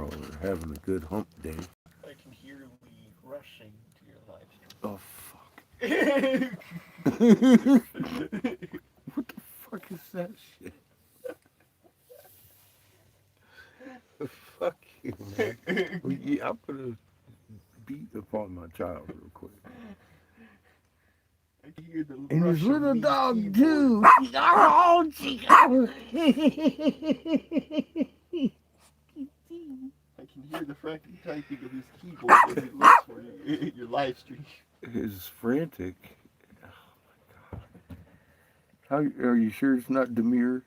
y'all are having a good hump day. I can hear Lee rushing to your live Oh, fuck. stream. What the fuck is that shit? Fuck you, man. Well, yeah, I'm gonna beat upon my child real quick. I can hear the And his rush of little Lee's dog, keyboard. too. Oh, Chico. I can hear the frantic typing of his keyboard as he looks for your live stream. His frantic. How are you sure it's not Demir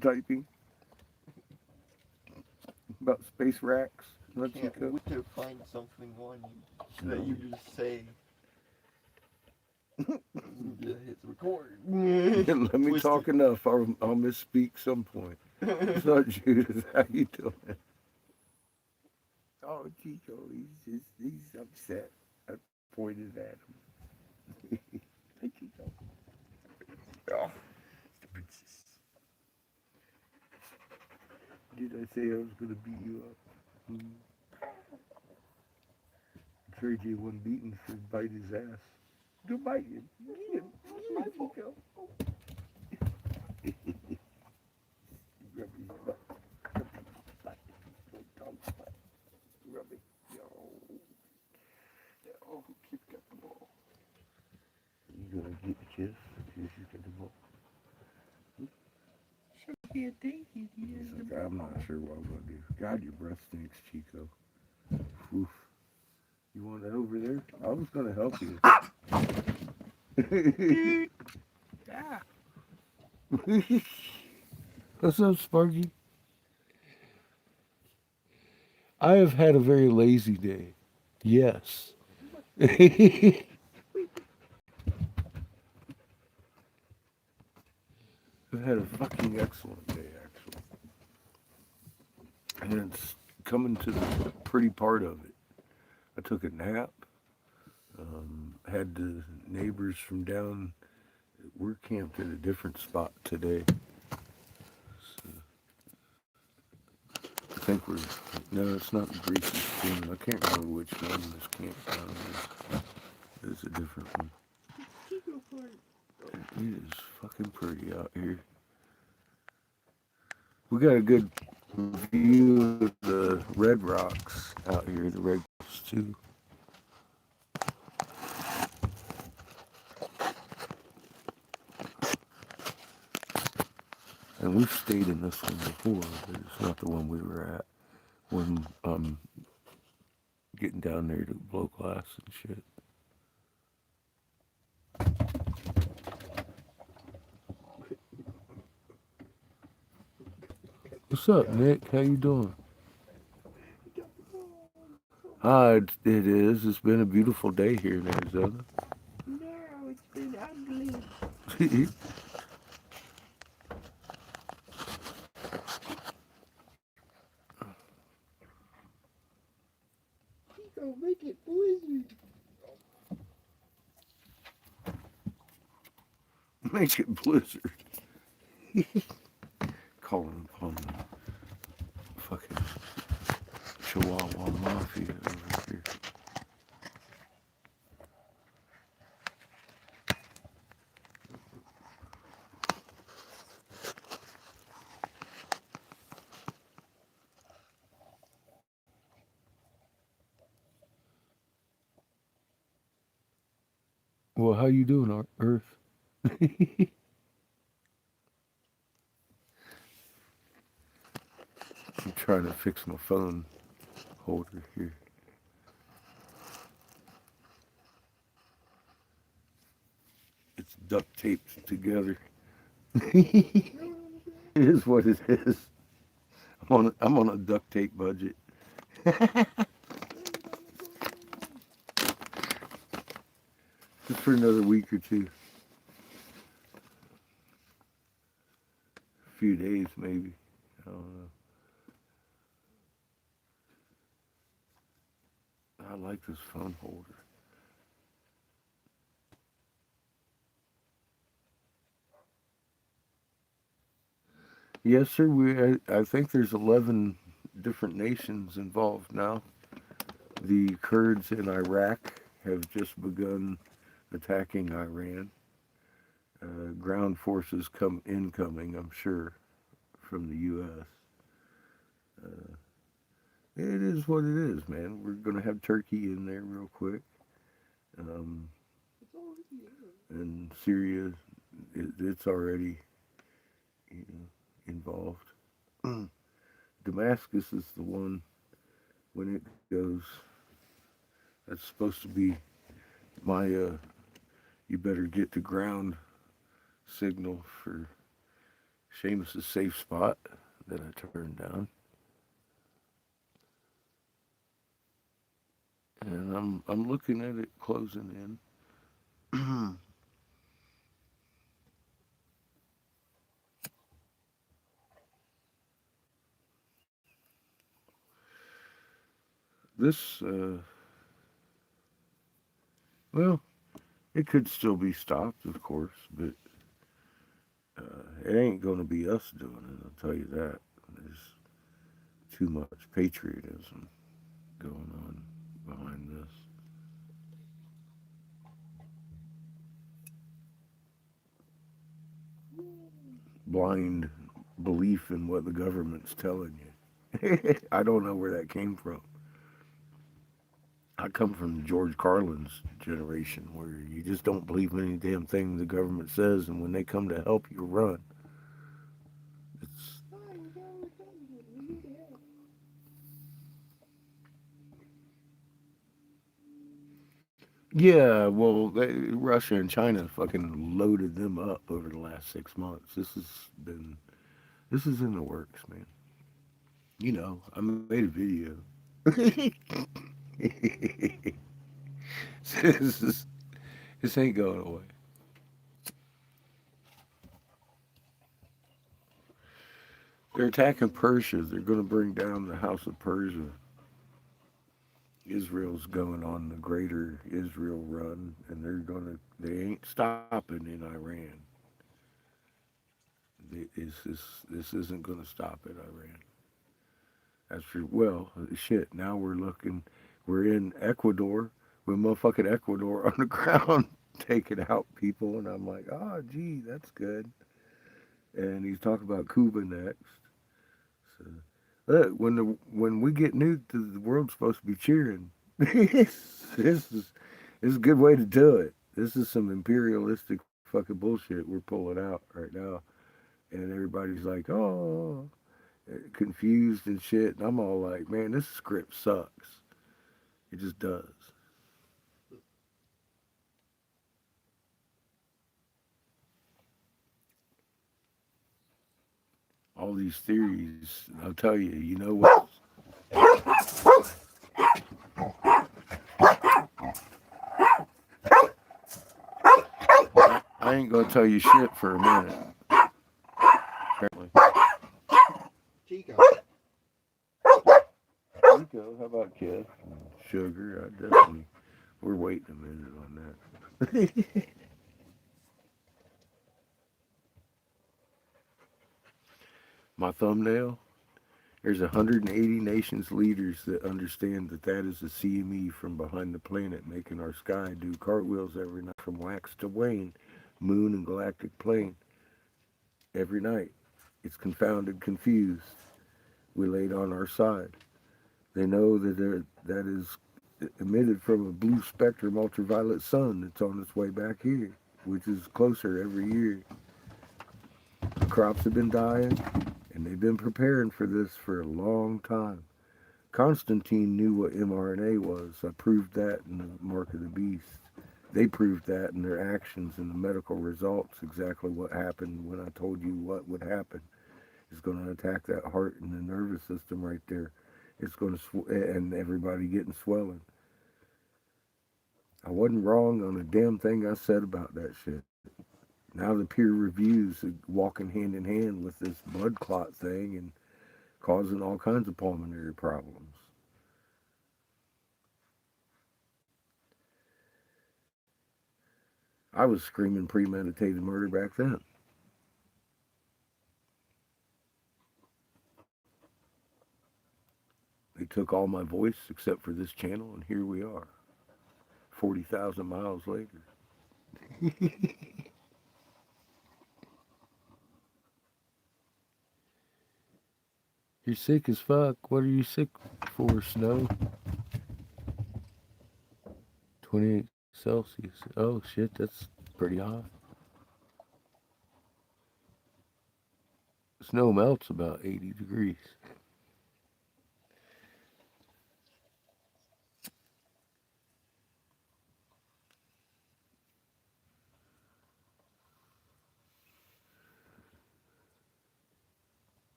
typing about space racks? Let's Can't go. wait to find something on you No. that you just say. Hit record. Let me Twist talk it. enough. I'll misspeak some point. It's not Judith. How you doing? Oh, Chico, he's upset. I pointed at him. Hey, Chico. Oh, the princess. Did I say I was gonna beat you up? Trey J wasn't beaten, should bite his ass. Go bite him. Get him. Get him, Chico. Rub his butt. Rub his butt. Dog's butt. Rub it. Yo. Oh, kid got the ball. You gonna get the kiss? Kiss you get the ball. Should be a date. He's like, I'm not sure what I'm gonna do. God, your breath stinks, Chico. Oof. You want that over there? I was gonna help you. Yeah. What's up, Sparky? I have had a very lazy day. Yes. I've had a fucking excellent day, actually. And it's coming to the pretty part of it. I took a nap. Had the neighbors from down. We're camped at a different spot today. So I think we're. No, it's not Gracie's Spoon. I can't remember which one this campground is. It's a different one. It is fucking pretty out here. We got a good view of the red rocks out here, the red cliffs too. And we've stayed in this one before, but it's not the one we were at when getting down there to blow glass and shit. What's up, Nick? How you doing? It is. It's been a beautiful day here in Arizona. No, it's been ugly. Chico, make it blizzard. Make it blizzard. Calling upon the fucking Chihuahua Mafia over here. Well, how you doing, Earth? I'm trying to fix my phone holder here. It's duct taped together. It is what it is. I'm on a duct tape budget. Just for another week or two. A few days maybe. I don't know. I like this phone holder. Yes, sir. I think there's 11 different nations involved now. The Kurds in Iraq have just begun attacking Iran. Ground forces incoming, I'm sure, from the U.S. Uh, it is what it is, man. We're gonna have Turkey in there real quick, um, and Syria. It's already, involved. Damascus is the one when it goes. That's supposed to be my. You better get the ground signal for Seamus's safe spot that I turned down. And I'm looking at it closing in. This well, it could still be stopped, of course, but it ain't going to be us doing it. I'll tell you that. There's too much patriotism going on behind this. Blind belief in what the government's telling you. I don't know where that came from. I come from George Carlin's generation where you just don't believe any damn thing the government says, and when they come to help you, run. It's yeah, well, Russia and China fucking loaded them up over the last 6 months. This is in the works, man. I made a video. this is this ain't going away. They're attacking Persia. They're going to bring down the House of Persia. Israel's going on the greater Israel run, and they ain't stopping in Iran. This isn't going to stop at Iran. That's for, well, shit, now we're in Ecuador, with motherfucking Ecuador on the ground taking out people, and I'm like, oh, gee, that's good. And he's talking about Cuba next. So, look, when we get nuked, the world's supposed to be cheering. This is a good way to do it. This is some imperialistic fucking bullshit we're pulling out right now, and everybody's like, oh, confused and shit. And I'm all like, man, this script sucks. It just does. All these theories, I'll tell you, you know what? I ain't gonna tell you shit for a minute. Apparently. Chico. Rico, how about Kev? Sugar, I definitely. We're waiting a minute on that. My thumbnail. There's 180 nations leaders that understand that is a CME from behind the planet, making our sky do cartwheels every night from wax to wane, moon and galactic plane. Every night. It's confounded, confused. We laid on our side. They know that is emitted from a blue spectrum ultraviolet sun that's on its way back here, which is closer every year. The crops have been dying, and they've been preparing for this for a long time. Constantine knew what mRNA was. I proved that in the Mark of the Beast. They proved that in their actions and the medical results, exactly what happened when I told you what would happen. It's going to attack that heart and the nervous system right there. It's going to, and everybody getting swelling. I wasn't wrong on a damn thing I said about that shit. Now the peer reviews are walking hand in hand with this blood clot thing and causing all kinds of pulmonary problems. I was screaming premeditated murder back then. took all my voice except for this channel, and here we are, 40,000 miles later. You're sick as fuck. What are you sick for, Snow? 28 Celsius. Oh shit, that's pretty hot. Snow melts about 80 degrees.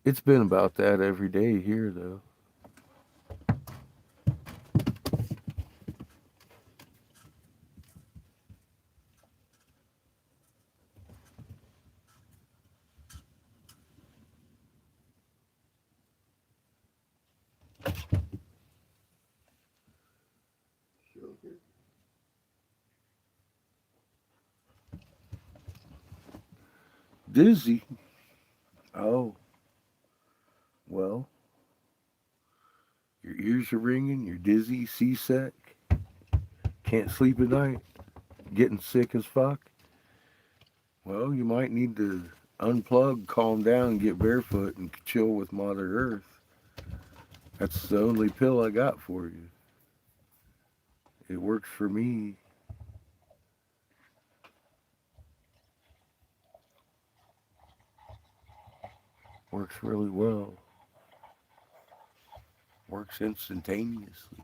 It's been about that every day here, though. Sugar. Dizzy? Oh, well, your ears are ringing, you're dizzy, seasick, can't sleep at night, getting sick as fuck. Well, you might need to unplug, calm down, get barefoot, and chill with Mother Earth. That's the only pill I got for you. It works for me. Works really well. Works instantaneously.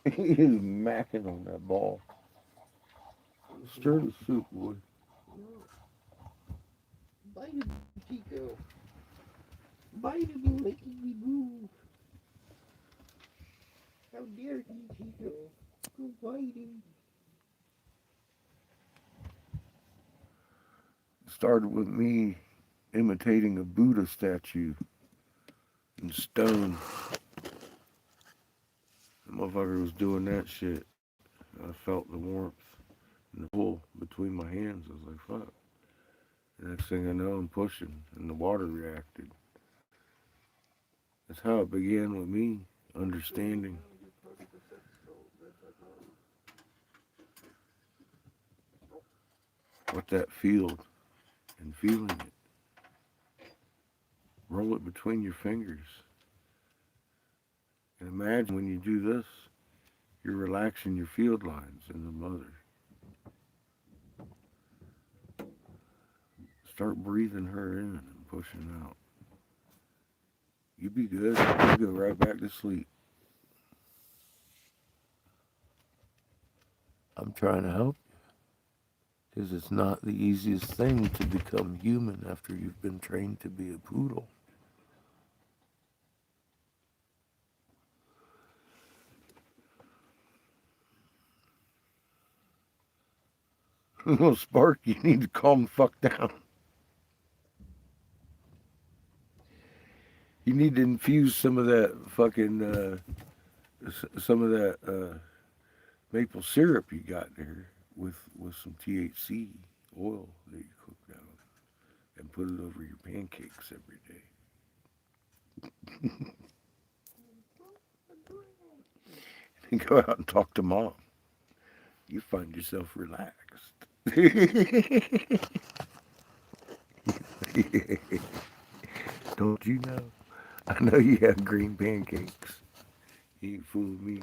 He's macking on that ball. Stir the soup, boy. Bite him, Chico. Bite him, you're making me move. How dare you, Chico? Go bite him. Started with me imitating a Buddha statue in stone. The motherfucker was doing that shit. I felt the warmth and the pull between my hands. I was like, fuck. The next thing I know, I'm pushing, and the water reacted. That's how it began with me, understanding. What that feels and feeling it. Roll it between your fingers. And imagine when you do this, you're relaxing your field lines in the mother. Start breathing her in and pushing out. You be good. You go right back to sleep. I'm trying to help you. Because it's not the easiest thing to become human after you've been trained to be a poodle. Well, Spark, you need to calm the fuck down. You need to infuse some of that fucking, some of that maple syrup you got there with some THC oil that you cook down and put it over your pancakes every day. And go out and talk to mom. You find yourself relaxed. Don't you know? I know you have green pancakes. You ain't fooling me.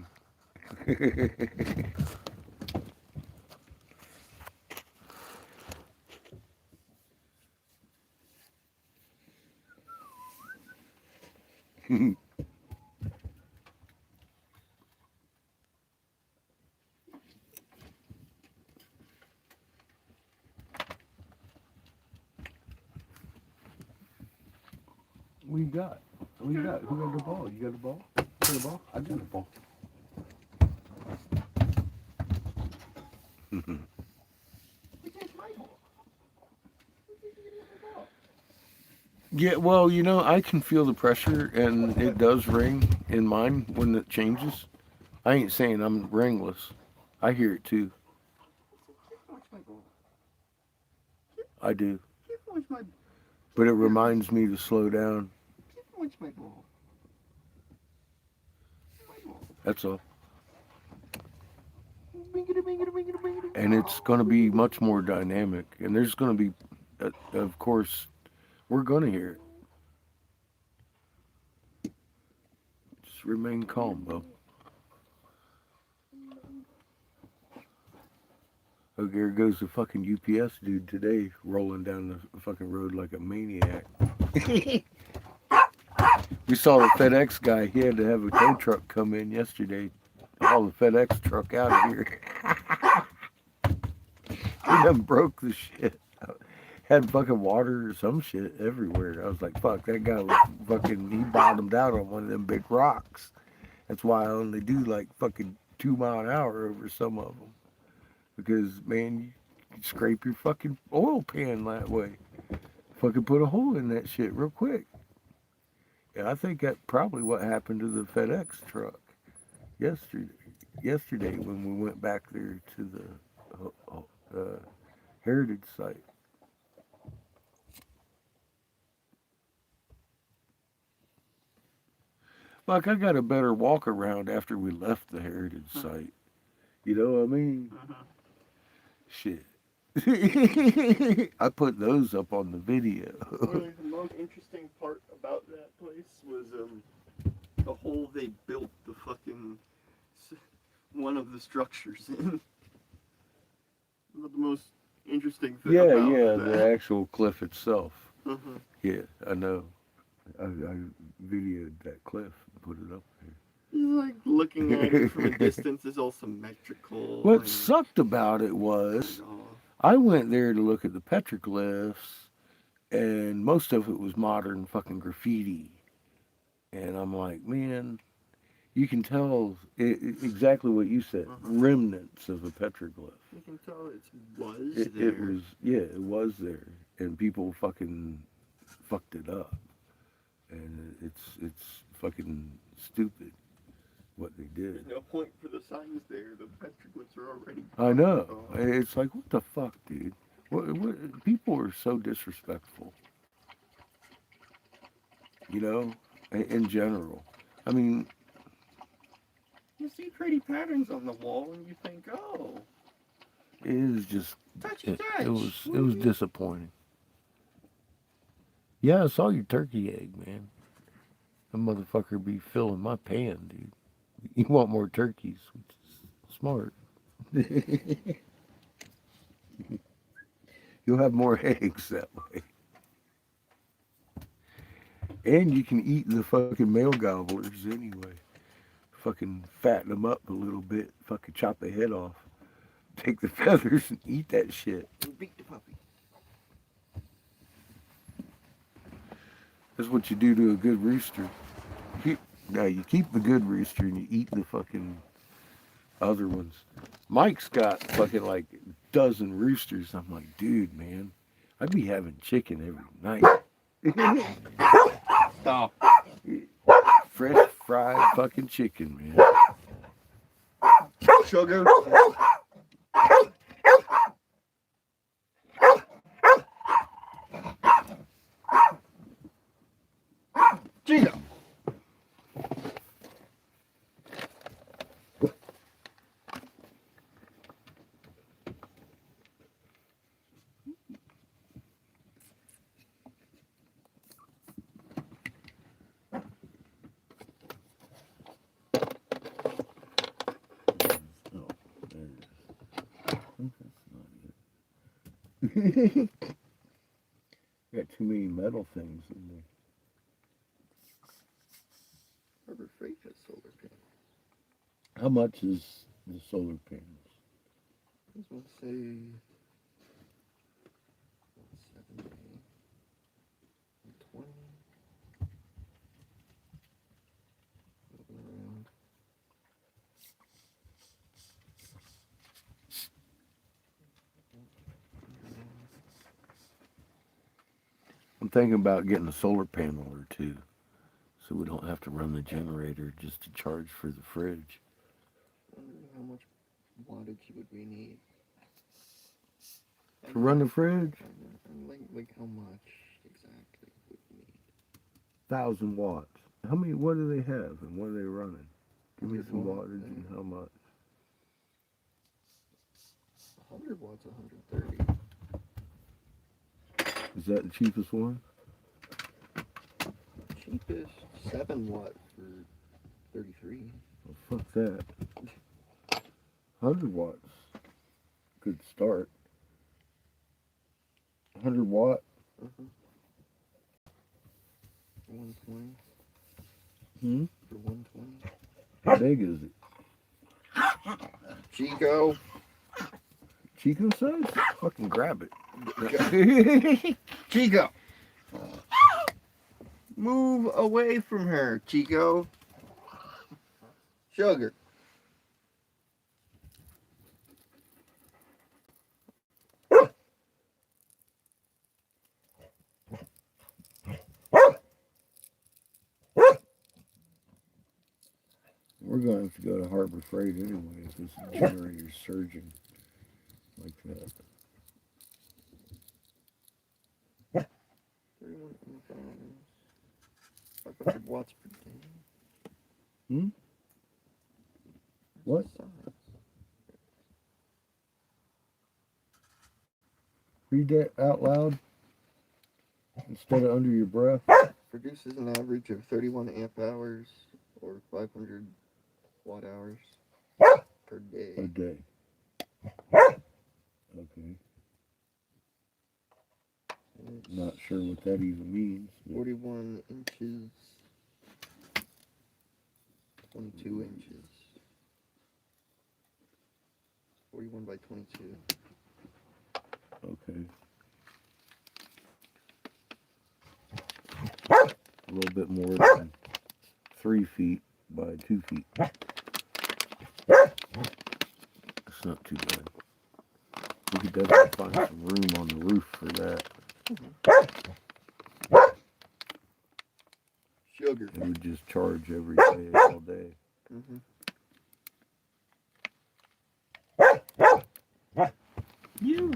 What you got? What you got? Who got the ball? You got the ball? You got the ball? I got the ball. Yeah, well, you know, I can feel the pressure, and it does ring in mine when it changes. I ain't saying I'm ringless. I hear it too. I do. Can't watch my. But it reminds me to slow down. Can't watch my ball. My ball. That's all. Bingity, bingity, bingity, bingity. And it's going to be much more dynamic. And there's going to be, of course, we're going to hear it. Just remain calm, though. Oh, there goes the fucking UPS dude today, rolling down the fucking road like a maniac. We saw the FedEx guy. He had to have a tow truck come in yesterday. Haul the FedEx truck out of here. He done broke the shit. Had fucking water or some shit everywhere. I was like, fuck, that guy was fucking, he bottomed out on one of them big rocks. That's why I only do like fucking 2 mile an hour over some of them. Because, man, you scrape your fucking oil pan that way. Fucking put a hole in that shit real quick. Yeah, I think that's probably what happened to the FedEx truck yesterday when we went back there to the heritage site. Like, I got a better walk around after we left the heritage site. You know what I mean? Shit. I put those up on the video. Really, the most interesting part about that place was the hole they built the fucking one of the structures in. The most interesting thing Yeah, about yeah, that. the actual cliff itself. Uh-huh. Yeah, I know. I videoed that cliff and put it up there. It's like looking at it from a distance is all symmetrical. What and sucked about it was and all. I went there to look at the petroglyphs, and most of it was modern fucking graffiti. And I'm like, man, you can tell exactly what you said, remnants of a petroglyph. You can tell it was It there. was, yeah, it was there, and people fucking fucked it up, and it's fucking stupid what they did. There's no point for the signs there. The petroglyphs are already. I know. Oh. It's like, what the fuck, dude? What, people are so disrespectful. You know, in general. I mean, You see pretty patterns on the wall, and you think, oh, it is just touchy touch. it was disappointing. Yeah, I saw your turkey egg, man. That motherfucker be filling my pan, dude. You want more turkeys, which is smart. You'll have more eggs that way. And you can eat the fucking male gobblers anyway. Fucking fatten them up a little bit. Fucking chop the head off. Take the feathers and eat that shit. Beat the puppy. That's what you do to a good rooster. You keep the good rooster and you eat the fucking other ones. Mike's got fucking like a dozen roosters. I'm like, dude, man, I'd be having chicken every night. Stop. Fresh fried fucking chicken, man. Sugar. Gino. Got too many metal things in there. Harbor Freight has solar panels. How much is the solar panels? This one say 70, 20. Around. I'm thinking about getting a solar panel or two, so we don't have to run the generator just to charge for the fridge. Wondering how much wattage would we need? to run the fridge? Like how much exactly would you need? 1,000 watts. How many? What do they have, and what are they running? Give me 100 some watts, wattage and how much? 100 watts, 130. Is that the cheapest one? Cheapest 7 watt for 33. Well, fuck that. 100 watts. Good start. 100 watt. 120 Hmm? for 120. How big is it? Chico. Chico size? Fucking grab it. Chico. Move away from her, Chico. Sugar. We're going to have to go to Harbor Freight anyway if this generator's surging like that. 31 amps, 500 watts per day. Hmm? What? Read that out loud instead of under your breath. Produces an average of 31 amp hours or 500 watt hours per day. A day. Okay. Not sure what that even means. 41 inches, 22 inches. 41 by 22. Okay. A little bit more than 3 feet by 2 feet. It's not too bad. We could definitely find some room on the roof for that. Sugar. It would just charge every day, all day. You.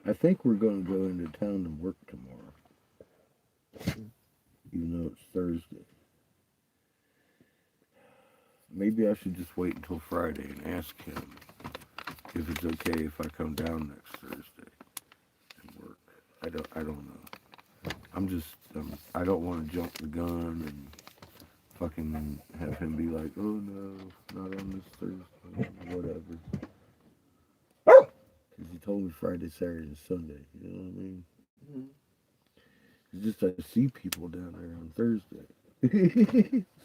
I think we're going to go into town and work tomorrow. Even though it's Thursday. Maybe I should just wait until Friday and ask him if it's okay if I come down next Thursday and work. I don't know. I don't want to jump the gun and fucking have him be like, oh no, not on this Thursday, whatever. Because he told me Friday, Saturday, and Sunday. You know what I mean? It's just I see people down there on Thursday.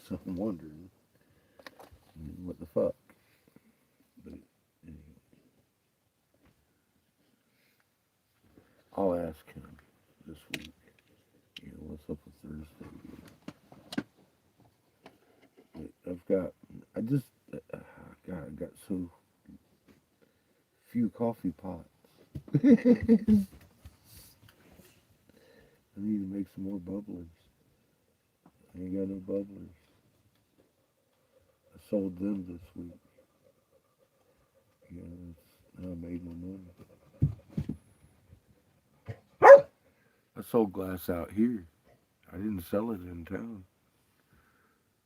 So I'm wondering, what the fuck? But anyway, I'll ask him this week. You know, what's up with Thursday? But God, I got so few coffee pots. I need to make some more bubblers. I ain't got no bubblers. I sold them this week. Yeah, now I made my money. I sold glass out here. I didn't sell it in town.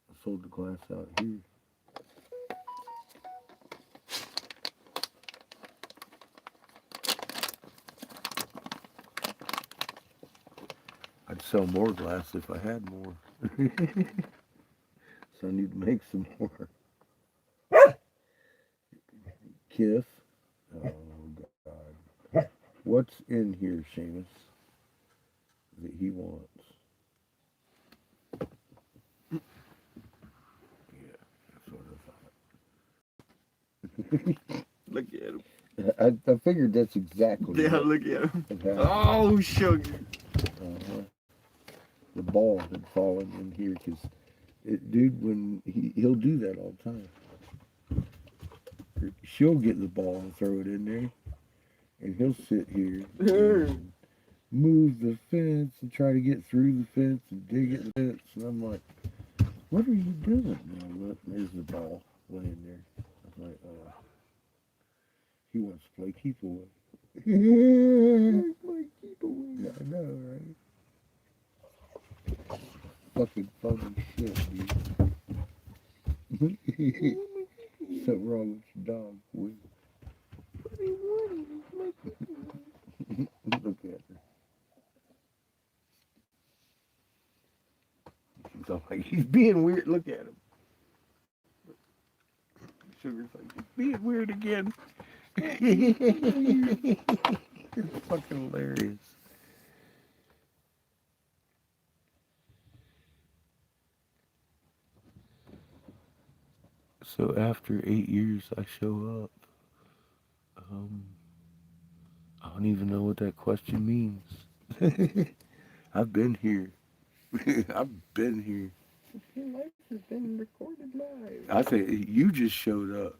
I sold the glass out here. I'd sell more glass if I had more. So I need to make some more. Kiss. Oh, God. What's in here, Seamus, that he wants? Yeah, that's what I thought. Look at him. I figured that's exactly Yeah, what look at him. had happened. Oh, sugar. The ball had fallen in here because, dude, when he'll do that all the time. She'll get the ball and throw it in there, and he'll sit here and move the fence and try to get through the fence and dig at the fence, and I'm like, What are you doing? No, look, there's the ball laying there. I'm like, he wants to play keep away. Play keep away. I know, right? Fucking funny shit, dude. Something wrong with your dog, boy. Look at her. She's all like, he's being weird. Look at him. Sugar's like, he's being weird again. It's fucking hilarious. So after 8 years, I show up. I don't even know what that question means. I've been here. I've been here. Your life has been recorded live. I say you just showed up.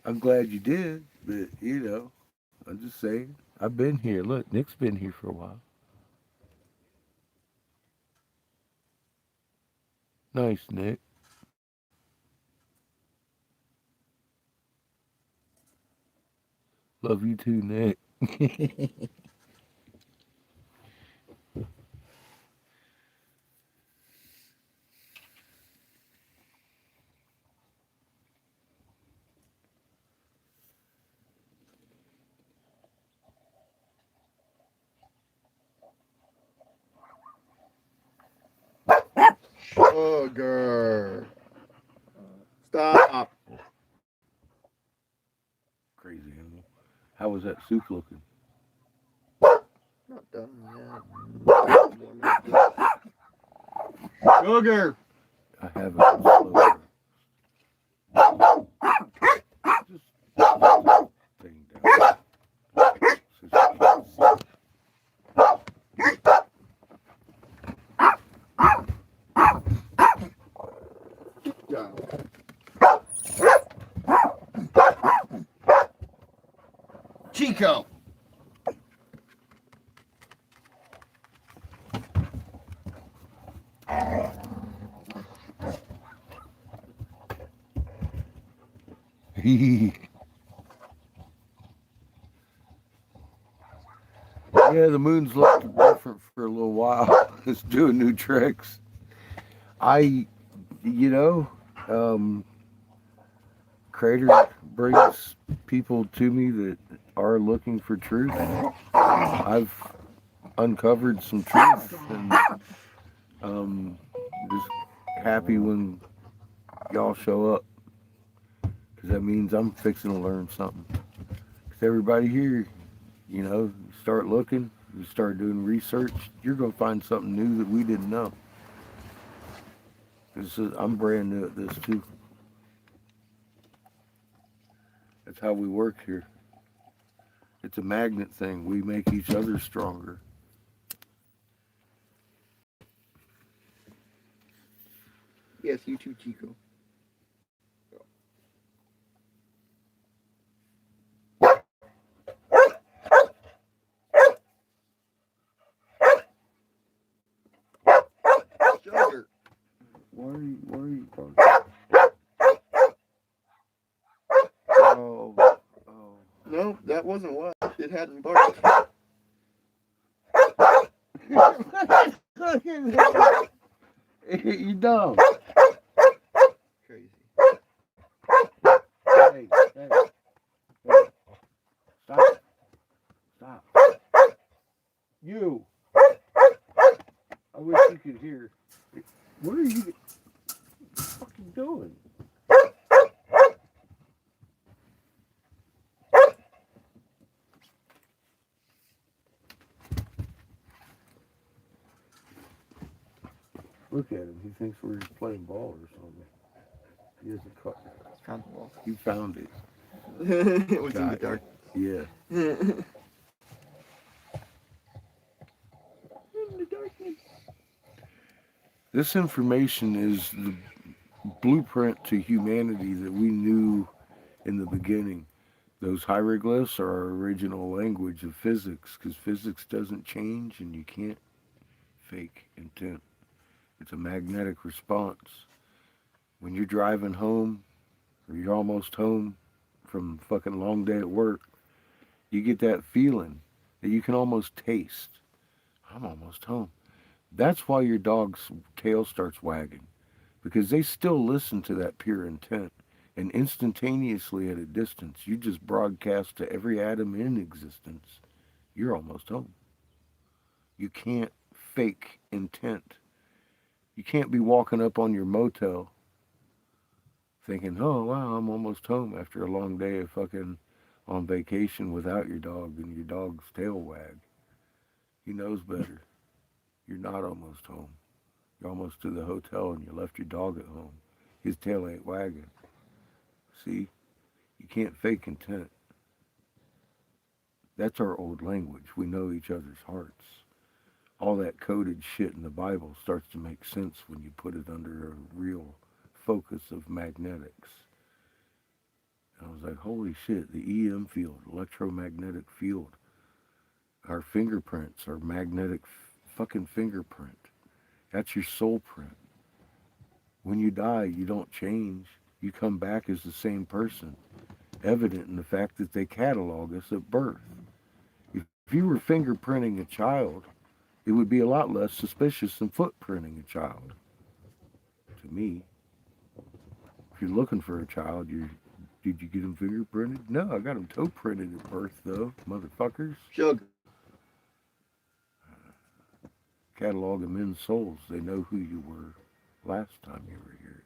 I'm glad you did, but you know, I'm just saying. I've been here. Look, Nick's been here for a while. Nice, Nick. Love you too, Nick. Sugar. Stop. Crazy animal. How was that soup looking? Not done yet. Sugar. I have it on slow. Just thing down. So she can't see. Down. Chico. Yeah, the moon's looked different for a little while. It's doing new tricks. Crater brings people to me that are looking for truth. I've uncovered some truth, and just happy when y'all show up, because that means I'm fixing to learn something. Because everybody here, you start looking, you start doing research, you're going to find something new that we didn't know. I'm brand new at this too. That's how we work here. It's a magnet thing. We make each other stronger. Yes, you too, Chico. Sugar. Why are you barking? Oh. No, that wasn't what. It hadn't barked. You dumb. Crazy. Hey. Stop. You. I wish you could hear. What are you fucking doing? Look at him. He thinks we're just playing ball or something. He hasn't caught it. Found the wall. You found it. It was in the Got dark. Yeah. In the darkness. This information is the blueprint to humanity that we knew in the beginning. Those hieroglyphs are our original language of physics because physics doesn't change and you can't fake intent. It's a magnetic response. When you're driving home or you're almost home from a fucking long day at work, you get that feeling that you can almost taste. I'm almost home. That's why your dog's tail starts wagging because they still listen to that pure intent. And instantaneously at a distance, you just broadcast to every atom in existence, you're almost home. You can't fake intent. You can't be walking up on your motel thinking, oh, wow, I'm almost home after a long day of fucking on vacation without your dog and your dog's tail wag. He knows better. You're not almost home. You're almost to the hotel and you left your dog at home. His tail ain't wagging. See? You can't fake intent. That's our old language. We know each other's hearts. All that coded shit in the Bible starts to make sense when you put it under a real focus of magnetics. And I was like, holy shit, the EM field, electromagnetic field. Our fingerprints, our magnetic fucking fingerprint. That's your soul print. When you die, you don't change. You come back as the same person, evident in the fact that they catalog us at birth. If you were fingerprinting a child, it would be a lot less suspicious than footprinting a child. To me, if you're looking for a child, did you get them fingerprinted? No, I got them toe printed at birth, though, motherfuckers. Sugar. Catalog of men's souls. They know who you were last time you were here.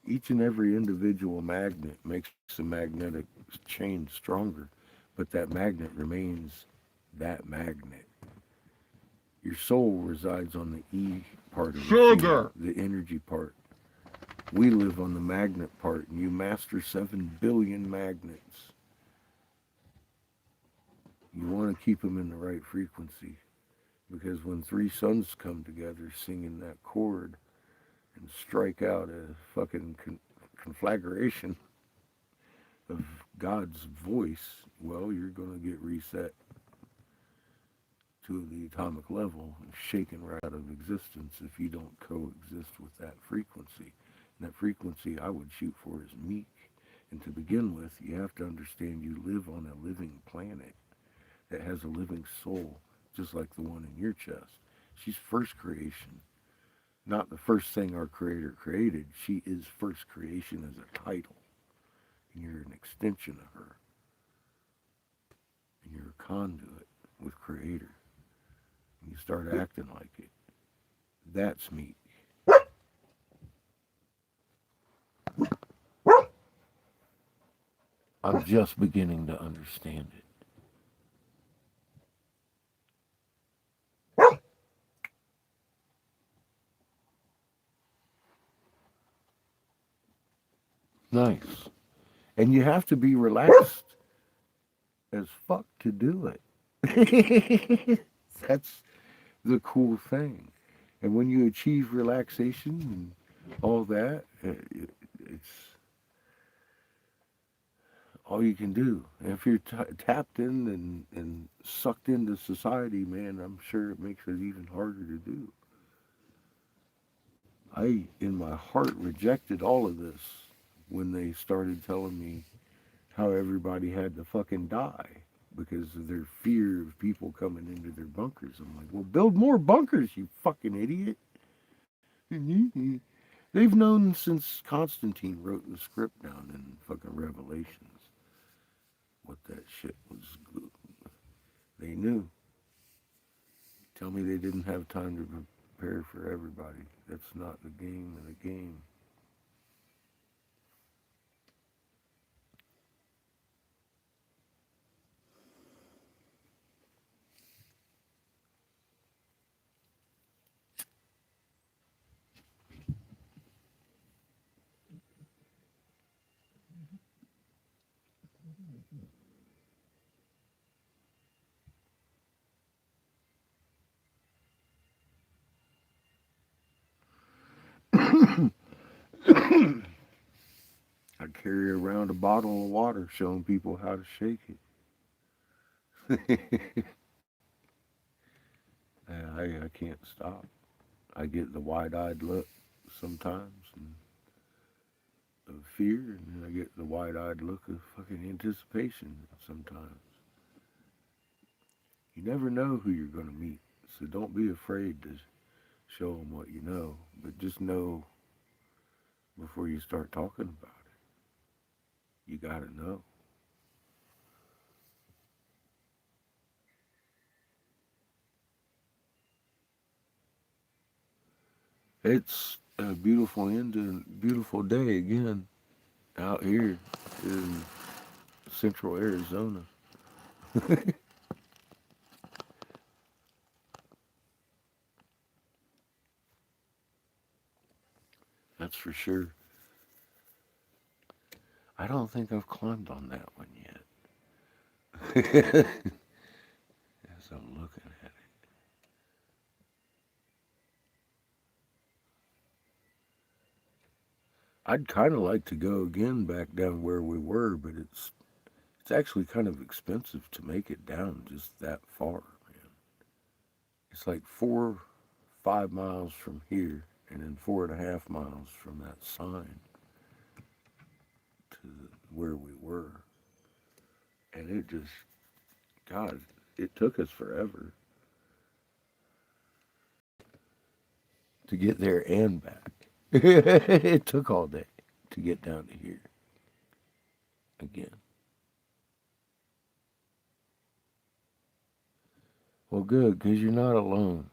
Each and every individual magnet makes the magnetic chain stronger, but that magnet remains that magnet. Your soul resides on the E part of the field, the energy part. We live on the magnet part, and you master 7 billion magnets. You want to keep them in the right frequency, because when 3 suns come together singing that chord and strike out a fucking conflagration of God's voice, well, you're going to get reset to the atomic level and shaken right out of existence if you don't coexist with that frequency. And that frequency I would shoot for is meek. And to begin with, you have to understand you live on a living planet that has a living soul, just like the one in your chest. She's first creation, not the first thing our Creator created. She is first creation as a title. And you're an extension of her. And you're a conduit with Creator. And you start acting like it. That's meek. I'm just beginning to understand it. Nice. And you have to be relaxed as fuck to do it. That's the cool thing. And when you achieve relaxation and all that, it's all you can do. And if you're tapped in and sucked into society, man, I'm sure it makes it even harder to do. I, in my heart, rejected all of this when they started telling me how everybody had to fucking die because of their fear of people coming into their bunkers. I'm like, well, build more bunkers, you fucking idiot. They've known since Constantine wrote the script down in fucking Revelations what that shit was. They knew. Tell me they didn't have time to prepare for everybody. That's not the game of the game. carry around a bottle of water showing people how to shake it. I can't stop. I get the wide-eyed look sometimes and of fear, and then I get the wide-eyed look of fucking anticipation sometimes. You never know who you're going to meet, so don't be afraid to show them what you know, but just know before you start talking about it. You got to know. It's a beautiful end and beautiful day again out here in central Arizona. That's for sure. I don't think I've climbed on that one yet. As I'm looking at it. I'd kind of like to go again back down where we were, but it's actually kind of expensive to make it down just that far, man. It's like 5 miles from here, and then 4.5 miles from that sign to where we were, and it just, God, it took us forever to get there and back. It took all day to get down to here again. Well, good, because you're not alone.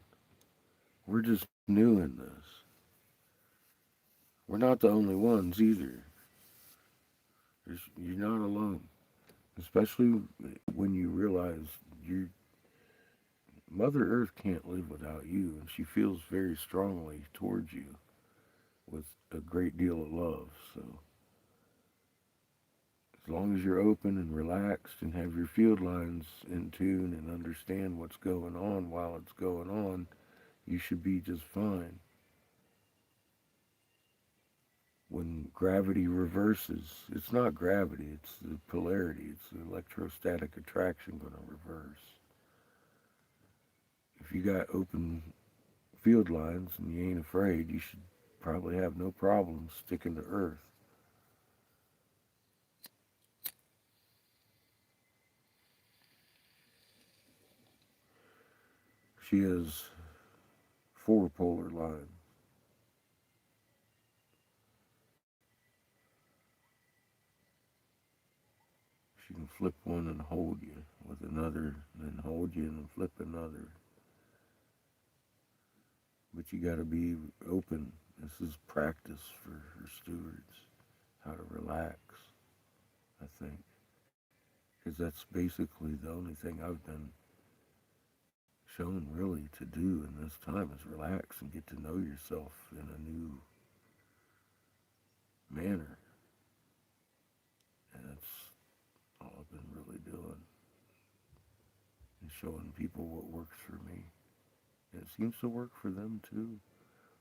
We're just new in this. We're not the only ones either. You're not alone. Especially when you realize Mother Earth can't live without you, and she feels very strongly towards you with a great deal of love. So as long as you're open and relaxed and have your field lines in tune and understand what's going on while it's going on, you should be just fine. When gravity reverses, it's not gravity, it's the polarity, it's the electrostatic attraction going to reverse. If you got open field lines and you ain't afraid, you should probably have no problem sticking to Earth. She has 4 polar lines. She can flip one and hold you with another, and then hold you and then flip another. But you got to be open. This is practice for her stewards, how to relax, I think. Because that's basically the only thing I've been shown really to do in this time is relax and get to know yourself in a new manner. And that's all I've been really doing. And showing people what works for me. And it seems to work for them too.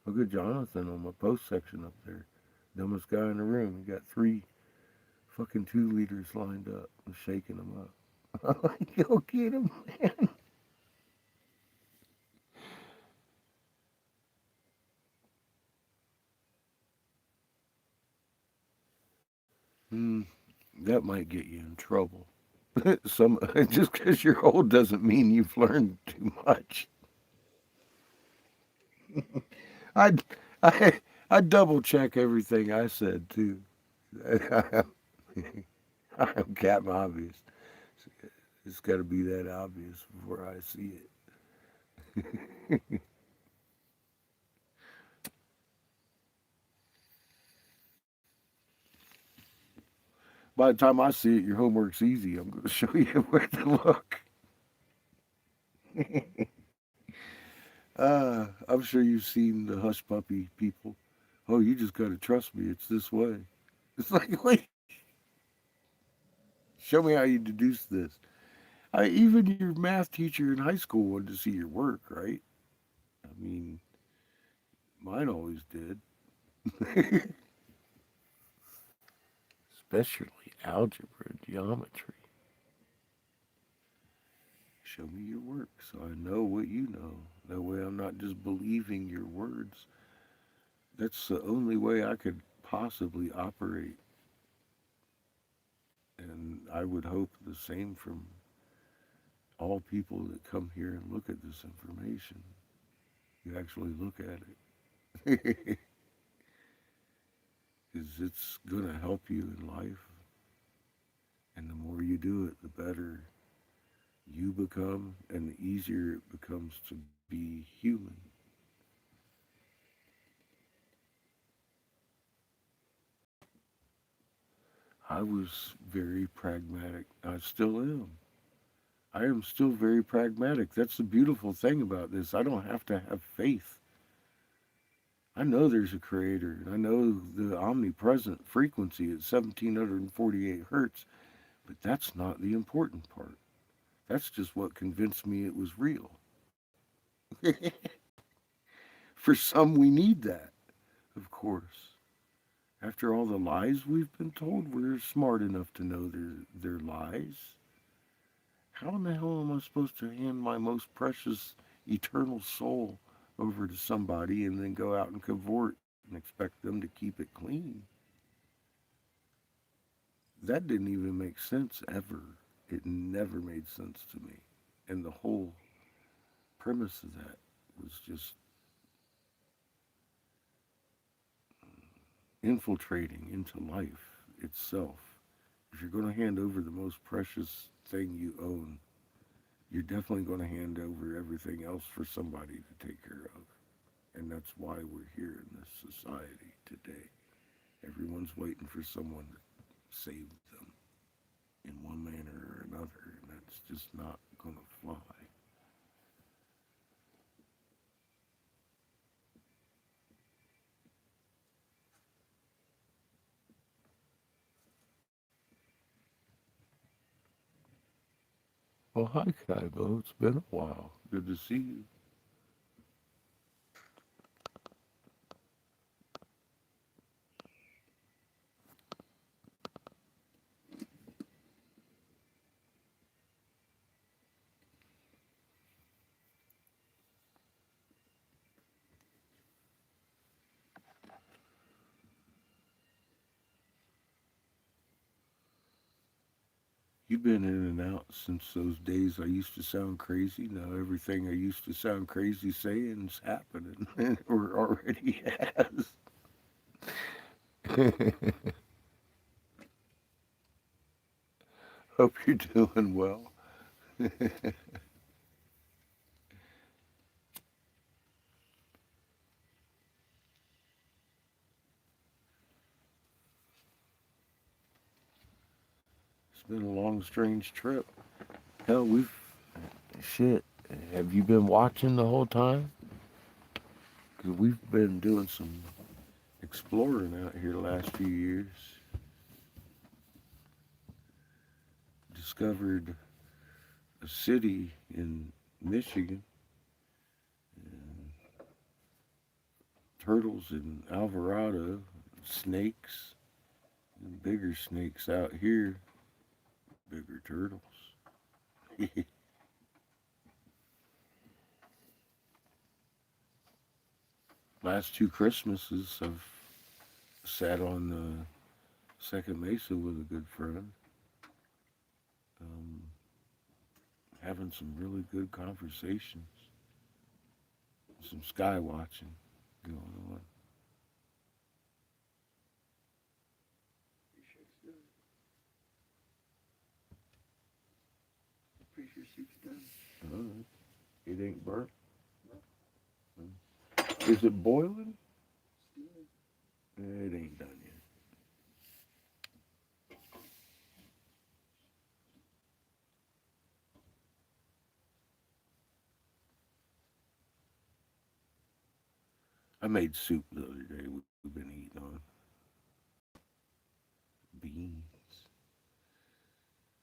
Look at Jonathan on my post section up there. Dumbest guy in the room. He got 3 fucking 2-liters lined up and shaking them up. I'm like, go get him, man. Hmm, that might get you in trouble. Just because you're old doesn't mean you've learned too much. I I I double check everything I said too. I'm Captain Obvious. It's got to be that obvious before I see it. By the time I see it, your homework's easy. I'm going to show you where to look. I'm sure you've seen the hush puppy people. Oh, you just got to trust me. It's this way. It's like, wait, show me how you deduce this. Even your math teacher in high school wanted to see your work, right? I mean, mine always did. especially algebra and geometry. Show me your work so I know what you know. That way I'm not just believing your words. That's the only way I could possibly operate. And I would hope the same from all people that come here and look at this information. You actually look at it. Because it's going to help you in life. And the more you do it, the better you become and the easier it becomes to be human. I was very pragmatic. I still am. I am still very pragmatic. That's the beautiful thing about this. I don't have to have faith. I know there's a creator, and I know the omnipresent frequency at 1748 hertz, but that's not the important part. That's just what convinced me it was real. For some, we need that, of course. After all the lies we've been told, we're smart enough to know they're lies. How in the hell am I supposed to hand my most precious eternal soul over to somebody and then go out and cavort and expect them to keep it clean? That didn't even make sense ever. It never made sense to me. And the whole premise of that was just infiltrating into life itself. If you're going to hand over the most precious thing you own, you're definitely going to hand over everything else for somebody to take care of. And that's why we're here in this society today. Everyone's waiting for someone to save them in one manner or another, and that's just not going to fly. Well, hi, Kaibo. It's been a while. Good to see you. You've been in and out since those days I used to sound crazy. Now everything I used to sound crazy saying is happening, or already has. Hope you're doing well. It's been a long, strange trip. Hell, we've. Shit. Have you been watching the whole time? Because we've been doing some exploring out here the last few years. Discovered a city in Michigan, and turtles in Alvarado, snakes, and bigger snakes out here, bigger turtles. Last two Christmases, I've sat on the second mesa with a good friend, um, having some really good conversations, some sky watching going on. Pretty sure soup's done. Alright. It ain't burnt. Is it boiling? It ain't done yet. I made soup the other day. We've been eating on beans.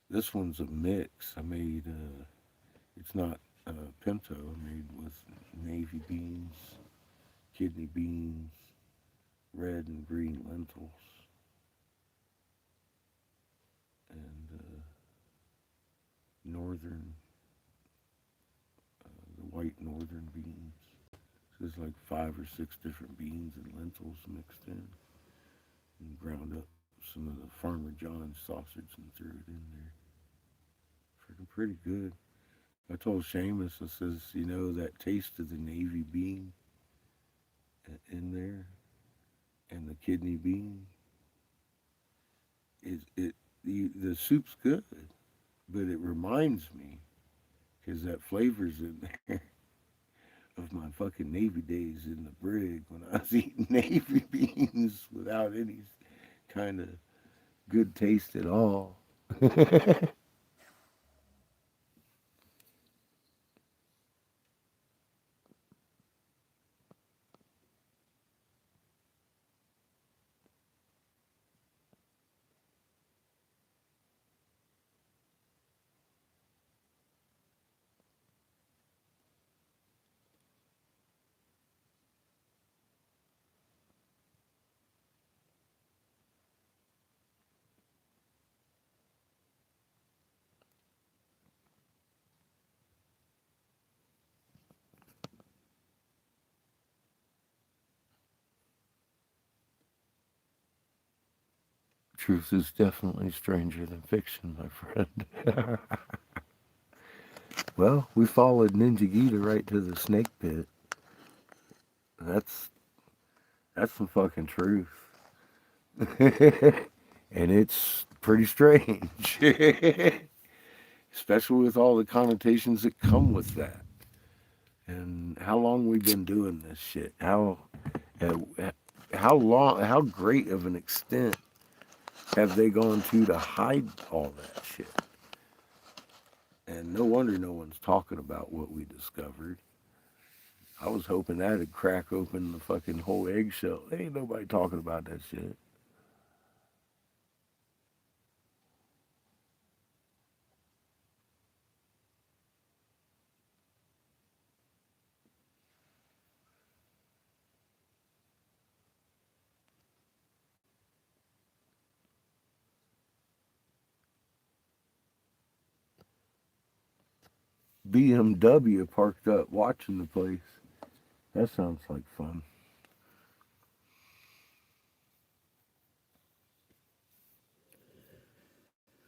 This one's a mix. I made. It's not pinto. I made with navy beans, kidney beans, red and green lentils. and northern, the white northern beans. So there's like 5 or 6 different beans and lentils mixed in, and ground up some of the Farmer John's sausage and threw it in there. Freaking pretty good. I told Seamus, I says, that taste of the navy bean in there and the kidney bean is it. The soup's good, but it reminds me because that flavor's in there of my fucking Navy days in the brig when I was eating Navy beans without any kind of good taste at all. Truth is definitely stranger than fiction, my friend. Well, we followed Ninja Gita right to the snake pit. That's that's some fucking truth. And it's pretty strange. Especially with all the connotations that come with that. And how long we've been doing this shit. Uh, how long, how great of an extent have they gone to hide all that shit? And no wonder no one's talking about what we discovered. I was hoping that'd crack open the fucking whole eggshell. Ain't nobody talking about that shit. BMW parked up watching the place. That sounds like fun.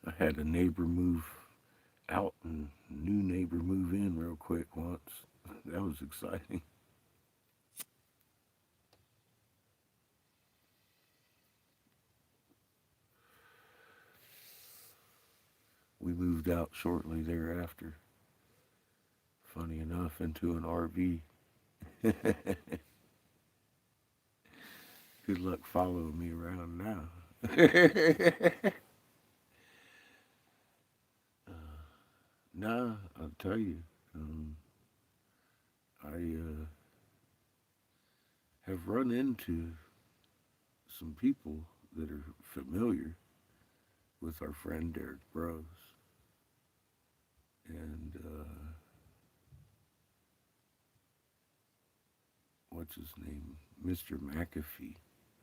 I had a neighbor move out and a new neighbor move in real quick once. That was exciting. We moved out shortly thereafter. Funny enough, into an RV. Good luck following me around now. Nah, I'll tell you. I have run into some people that are familiar with our friend Derek Bros. And what's his name? Mr. McAfee,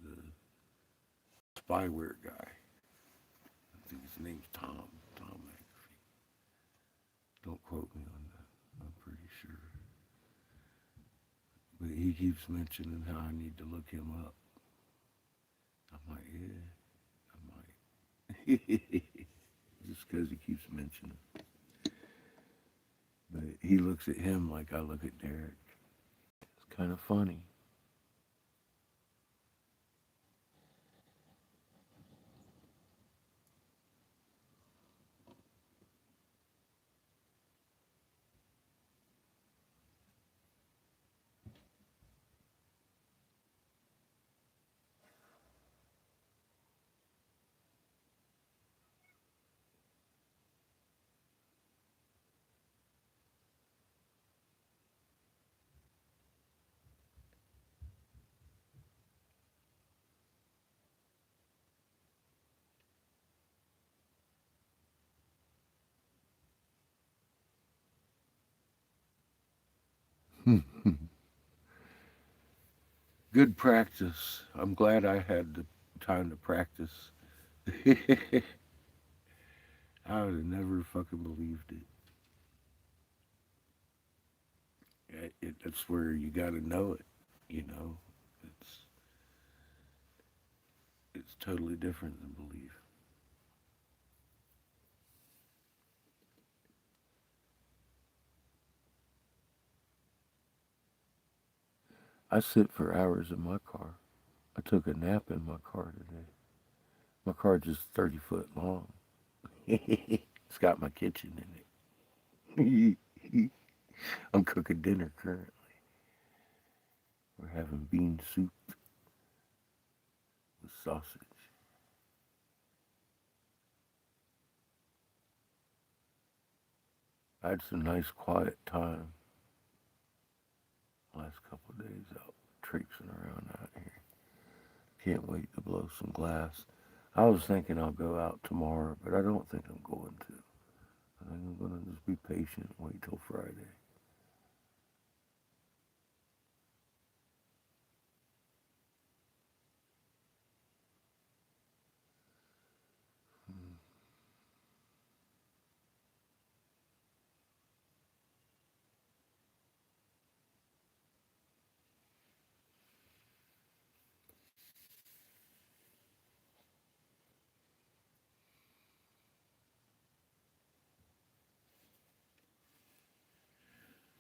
the spyware guy. I think his name's Tom McAfee. Don't quote me on that. I'm pretty sure. But he keeps mentioning how I need to look him up. I'm like, yeah, I might. Just because he keeps mentioning. But he looks at him like I look at Derek. It's kind of funny. Good practice. I'm glad I had the time to practice. I would have never fucking believed it. That's where you got to know it. You know, it's it's totally different than belief. I sit for hours in my car. I took a nap in my car today. My car just 30 foot long. It's got my kitchen in it. I'm cooking dinner currently. We're having bean soup with sausage. I had some nice quiet time last couple of days out traipsing around out here. Can't wait to blow some glass. I was thinking I'll go out tomorrow, but I don't think I'm going to. I think I'm going to just be patient and wait till Friday.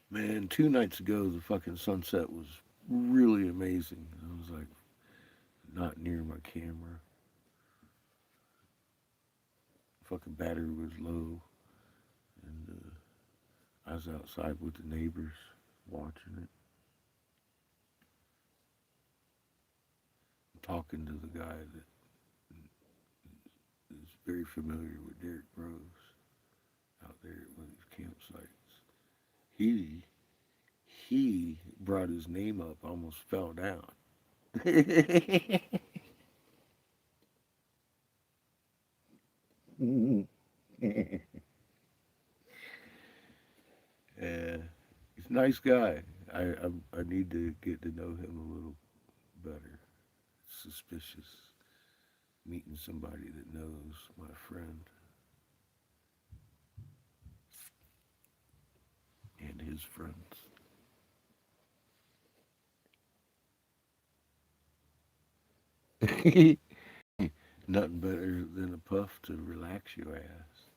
Man, 2 nights ago, the fucking sunset was really amazing. I was like, not near my camera. Fucking battery was low, and I was outside with the neighbors watching it, talking to the guy that is very familiar with Derek Groves out there at one of these campsites. He he brought his name up, almost fell down. Yeah, he's a nice guy. I need to get to know him a little better. Suspicious meeting somebody that knows my friend and his friends. Nothing better than a puff to relax your ass.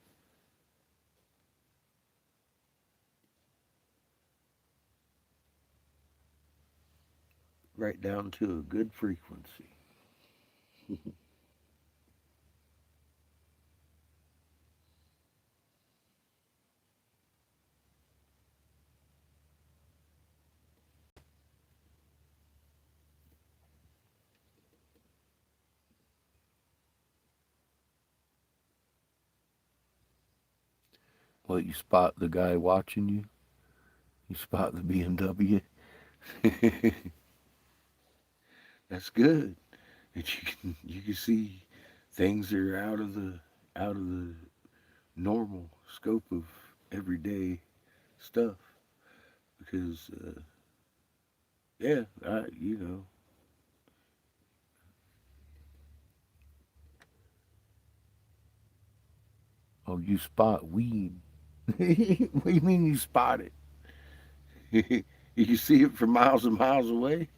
Right down to a good frequency. Well, you spot the guy watching you. You spot the BMW. That's good. And you can see things that are out of the normal scope of everyday stuff. Because yeah, oh, you spot weed. What do you mean you spot it? You can see it from miles and miles away.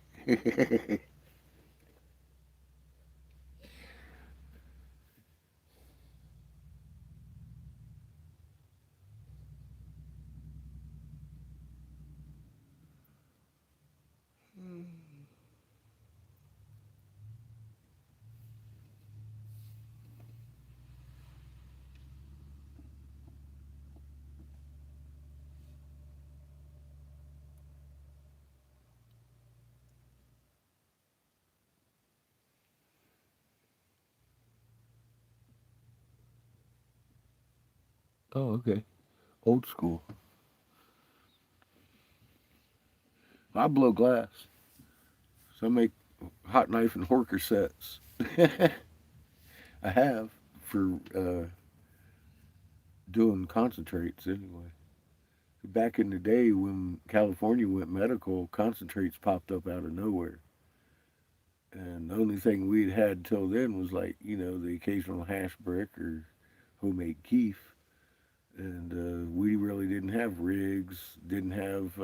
Oh, okay. Old school. I blow glass. So I make hot knife and horker sets. I have for doing concentrates anyway. Back in the day when California went medical, concentrates popped up out of nowhere. And the only thing we'd had till then was like, the occasional hash brick or homemade keef, and we really didn't have rigs, didn't have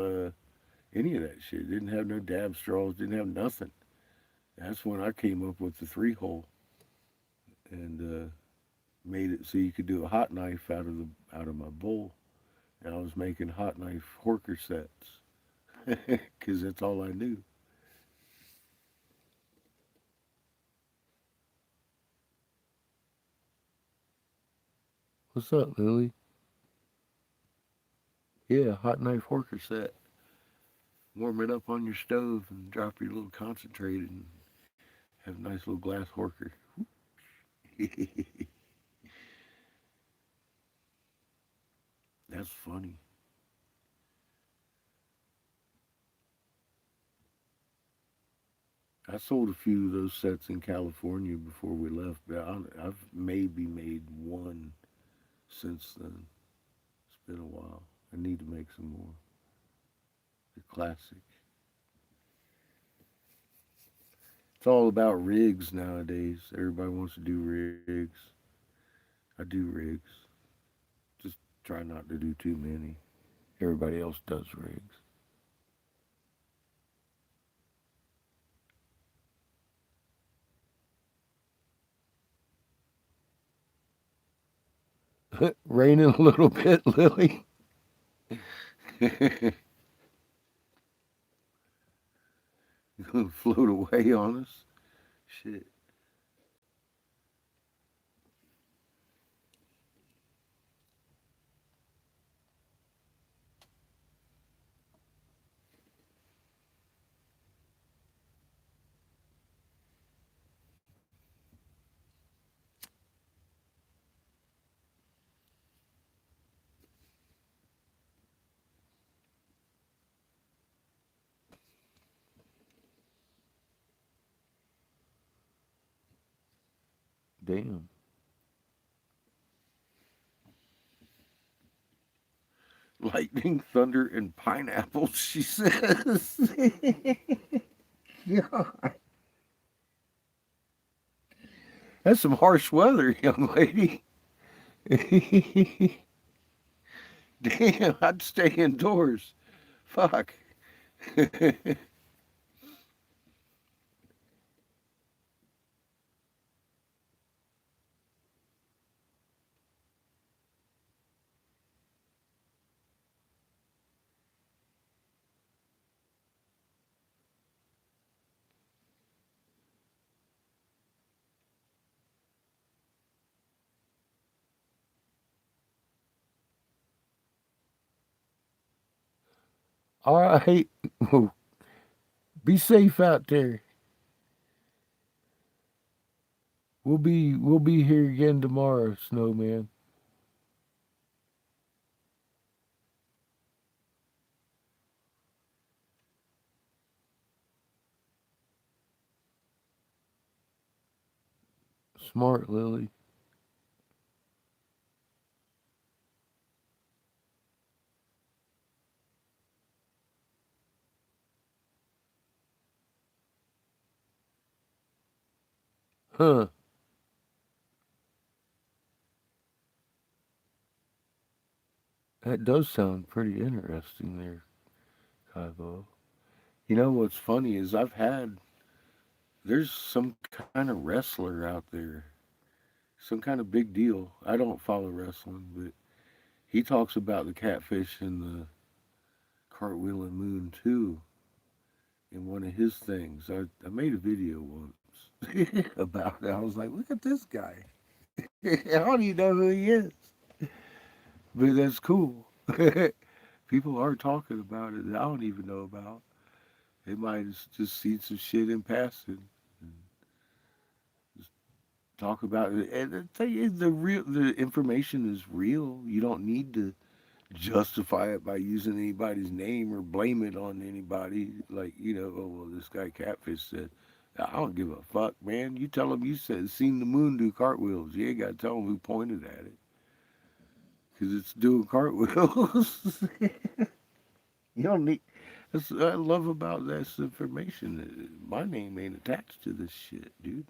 any of that shit. Didn't have no dab straws, didn't have nothing. That's when I came up with the 3 hole and made it so you could do a hot knife out of my bowl. And I was making hot knife horker sets because that's all I knew. What's up, Lily? Yeah, hot knife horker set. Warm it up on your stove and drop your little concentrate and have a nice little glass horker. That's funny. I sold a few of those sets in California before we left, but I've maybe made one since then. It's been a while. I need to make some more. They're classic. It's all about rigs nowadays. Everybody wants to do rigs. I do rigs. Just try not to do too many. Everybody else does rigs. Raining a little bit, Lily. Gonna float away on us. Shit. Damn. Lightning, thunder, and pineapples, she says. God. That's some harsh weather, young lady. Damn, I'd stay indoors. Fuck. All right. Be safe out there. We'll be here again tomorrow, Snowman. Smart, Lily. Huh. That does sound pretty interesting there, Kaibo. You know what's funny is there's some kind of wrestler out there, some kind of big deal. I don't follow wrestling, but he talks about the catfish and the cartwheel and moon too in one of his things. I made a video once about it. I was like, look at this guy. I don't even know who he is. But that's cool. People are talking about it that I don't even know about. They might have just seen some shit in passing and just talk about it. And I tell you, the information is real. You don't need to justify it by using anybody's name or blame it on anybody. Like, oh well, this guy Catfish said. I don't give a fuck, man. You tell him you said seen the moon do cartwheels. You ain't got to tell him who pointed at it, because it's doing cartwheels. You don't need. That's what I love about this information. My name ain't attached to this shit, dude.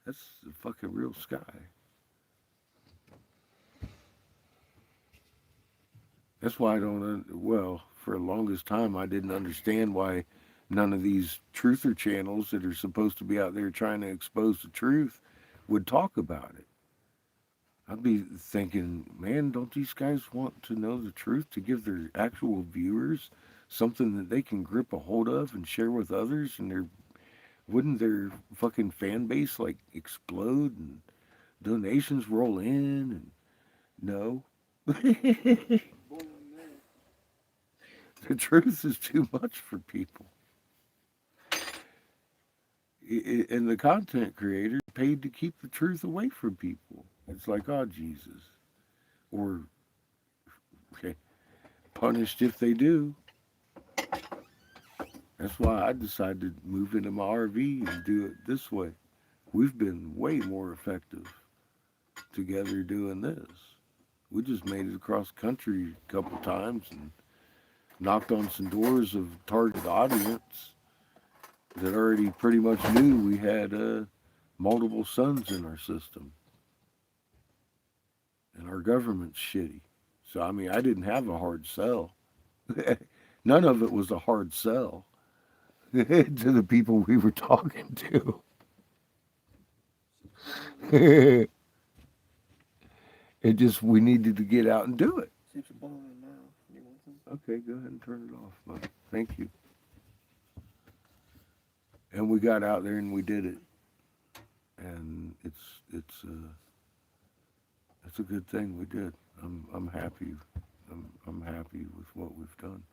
That's the fucking real sky. That's why I don't, well, for the longest time, I didn't understand why none of these truther channels that are supposed to be out there trying to expose the truth would talk about it. I'd be thinking, man, don't these guys want to know the truth to give their actual viewers something that they can grip a hold of and share with others? And wouldn't their fucking fan base like explode and donations roll in? And no, the Born on that. truth is too much for people. And the content creator paid to keep the truth away from people. It's like, oh, Jesus. Or okay, punished if they do. That's why I decided to move into my RV and do it this way. We've been way more effective together doing this. We just made it across country a couple times and knocked on some doors of target audience that already pretty much knew we had multiple suns in our system. And our government's shitty. So, I mean, I didn't have a hard sell. None of it was a hard sell to the people we were talking to. It just, we needed to get out and do it. Seems to blow in now. You want some? Okay, go ahead and turn it off, bud. Thank you. And we got out there and we did it. And it's a good thing we did. I'm happy. I'm happy with what we've done.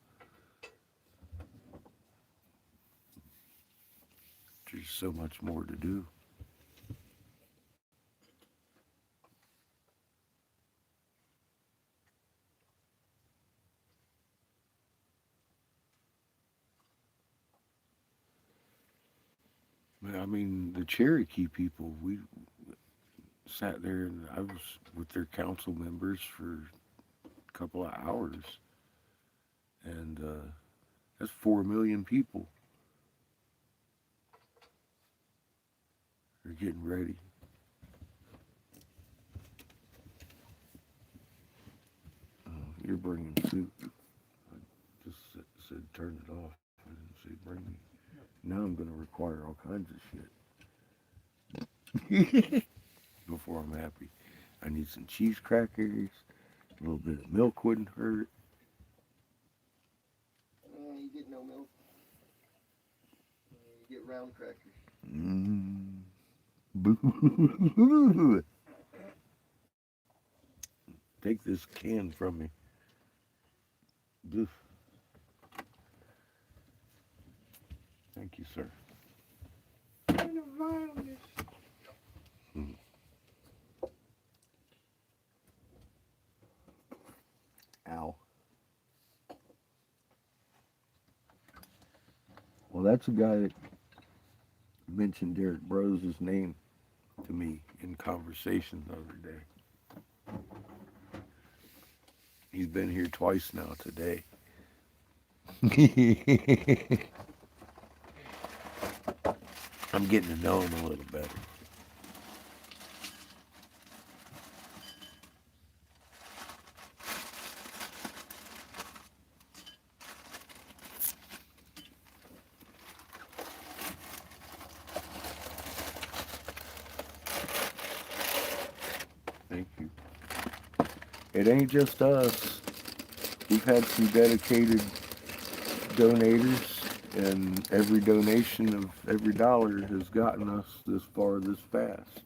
There's so much more to do. I mean, the Cherokee people, we sat there and I was with their council members for a couple of hours. And that's 4 million people. They're getting ready. You're bringing soup. I just said turn it off. I didn't say bring me. Now I'm going to require all kinds of shit before I'm happy. I need some cheese crackers. A little bit of milk wouldn't hurt. You get no milk. You get round crackers. Mm. Boo. Take this can from me. Boo. Thank you, sir. Hmm. Ow. Well, that's a guy that mentioned Derek Bros' name to me in conversation the other day. He's been here twice now today. I'm getting to know him a little better. Thank you. It ain't just us. We've had some dedicated donators, and every donation of every dollar has gotten us this far this fast.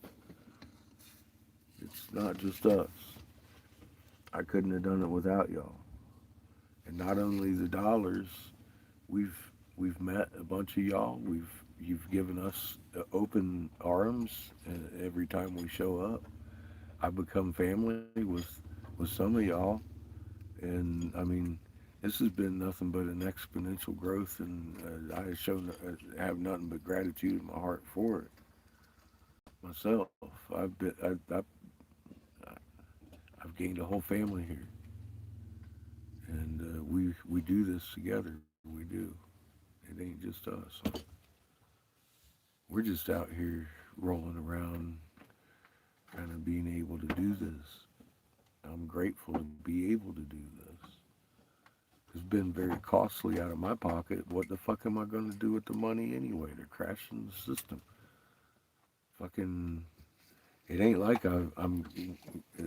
It's not just us. I couldn't have done it without y'all. And not only the dollars, we've met a bunch of y'all. You've given us open arms every time we show up. I've become family with some of y'all, and I mean, this has been nothing but an exponential growth, and have nothing but gratitude in my heart for it myself. I've gained a whole family here, and we do this together. We do. It ain't just us. We're just out here rolling around, kind of being able to do this. I'm grateful to be able to do this. has been very costly out of my pocket. What the fuck am I going to do with the money anyway? They're crashing the system. Fucking, it ain't like I'm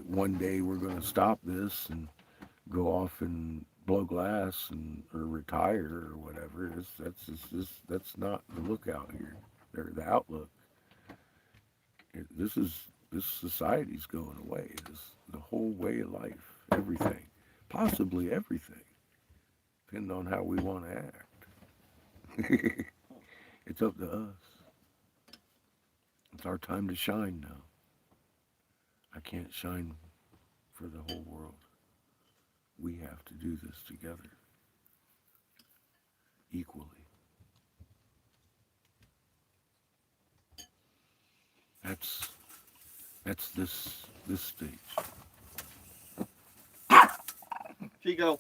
one day we're going to stop this and go off and blow glass and or retire or whatever. That's not the lookout here. They're the outlook. This society's going away. This the whole way of life, everything, possibly everything, depending on how we want to act. It's up to us. It's our time to shine now. I can't shine for the whole world. We have to do this together, equally. That's this stage. Chico.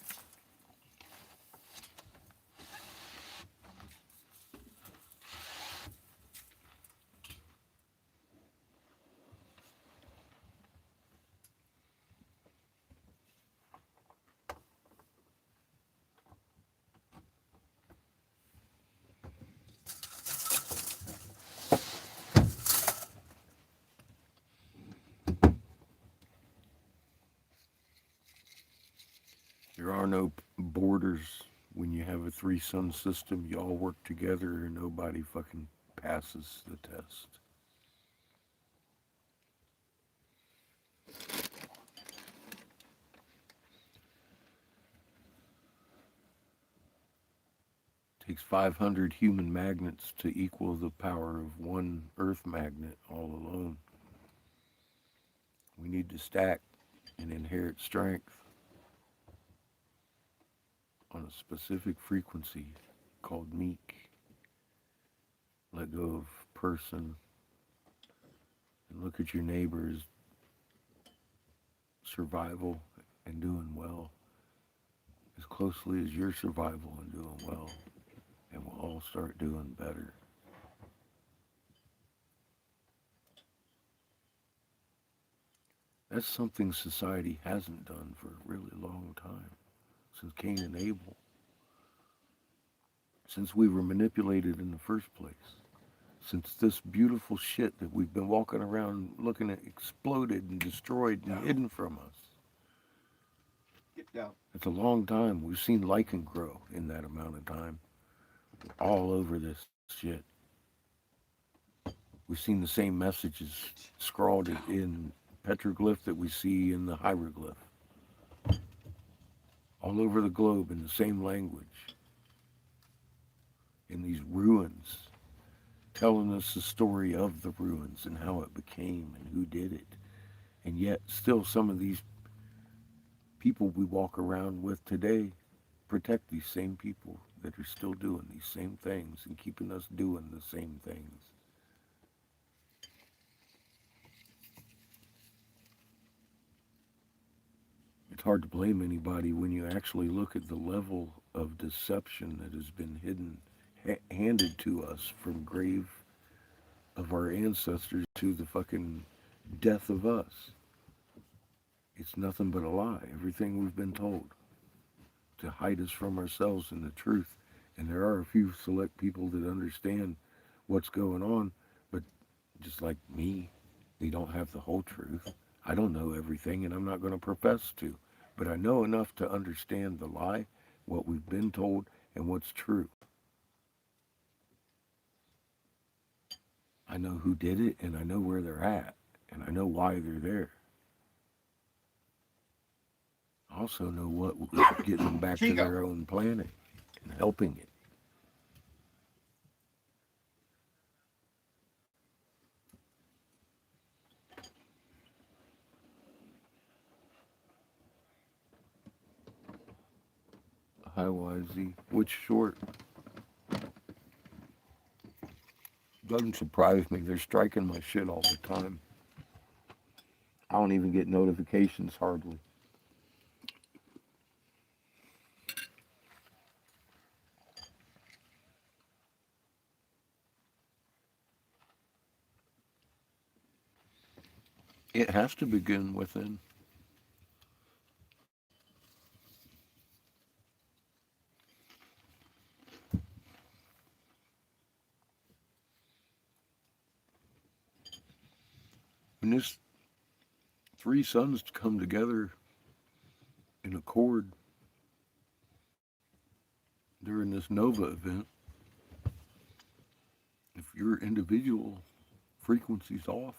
There are no borders when you have a three-sun system. You all work together and nobody fucking passes the test. Takes 500 human magnets to equal the power of one Earth magnet all alone. We need to stack and inherit strength on a specific frequency called meek. Let go of person and look at your neighbor's survival and doing well as closely as your survival and doing well, and we'll all start doing better. That's something society hasn't done for a really long time, since Cain and Abel, since we were manipulated in the first place, since this beautiful shit that we've been walking around looking at exploded and destroyed and hidden from us. Get down. It's a long time. We've seen lichen grow in that amount of time, all over this shit. We've seen the same messages scrawled in petroglyph that we see in the hieroglyph. All over the globe in the same language. In these ruins, telling us the story of the ruins and how it became and who did it. And yet, still some of these people we walk around with today protect these same people that are still doing these same things and keeping us doing the same things. It's hard to blame anybody when you actually look at the level of deception that has been handed to us from grave of our ancestors to the fucking death of us. It's nothing but a lie. Everything we've been told to hide us from ourselves and the truth. And there are a few select people that understand what's going on, but just like me, they don't have the whole truth. I don't know everything, and I'm not going to profess to, but I know enough to understand the lie, what we've been told, and what's true. I know who did it, and I know where they're at, and I know why they're there. I also know what will get them back to their own planet and helping it. Hi, YZ. Which short? Doesn't surprise me. They're striking my shit all the time. I don't even get notifications hardly. It has to begin within. When this three suns come together in accord during this nova event, if your individual frequency's off,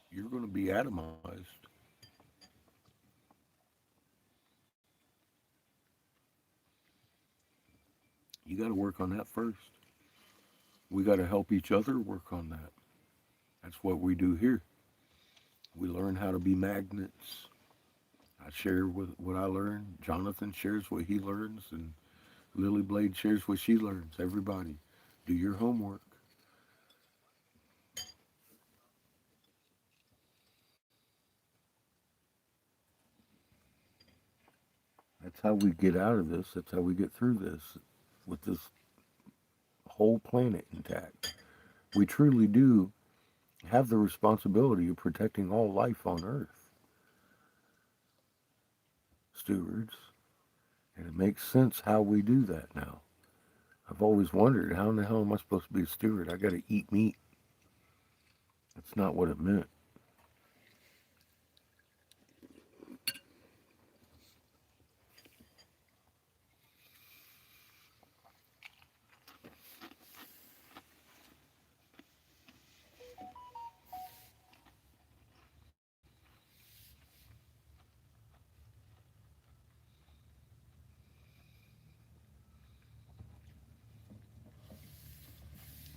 you're going to be atomized. You got to work on that first. We got to help each other work on that. That's what we do here. We learn how to be magnets. I share what I learn. Jonathan shares what he learns, and Lily Blade shares what she learns. Everybody, do your homework. That's how we get out of this. That's how we get through this with this whole planet intact. We truly do have the responsibility of protecting all life on Earth. Stewards. And it makes sense how we do that now. I've always wondered, how in the hell am I supposed to be a steward? I got to eat meat. That's not what it meant.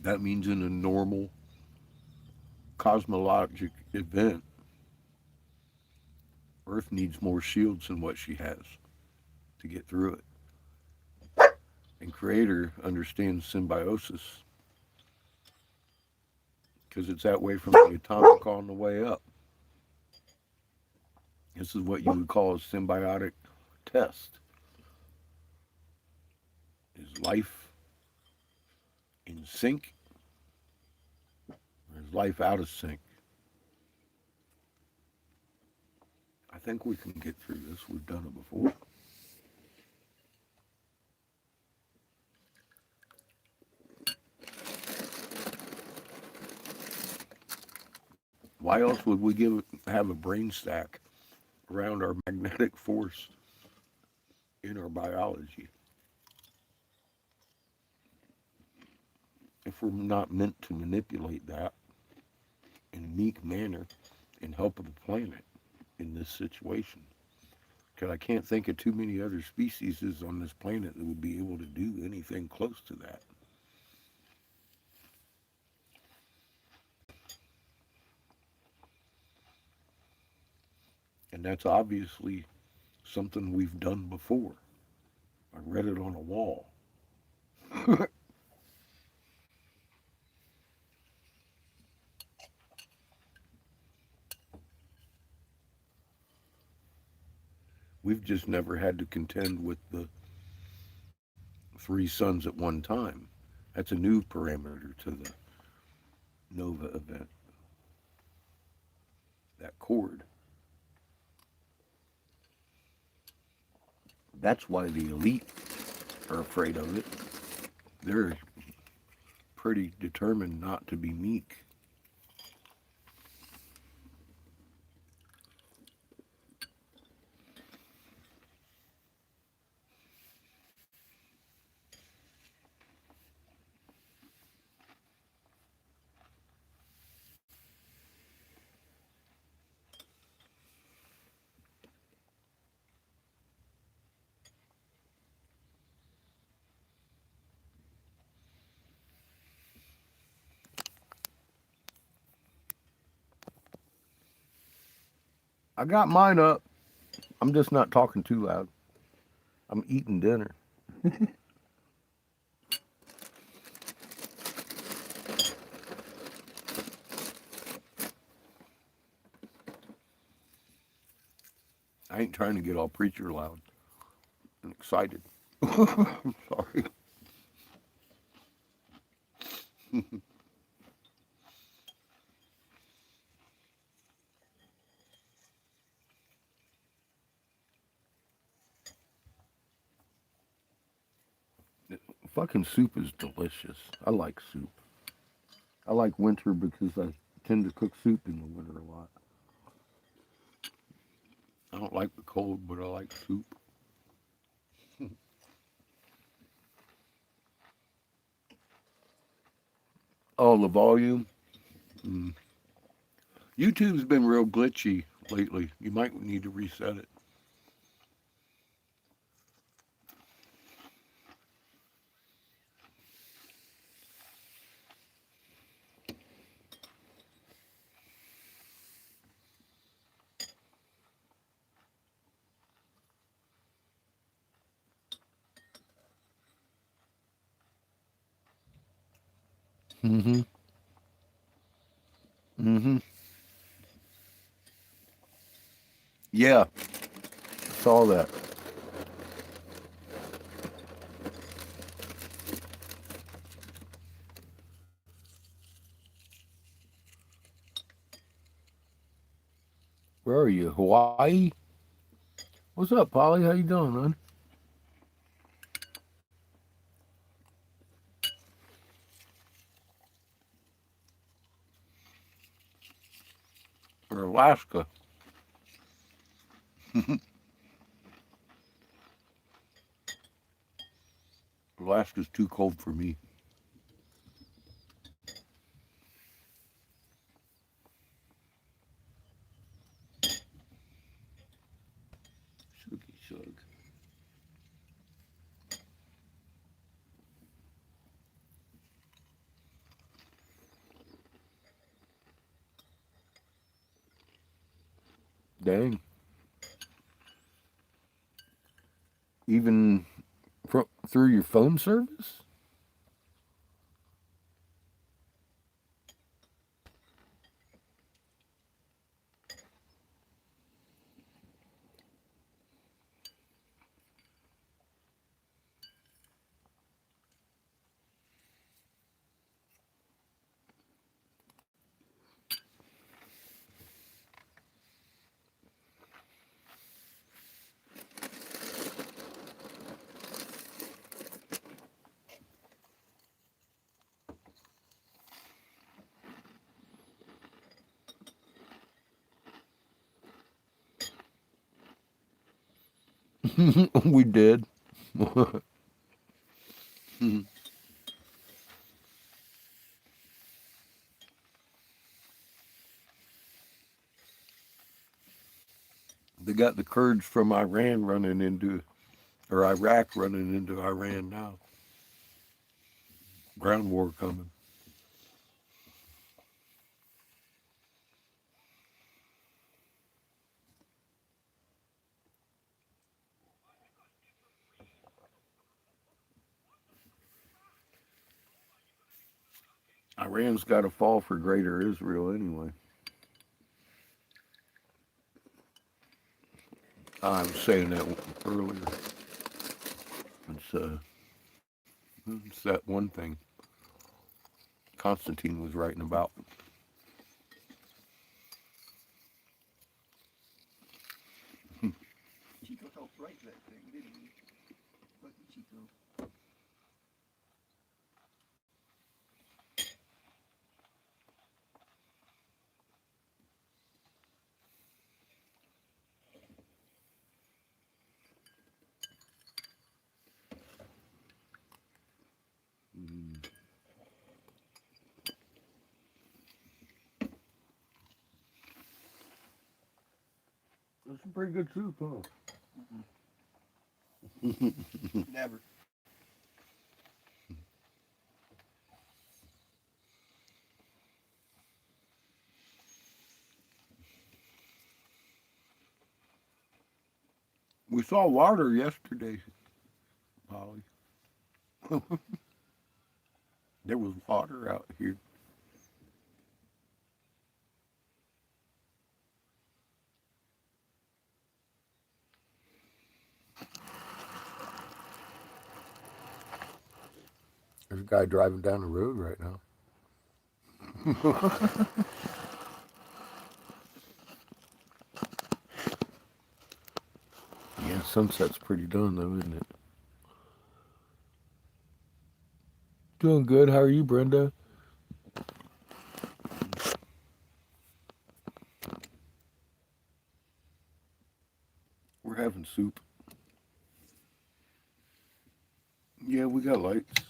That means in a normal cosmologic event, Earth needs more shields than what she has to get through it. And Creator understands symbiosis because it's that way from the atomic on the way up. This is what you would call a symbiotic test. Is life in sync, or is life out of sync? I think we can get through this. We've done it before. Why else would we have a brain stack around our magnetic force in our biology if we're not meant to manipulate that in a meek manner in help of the planet in this situation? Because I can't think of too many other species on this planet that would be able to do anything close to that. And that's obviously something we've done before. I read it on a wall. We've just never had to contend with the three suns at one time. That's a new parameter to the nova event. That chord. That's why the elite are afraid of it. They're pretty determined not to be meek. I got mine up. I'm just not talking too loud. I'm eating dinner. I ain't trying to get all preacher loud and excited. I'm sorry. Fucking soup is delicious. I like soup. I like winter because I tend to cook soup in the winter a lot. I don't like the cold, but I like soup. Oh, the volume. Mm. YouTube's been real glitchy lately. You might need to reset it. Mm-hmm. Mm-hmm. Yeah, saw that. Where are you? Hawaii? What's up, Polly? How you doing, man? Or Alaska? Alaska's too cold for me. Sookie shug. Dang. Even through your phone service? We did. They got the Kurds from Iran running into, or Iraq running into Iran now. Ground war coming. Iran's got to fall for Greater Israel anyway. I was saying that earlier. It's that one thing Constantine was writing about. Chico helped write that thing, didn't he? Lucky Chico. That's some pretty good soup, huh? Never. We saw water yesterday, Polly. There was water out here. There's a guy driving down the road right now. Yeah, sunset's pretty done though, isn't it? Doing good. How are you, Brenda? soup. Yeah, we got lights.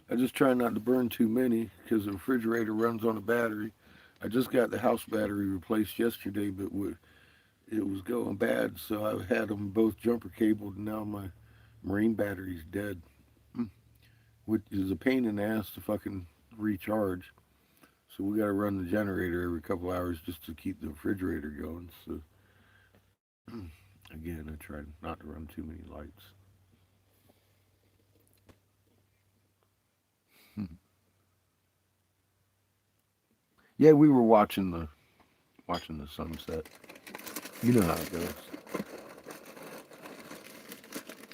I just try not to burn too many because the refrigerator runs on a battery. I just got the house battery replaced yesterday, but it was going bad, so I had them both jumper cabled, and now my marine battery's dead, which is a pain in the ass to fucking recharge. So we got to run the generator every couple hours just to keep the refrigerator going. So again, I try not to run too many lights. Yeah, we were watching the sunset. You know how it goes.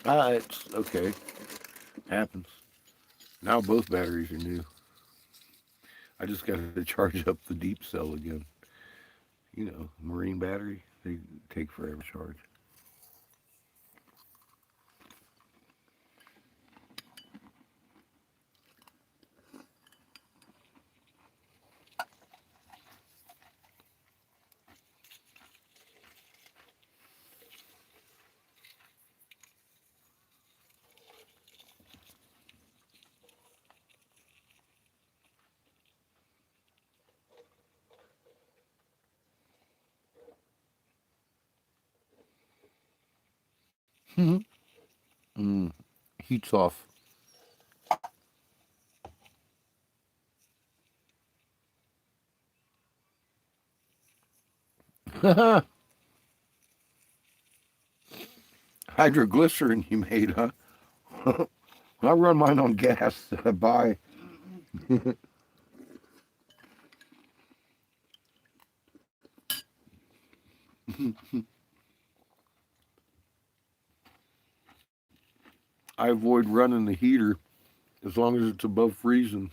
Ah, it's okay. Happens. Now both batteries are new. I just got to charge up the deep cell again. You know, marine battery, they take forever to charge. Mm, heat's off. Hydroglycerin you made, huh? I run mine on gas that I buy. I avoid running the heater as long as it's above freezing.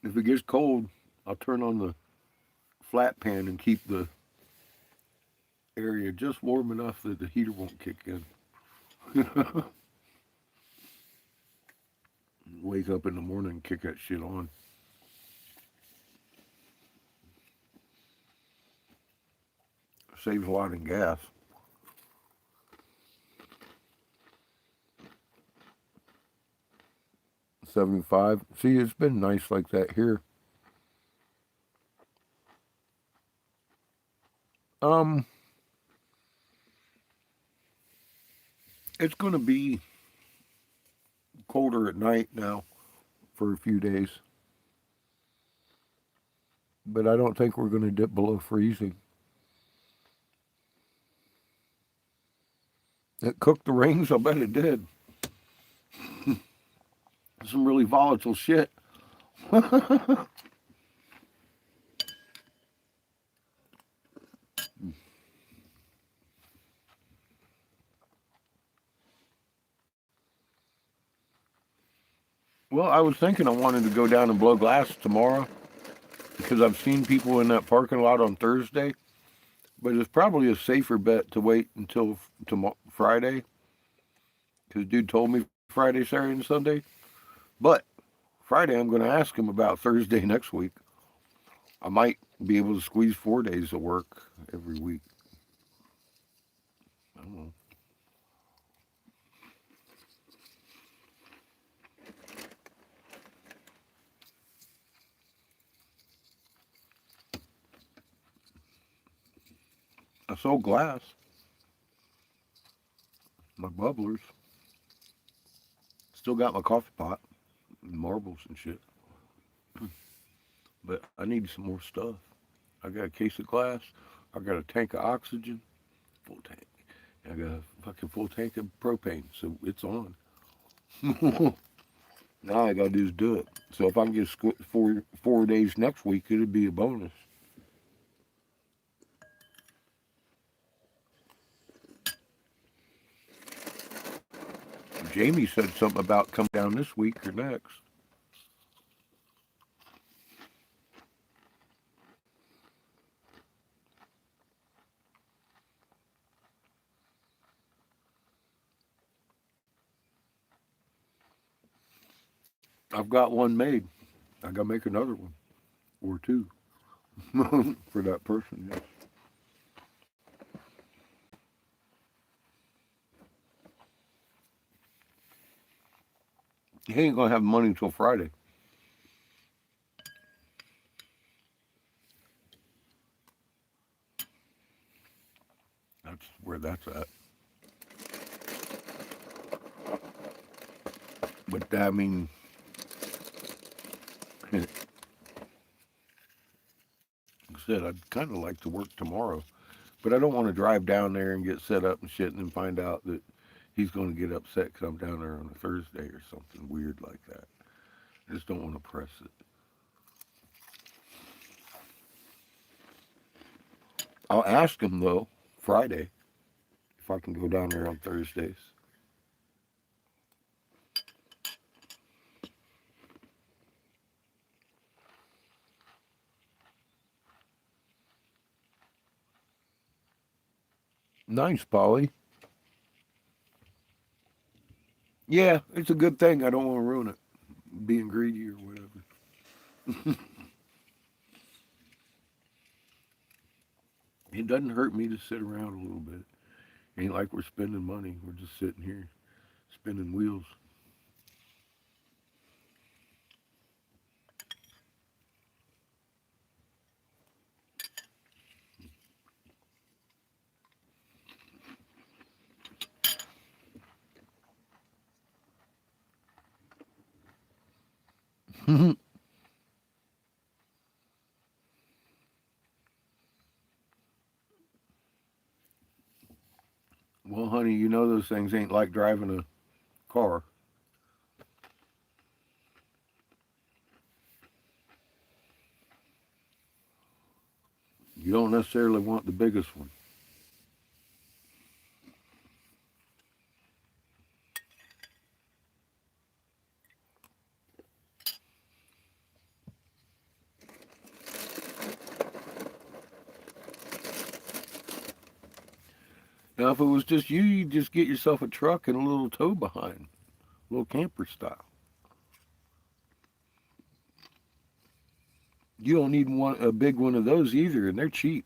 If it gets cold, I'll turn on the flat pan and keep the area just warm enough that the heater won't kick in. Wake up in the morning and kick that shit on. Saves a lot in gas. 75. See, it's been nice like that here. Um, it's going to be colder at night now for a few days, but I don't think we're going to dip below freezing. It cooked the rings. I bet it did. Some really volatile shit. Well, I was thinking I wanted to go down and blow glass tomorrow because I've seen people in that parking lot on Thursday, but it's probably a safer bet to wait until Friday because dude told me Friday, Saturday, and Sunday. But Friday, I'm going to ask him about Thursday next week. I might be able to squeeze 4 days of work every week. I don't know. I sold glass, my bubblers. Still got my coffee pot, and marbles and shit. But I need some more stuff. I got a case of glass. I got a tank of oxygen, full tank. I got a fucking full tank of propane, so it's on. Now all I gotta do is do it. So if I can get 4 days next week, it'd be a bonus. Jamie said something about come down this week or next. I've got one made. I gotta make another one or two for that person. Yes. He ain't gonna have money until Friday. That's where that's at. But I mean, like I said, I'd kind of like to work tomorrow, but I don't want to drive down there and get set up and shit, and then find out that he's going to get upset because I'm down there on a Thursday or something weird like that. I just don't want to press it. I'll ask him though Friday if I can go down there on Thursdays. Nice, Polly. Yeah, it's a good thing. I don't want to ruin it, being greedy or whatever. It doesn't hurt me to sit around a little bit. Ain't like we're spending money. We're just sitting here spinning wheels. Well, honey, you know those things ain't like driving a car. You don't necessarily want the biggest one. Now, if it was just you, you'd just get yourself a truck and a little tow behind, a little camper style. You don't need a big one of those either, and they're cheap.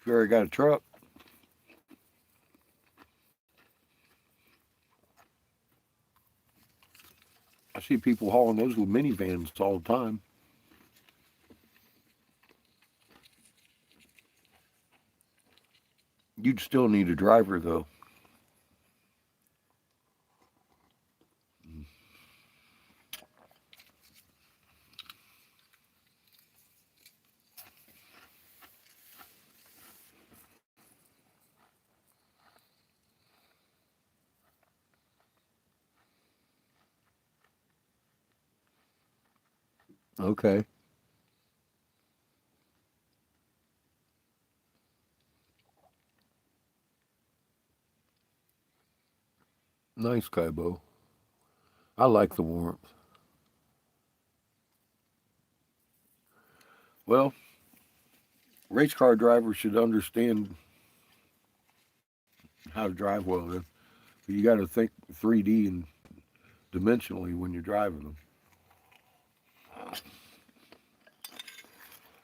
If you already got a truck, I see people hauling those with minivans all the time. You'd still need a driver though. Okay. Nice, Kaibo. I like the warmth. Well, race car drivers should understand how to drive well then. You got to think 3D and dimensionally when you're driving them.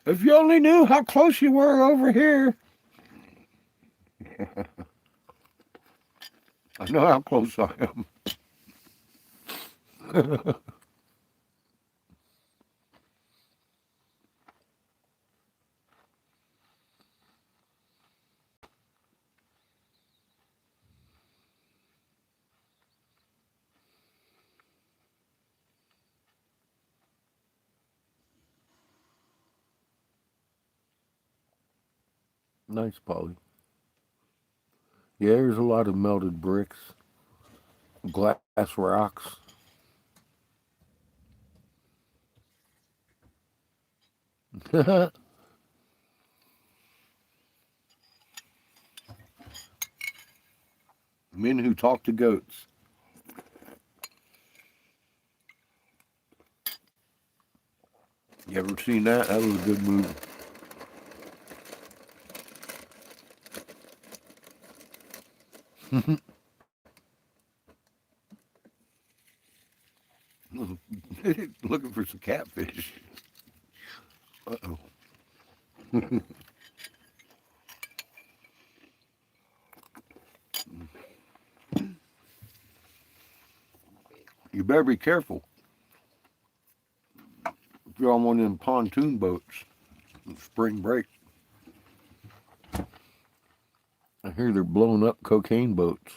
If you only knew how close you were over here. I know how close I am. Nice, Polly. Yeah, there's a lot of melted bricks, glass rocks. Men who talk to goats. You ever seen that? That was a good movie. Looking for some catfish. Uh-oh. You better be careful if you're on one of them pontoon boats. Spring break. I hear they're blowing up cocaine boats.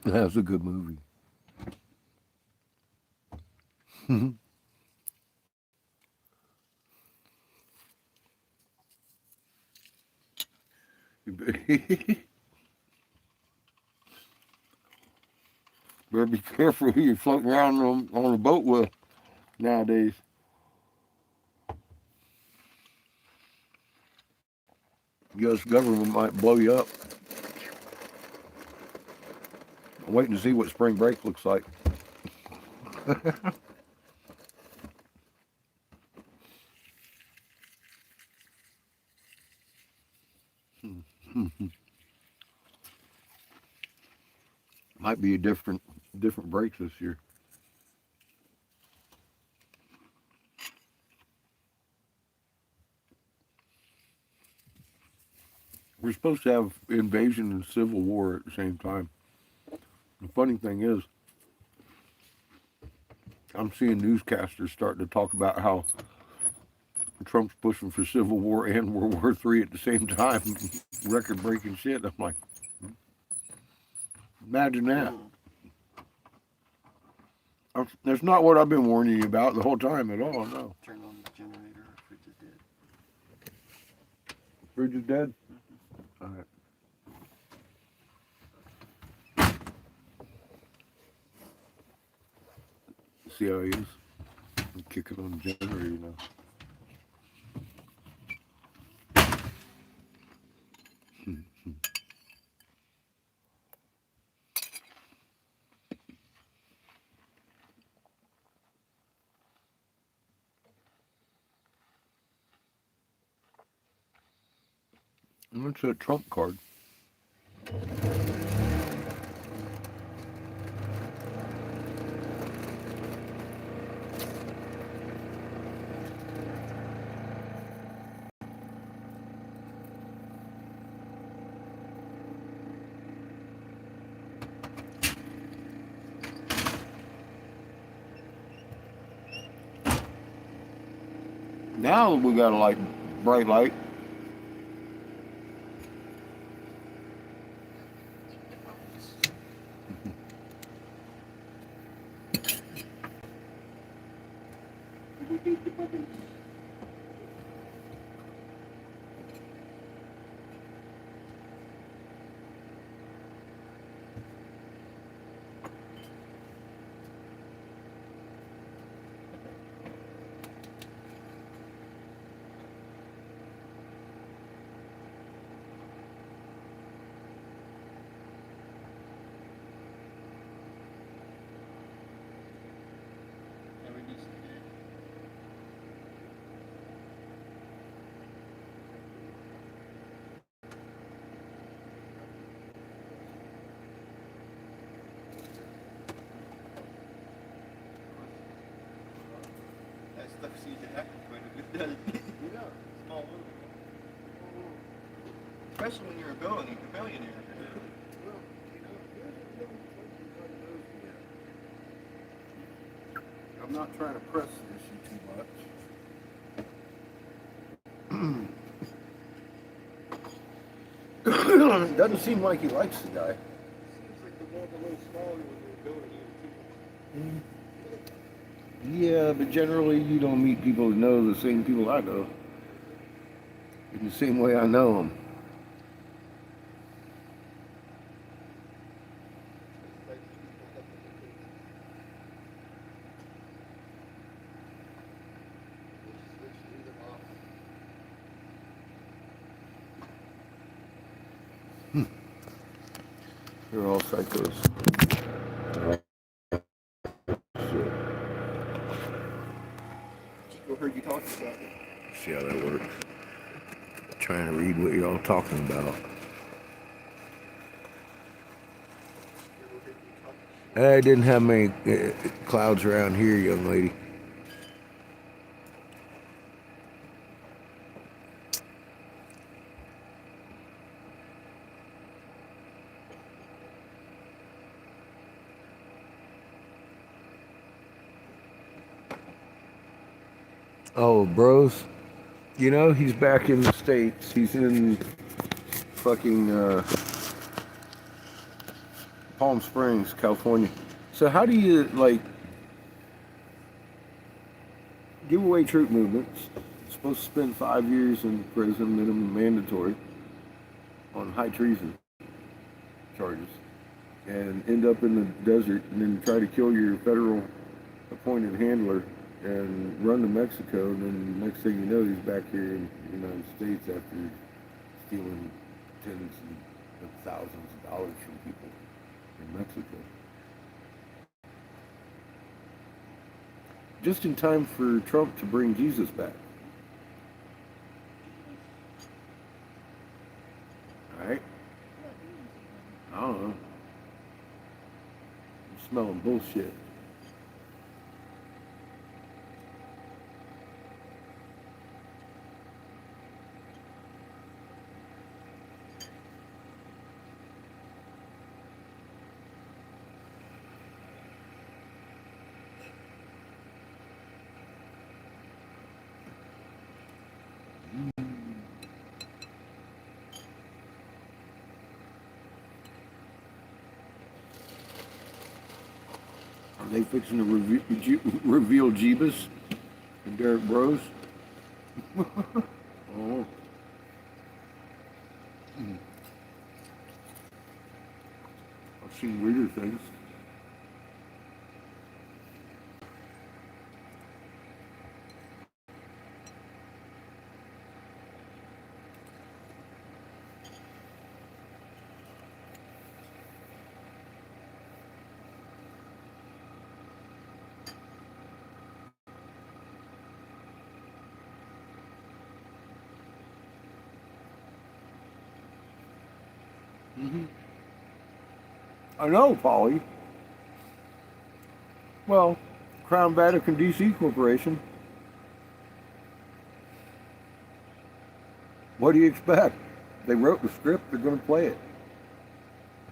That's a good movie. Better be careful who you're floating around on a boat with nowadays. U.S. government might blow you up. I'm waiting to see what spring break looks like. Might be a different breaks this year. We're supposed to have invasion and civil war at the same time. The funny thing is, I'm seeing newscasters starting to talk about how Trump's pushing for civil war and World War III at the same time. Record-breaking shit. I'm like, imagine that. That's not what I've been warning you about the whole time at all, no. Turn on the generator, our fridge is dead. Fridge is dead? All right. See how he is? I'm kicking on the generator now. What's that Trump card? Now we got a light, bright light. That stuff seems to happen quite a bit, doesn't it? Yeah. Small movie. Especially when you're a billionaire. Well, you know, here's the thing, I'm not trying to press the issue too much. Doesn't seem like he likes the guy. Seems like the world a little smaller when you're a billionaire, too. Yeah, but generally you don't meet people who know the same people I know in the same way I know them. They're all psychos. Chico heard you talking about it. See how that works. Trying to read what you're all talking about. I didn't have many clouds around here, young lady. Oh, bros. You know, he's back in the States. He's in fucking Palm Springs, California. So how do you, like, giveaway troop movements? Supposed to spend 5 years in prison, minimum mandatory, on high treason charges, and end up in the desert and then try to kill your federal appointed handler and run to Mexico. And then next thing you know, he's back here in the United States after stealing tens of thousands of dollars from people in Mexico. Just in time for Trump to bring Jesus back. All right? I don't know. I'm smelling bullshit. Are they fixing to reveal Jeebus and Derek Bros? Oh. I've seen weirder things. Mm-hmm. I know, Polly. Well, Crown Vatican DC Corporation. What do you expect? They wrote the script, they're going to play it.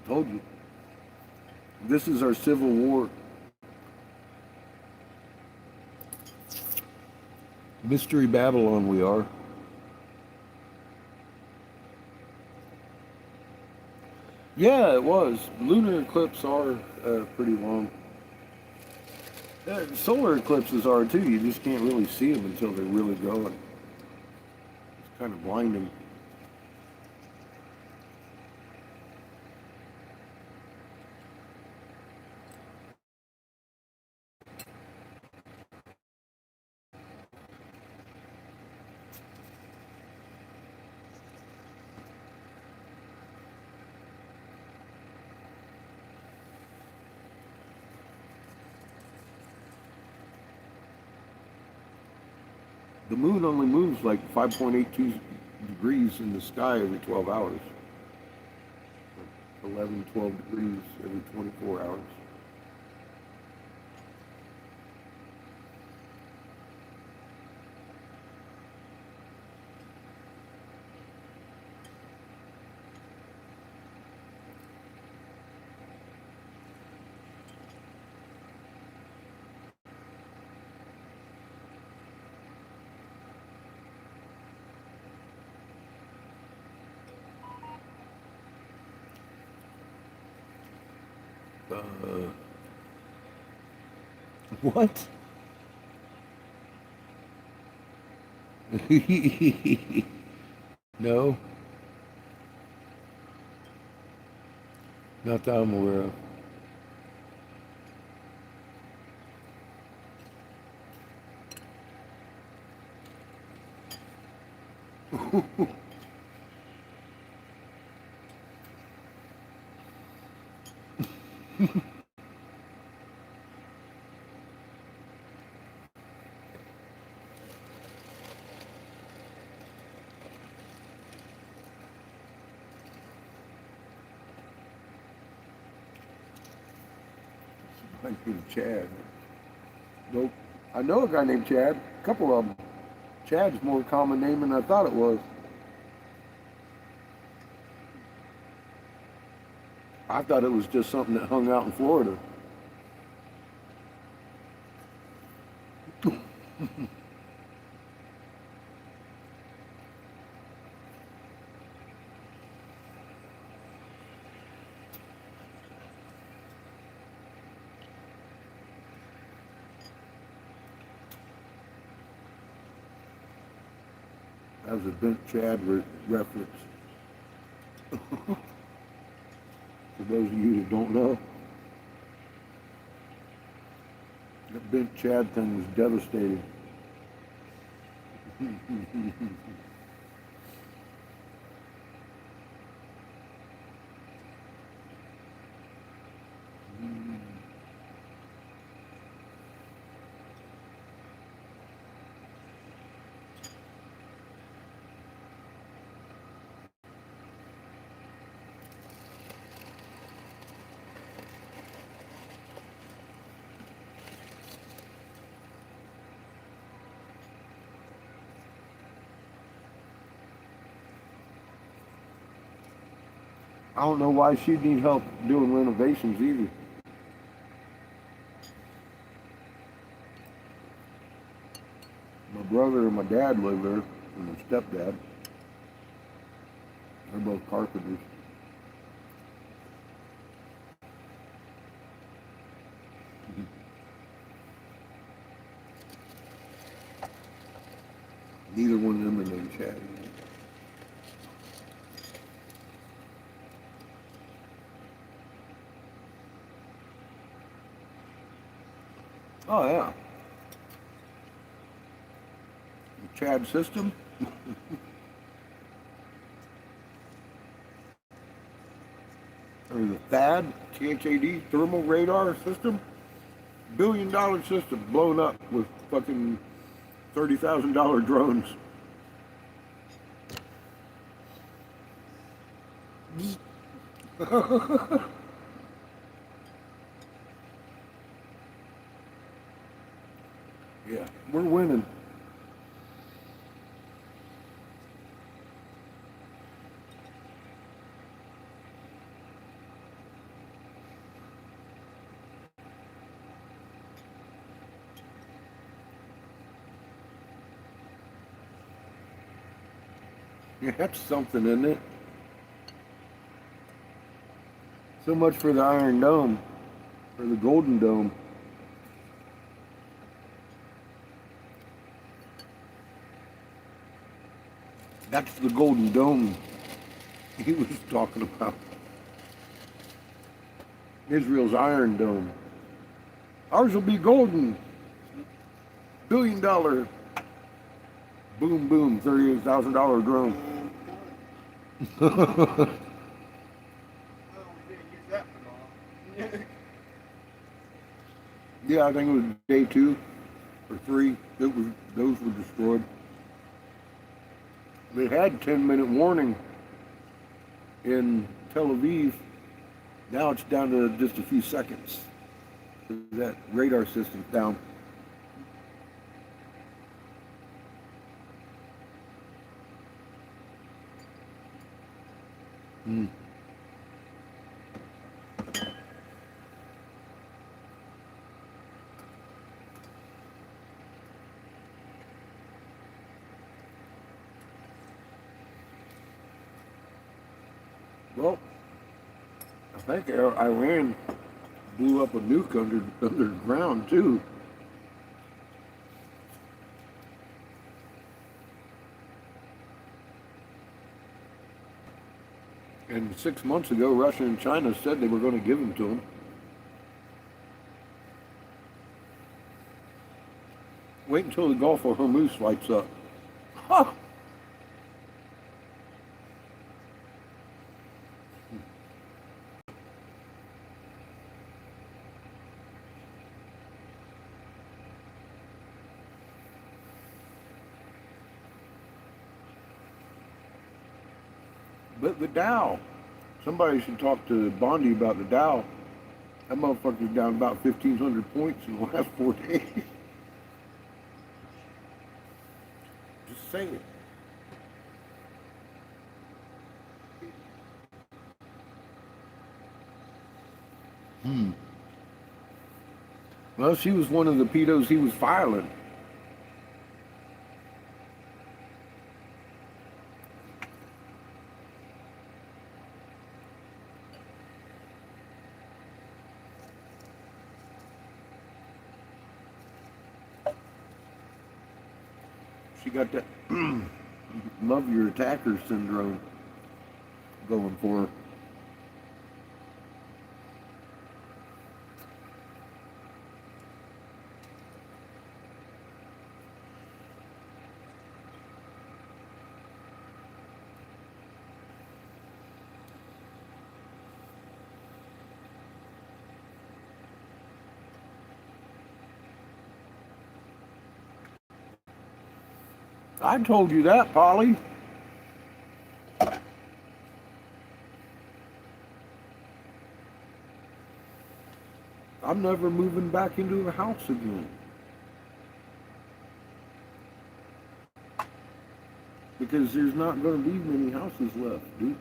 I told you. This is our civil war. Mystery Babylon, we are. Yeah, it was. Lunar eclipses are pretty long. Solar eclipses are too. You just can't really see them until they're really going. It's kind of blinding. The moon only moves like 5.82 degrees in the sky every 12 hours. 11, 12 degrees every 24 hours. What? No, not that I'm aware of. Might be Chad. Nope. I know a guy named Chad. A couple of them. Chad's more common name than I thought it was. I thought it was just something that hung out in Florida. That was a Bent Chad reference. For those of you that don't know, the Bent Chad thing was devastating. I don't know why she'd need help doing renovations either. My brother and my dad live there, and my stepdad. They're both carpenters. Neither one of them are named Chad. Oh yeah. The Chad system. Or the THAAD, THAD, thermal radar system. $1 billion system blown up with fucking $30,000 drones. Yeah, we're winning. Yeah, that's something, isn't it? So much for the Iron Dome, or the Golden Dome. That's the Golden Dome he was talking about. Israel's Iron Dome. Ours will be golden. $1 billion. Boom, boom, $38,000 drone. Oh, we didn't use that for long. Yeah, I think it was day 2 or 3. Those were destroyed. They had 10-minute warning in Tel Aviv. Now it's down to just a few seconds. That radar system's down. Hmm. Well, I think Iran blew up a nuke underground too. And 6 months ago, Russia and China said they were going to give them to them. Wait until the Gulf of Hormuz lights up. Ha! But the Dow, somebody should talk to Bondi about the Dow. That motherfucker's down about 1,500 points in the last 4 days. Just saying. Well, she was one of the pedos he was filing. She got that love your attacker syndrome going for her. I told you that, Polly. I'm never moving back into a house again. Because there's not going to be many houses left, dude.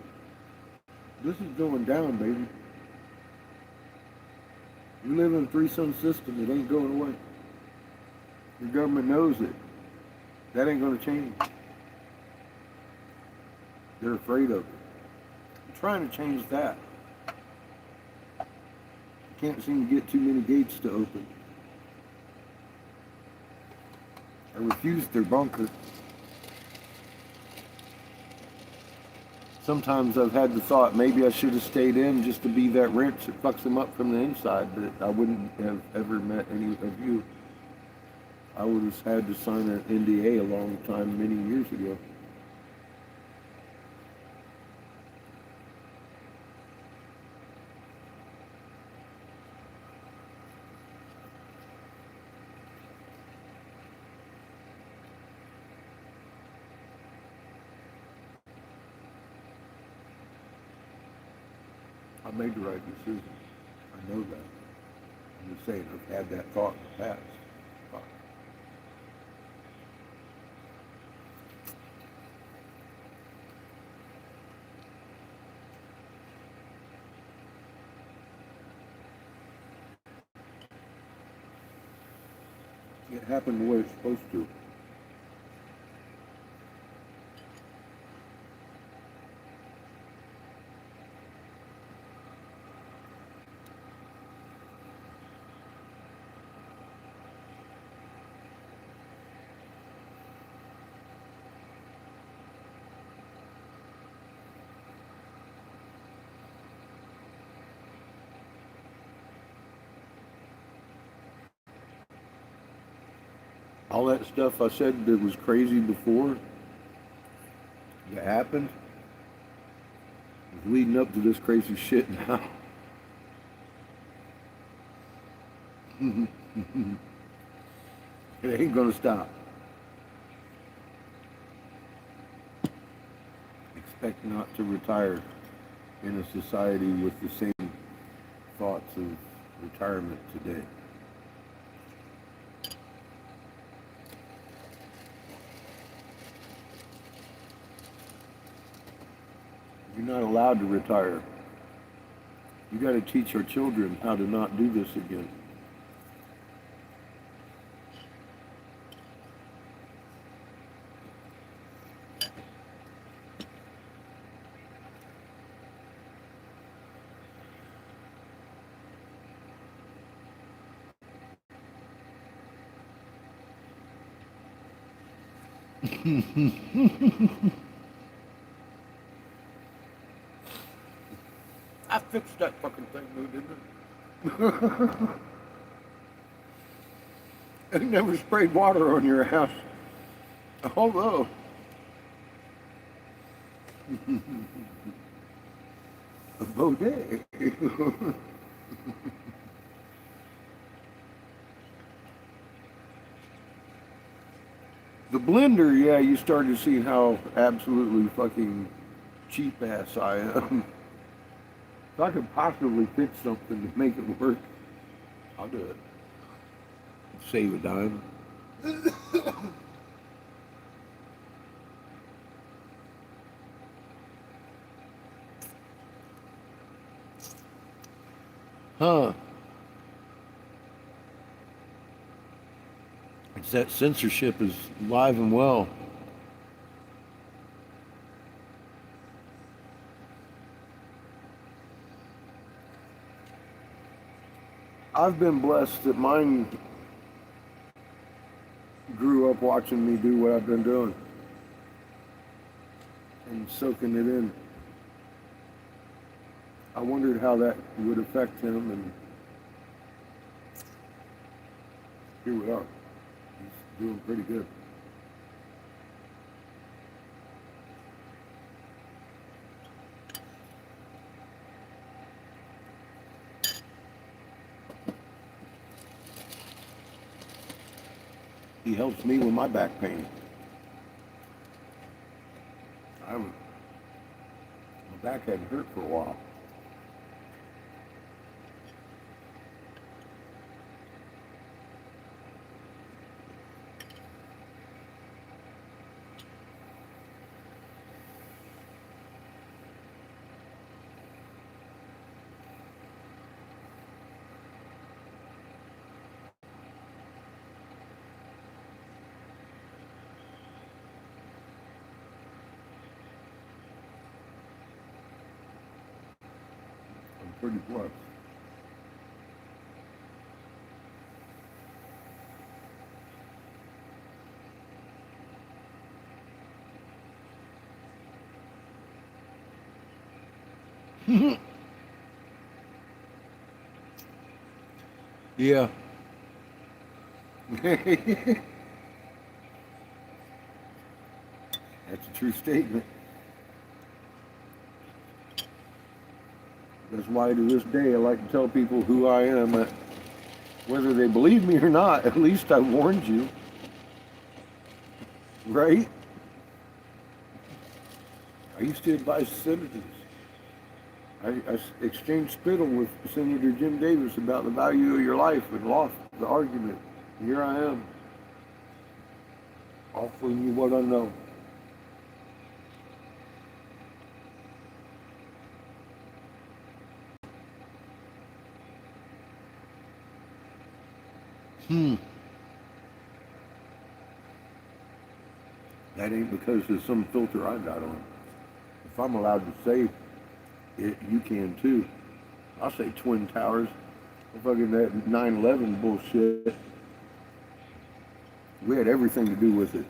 This is going down, baby. You live in a three-son system. It ain't going away. Your government knows it. That ain't going to change. They're afraid of it. I'm trying to change that. Can't seem to get too many gates to open. I refused their bunker. Sometimes I've had the thought maybe I should have stayed in just to be that wrench that fucks them up from the inside, but I wouldn't have ever met any of you. I would have had to sign an NDA a long time, many years ago. I made the right decision. I know that. I'm just saying I've had that thought in the past. It happened the way it's supposed to. All that stuff I said that was crazy before that happened is leading up to this crazy shit now. It ain't gonna stop. Expect not to retire in a society with the same thoughts of retirement today. You're not allowed to retire. You got to teach our children how to not do this again. I fixed that fucking thing, though, didn't I? I never sprayed water on your house. Although, a bidet. The blender, yeah, you started to see how absolutely fucking cheap ass I am. If I could possibly fix something to make it work, I'll do it. Save a dime. Huh. It's that censorship is alive and well. I've been blessed that mine grew up watching me do what I've been doing. and soaking it in. I wondered how that would affect him, and here we are. He's doing pretty good. He helps me with my back pain. My back hadn't hurt for a while. I'm pretty blessed. Yeah. That's a true statement. That's why to this day I like to tell people who I am. Whether they believe me or not, at least I warned you. Right? I used to advise senators. I exchanged spittle with Senator Jim Davis about the value of your life and lost the argument. Here I am, offering you what I know. That ain't because there's some filter I got on. If I'm allowed to say it, you can too. I'll say Twin Towers. Fucking that 9/11 bullshit. We had everything to do with it.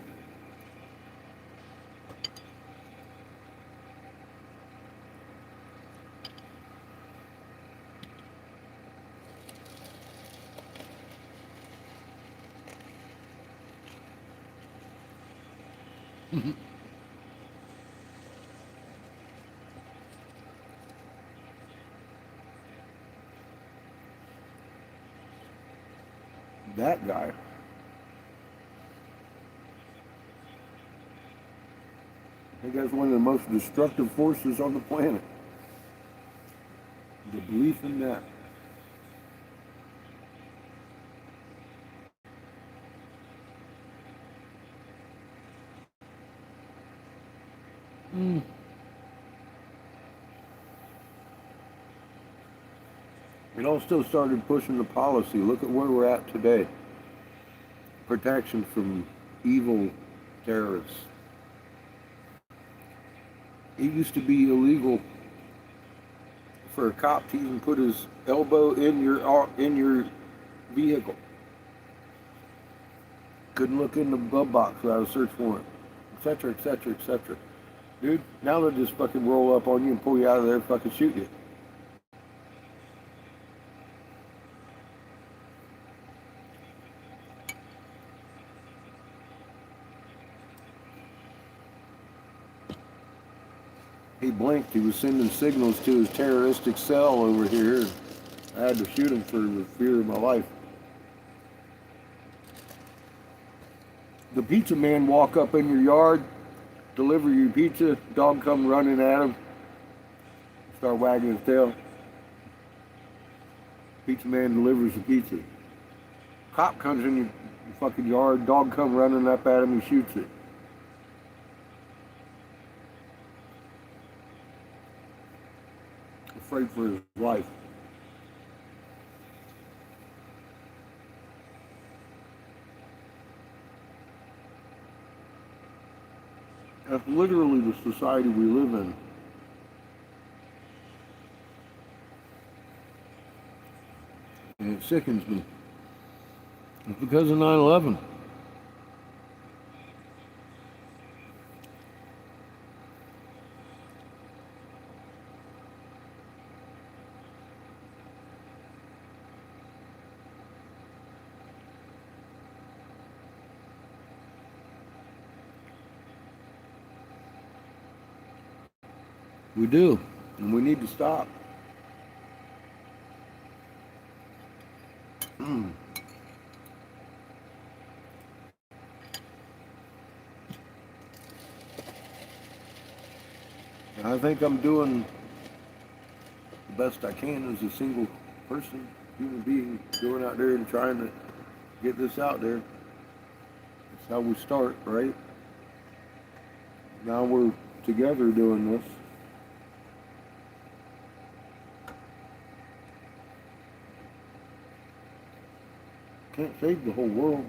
That guy. I think that's one of the most destructive forces on the planet. The belief in that. It all still started pushing the policy. Look at where we're at today. Protection from evil terrorists. It used to be illegal for a cop to even put his elbow in your vehicle. Couldn't look in the glove box without a search warrant, etc., etc., etc. Dude, now they'll just fucking roll up on you and pull you out of there and fucking shoot you. He blinked. He was sending signals to his terroristic cell over here. I had to shoot him for the fear of my life. The pizza man walk up in your yard, deliver your pizza, dog come running at him, start wagging his tail. Pizza man delivers the pizza. Cop comes in your fucking yard, dog come running up at him, he shoots it. Afraid for his life. That's literally the society we live in. And it sickens me. It's because of 9/11. We do, and we need to stop. I think I'm doing the best I can as a single person, human being, going out there and trying to get this out there. That's how we start, right? Now we're together doing this. Can't save the whole world.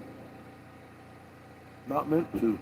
Not meant to.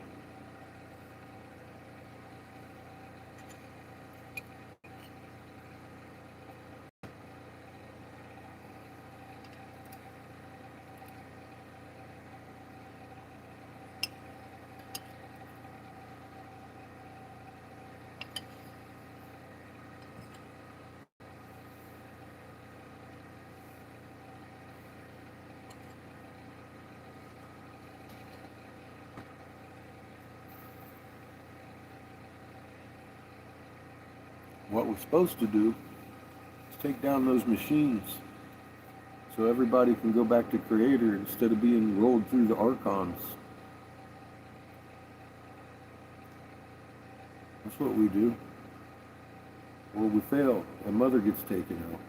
What we're supposed to do is take down those machines so everybody can go back to Creator instead of being rolled through the archons. That's what we do. Or we fail and Mother gets taken out.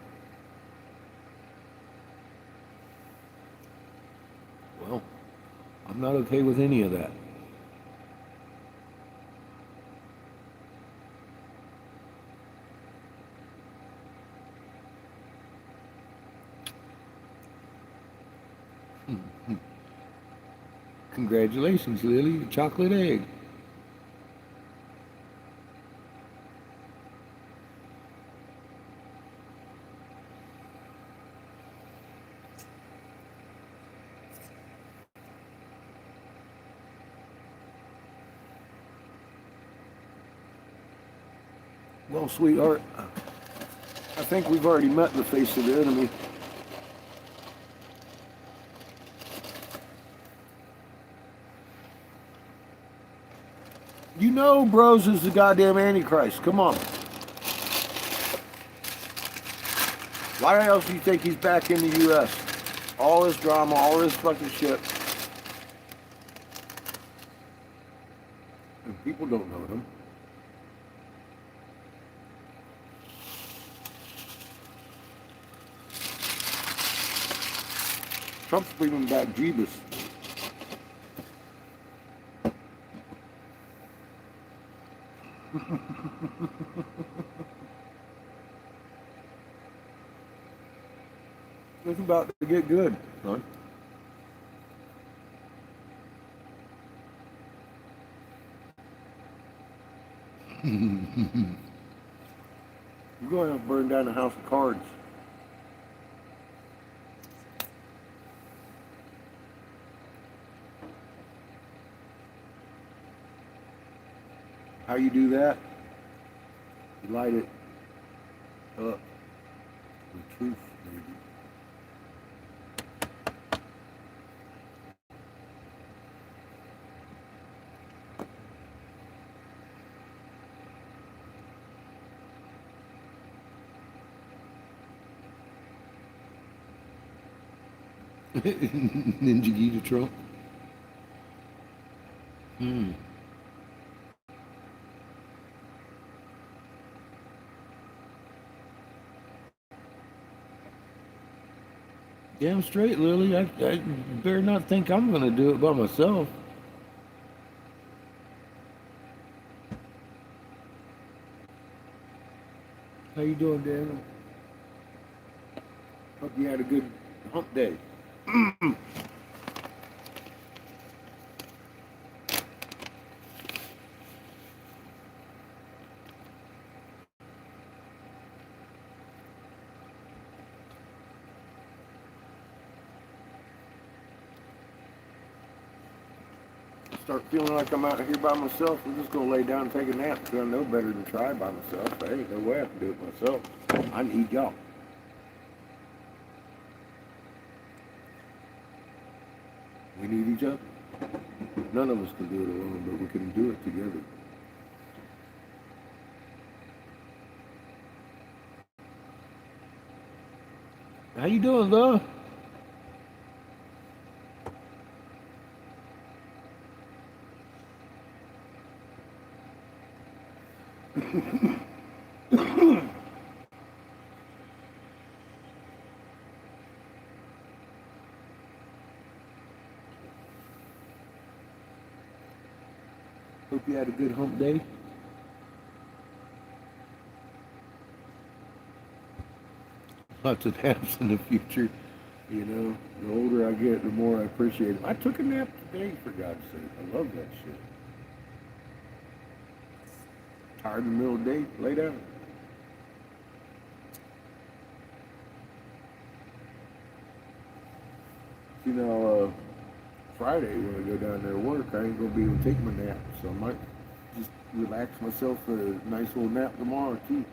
Well, I'm not okay with any of that. Congratulations, Lily, chocolate egg. Well, sweetheart, I think we've already met the face of the enemy. You know Bros is the goddamn Antichrist. Come on. Why else do you think he's back in the U.S.? All this drama, all this fucking shit. And people don't know him. Trump's bringing back Jeebus. It's about to get good, son. You're going to burn down a house of cards. How you do that? You light it up with truth, baby. Ninja Gita Trump. Damn straight, Lily. I better not think I'm going to do it by myself. How you doing, Daniel? Hope you had a good hump day. Start feeling like I'm out here by myself, I'm just gonna lay down and take a nap because I know better than try by myself. There ain't no way I can do it myself. I need y'all. We need each other. None of us can do it alone, but we can do it together. How you doing, though? Hope you had a good hump day. Lots of naps in the future. You know, the older I get, the more I appreciate it. I took a nap today, for God's sake. I love that shit. Tired in the middle of the day, lay down. You know, Friday when I go down there to work, I ain't gonna be able to take my nap, so I might just relax myself for a nice little nap tomorrow too.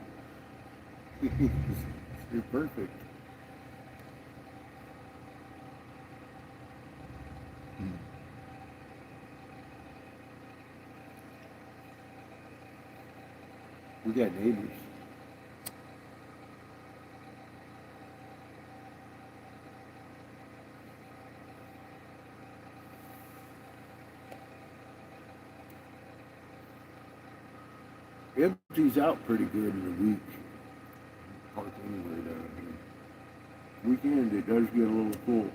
It's perfect. We got neighbors. It empties out pretty good in the week. Park anywhere down here. Weekend it does get a little full.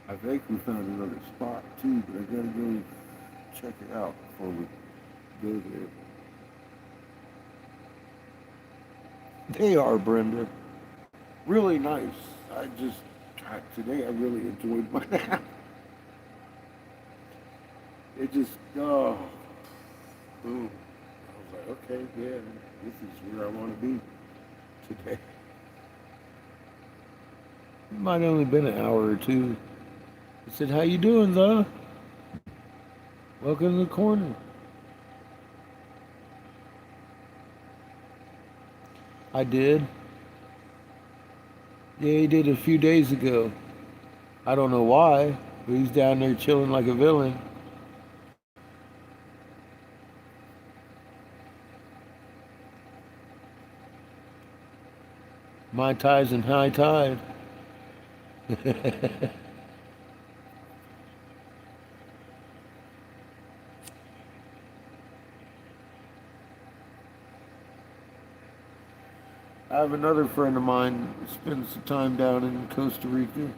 I think we found another spot too, but I gotta go check it out before we go there. They are, Brenda. Really nice. Today I really enjoyed my nap. It just, boom. I was like, okay, yeah, this is where I want to be today. It might only been an hour or two. I said, how you doing, though? Welcome to the corner. I did. Yeah, he did a few days ago. I don't know why, but he's down there chilling like a villain. Mai Tais and high tide. I have another friend of mine who spends some time down in Costa Rica.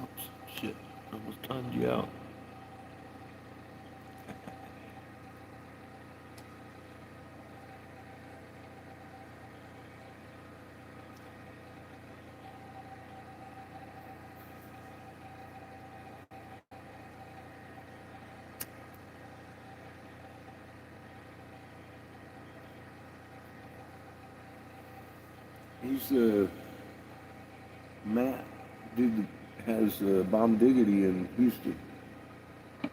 Oops, shit, almost timed you out. He's Matt, dude that has Bomb Diggity in Houston. He's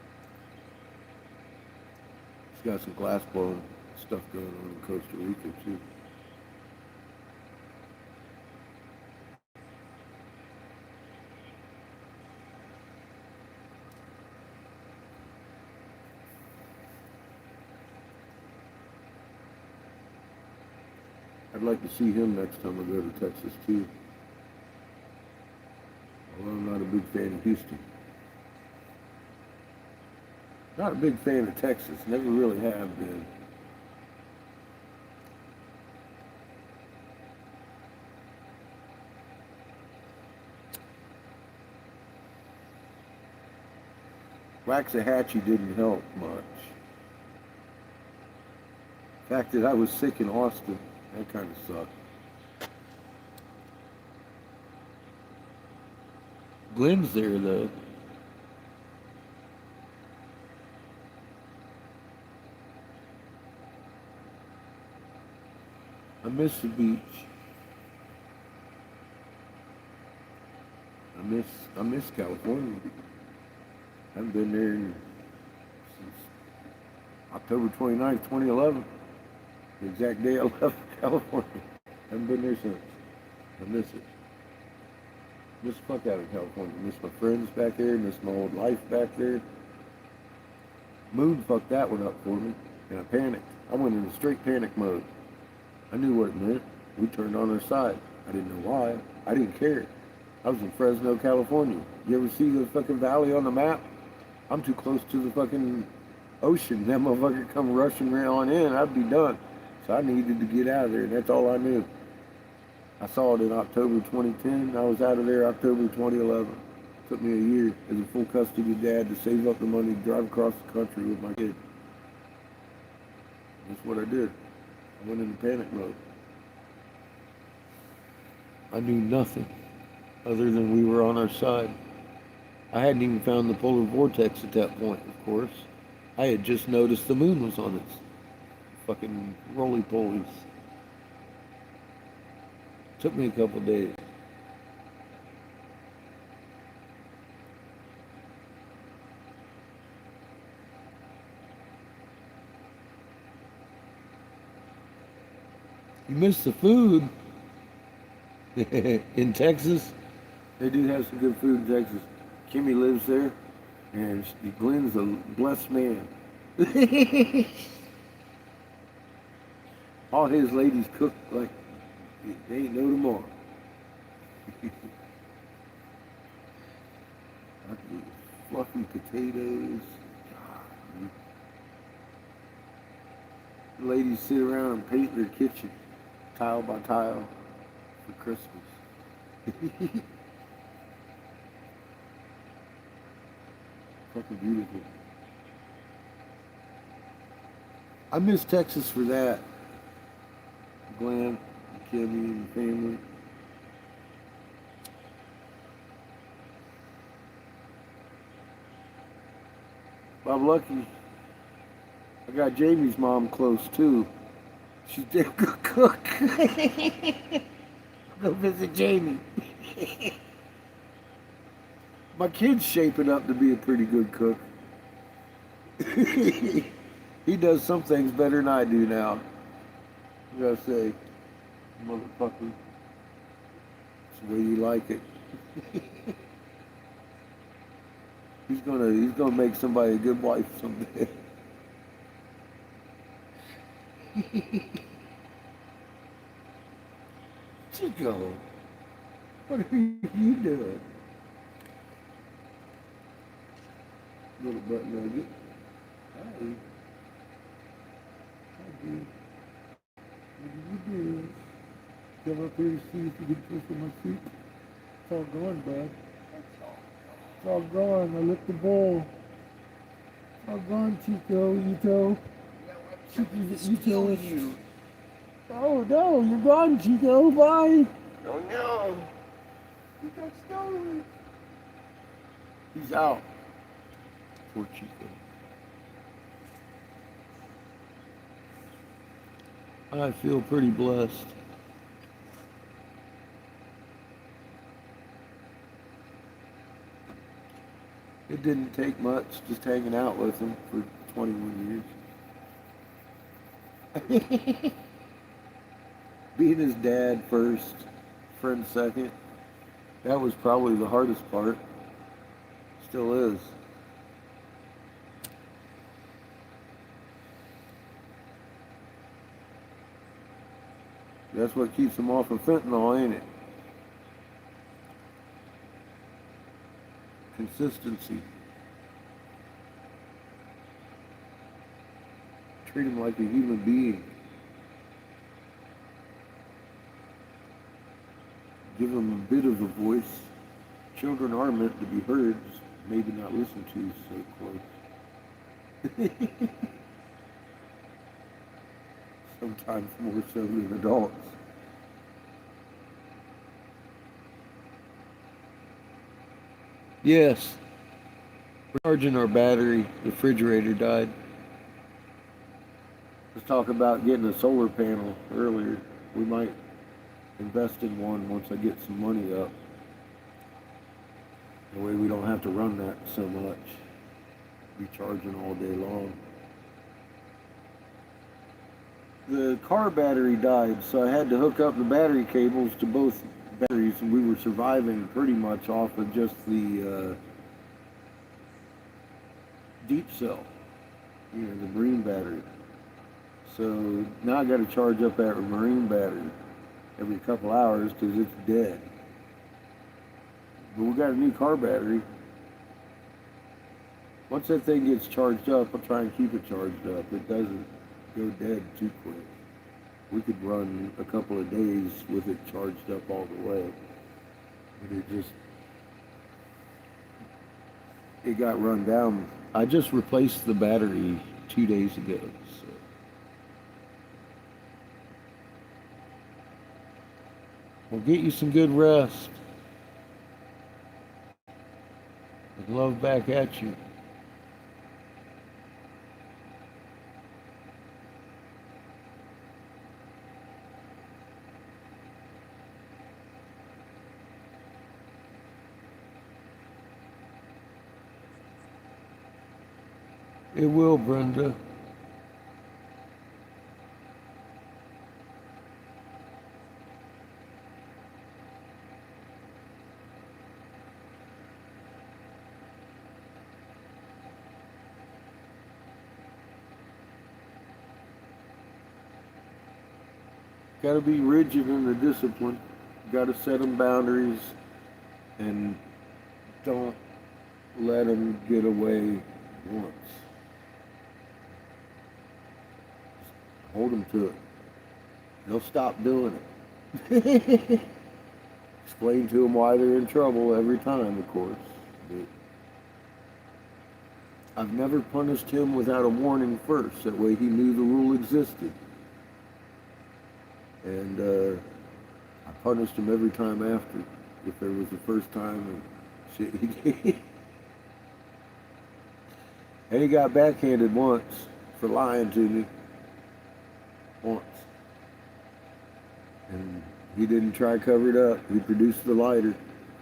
got some glass blowing stuff going on in Costa Rica too. I'd like to see him next time I go to Texas too. Although I'm not a big fan of Houston. Not a big fan of Texas. Never really have been. Waxahachie didn't help much. The fact that I was sick in Austin, that kind of sucked. Glenn's there though. I miss the beach. I miss California. I haven't been there since October 29th, 2011. The exact day I left California. Haven't been there since. I miss it. Miss the fuck out of California. Miss my friends back there. Miss my old life back there. Moon fucked that one up for me, and I panicked. I went into straight panic mode. I knew what it meant. We turned on our side. I didn't know why. I didn't care. I was in Fresno, California. You ever see the fucking valley on the map? I'm too close to the fucking ocean. That motherfucker come rushing right on in, I'd be done. So I needed to get out of there, and that's all I knew. I saw it in October 2010. I was out of there October 2011. Took me a year as a full custody dad to save up the money to drive across the country with my kid. That's what I did. I went into panic mode. I knew nothing other than we were on our side. I hadn't even found the polar vortex at that point, of course. I had just noticed the moon was on its fucking roly-polies. Took me a couple days. You missed the food. In Texas, they do have some good food in Texas. Kimmy lives there, and Glenn's a blessed man. All his ladies cook like they ain't no tomorrow. Fluffy potatoes. The ladies sit around and paint their kitchen, tile by tile, for Christmas. Fucking beautiful. I miss Texas for that. Glenn, Kimmy, and the family. Bob Lucky, I got Jamie's mom close too. She's a damn good cook. Go visit Jamie. My kid's shaping up to be a pretty good cook. He does some things better than I do now. I gotta say, motherfucker, it's the way you like it. He's gonna make somebody a good wife someday. Chico, what are you doing? Little butt nugget. Hi. Hi, dude. What do you do? Come up here to see if you can piss in my feet. It's all gone, bud. It's all gone. I licked the bowl. It's all gone, Chico. Ito. Chico, you. Oh no, you're gone, Chico. Bye. Oh no! You got stolen. He's out. Poor Chico. I feel pretty blessed. It didn't take much just hanging out with him for 21 years. Being his dad first, friend second, that was probably the hardest part. Still is. That's what keeps him off of fentanyl, ain't it? Consistency. Treat him like a human being. Give him a bit of a voice. Children are meant to be heard, just maybe not listened to so close. Sometimes more so than adults. Yes. We're charging our battery. The refrigerator died. Let's talk about getting a solar panel earlier. We might invest in one once I get some money up. That way we don't have to run that so much. Be charging all day long. the car battery died, so I had to hook up the battery cables to both batteries, and we were surviving pretty much off of just the deep cell, you know, the marine battery. So now I got to charge up that marine battery every couple hours because it's dead. But we got a new car battery. Once that thing gets charged up, I'll try and keep it charged up. It doesn't go dead too quick. We could run a couple of days with it charged up all the way. But it got run down. I just replaced the battery 2 days ago. So. Well, get you some good rest. With love back at you. It will, Brenda. Got to be rigid in the discipline. Got to set them boundaries and don't let them get away once. Hold them to it. They'll stop doing it. Explain to them why they're in trouble every time, of course. But I've never punished him without a warning first. That way he knew the rule existed. And I punished him every time after. If there was the first time and shit he did. And he got backhanded once for lying to me. Once. And he didn't try to cover it up. He produced the lighter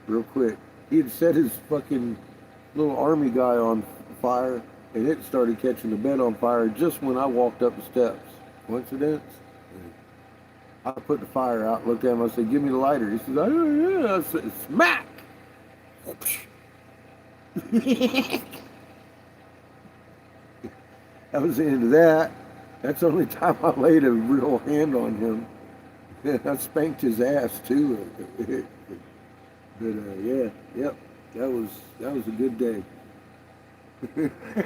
real quick. He had set his fucking little army guy on fire, and it started catching the bed on fire just when I walked up the steps. Coincidence? I put the fire out, looked at him, I said, give me the lighter. He says, oh yeah. I said, smack! That was the end of that. That's the only time I laid a real hand on him. I spanked his ass too. But yeah, yep, that was a good day.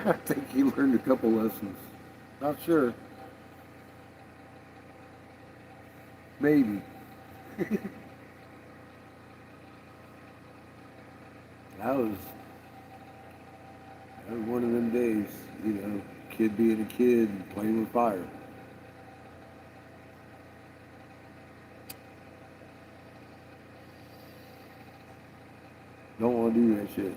I think he learned a couple lessons. Not sure. Maybe. That was one of them days, you know, kid being a kid and playing with fire. Don't want to do that shit.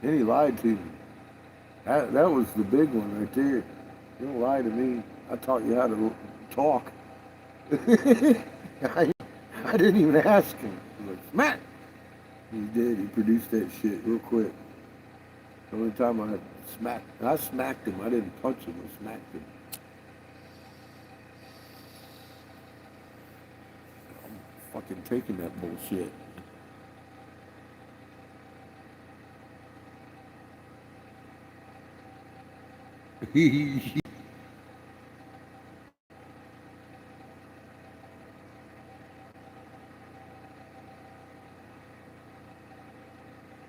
And he lied to me. That was the big one right there. Don't lie to me. I taught you how to talk. I didn't even ask him. I was like, smack! He did. He produced that shit real quick. The only time I smacked him. I didn't punch him. I smacked him. I'm fucking taking that bullshit.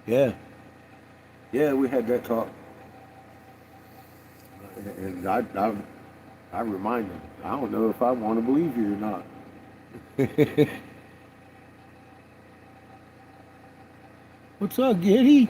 Yeah. Yeah, we had that talk. And I remind him, I don't know if I want to believe you or not. What's up, Giddy?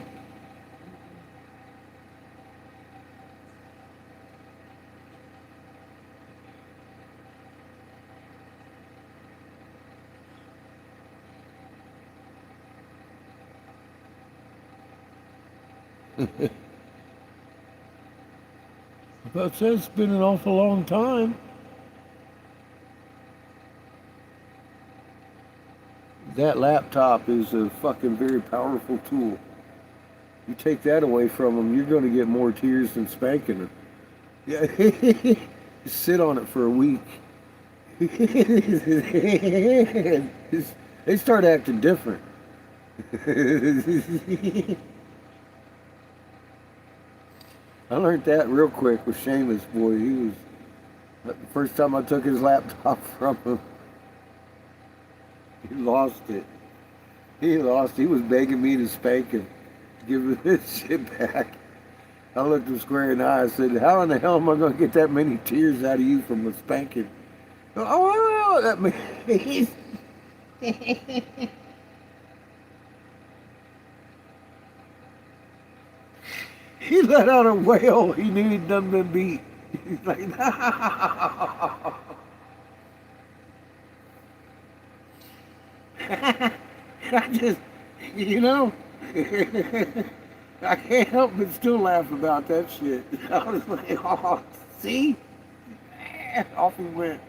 But it's been an awful long time. That laptop is a fucking very powerful tool. You take that away from them, you're going to get more tears than spanking them. Yeah, sit on it for a week. They start acting different. I learned that real quick with Seamus, boy. He was the first time I took his laptop from him. He lost it. He lost. He was begging me to spank him, give him his shit back. I looked him square in the eye. I said, "How in the hell am I going to get that many tears out of you from a spanking?" Oh, that means he let out a wail. He knew he'd done been beat. He's like, I just, you know, I can't help but still laugh about that shit. I was like, oh, see? Off he went.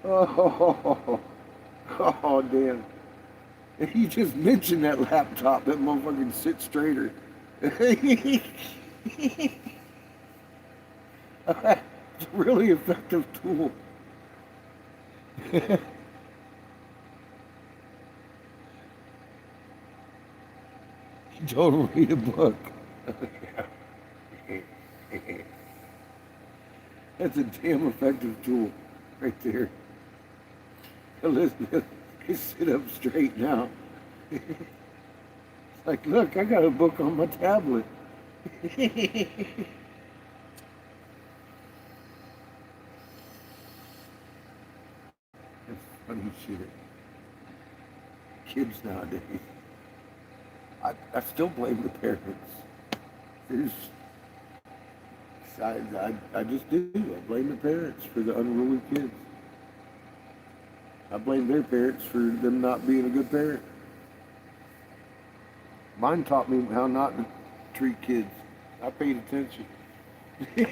Oh, oh, damn. You just mentioned that laptop, that motherfucking sit straighter. It's a really effective tool. Don't read a book. That's a damn effective tool right there. Listen, sit up straight now. It's like, look, I got a book on my tablet. That's funny shit. Kids nowadays. I still blame the parents. There's, I just do. I blame the parents for the unruly kids. I blame their parents for them not being a good parent. Mine taught me how not to treat kids. I paid attention. You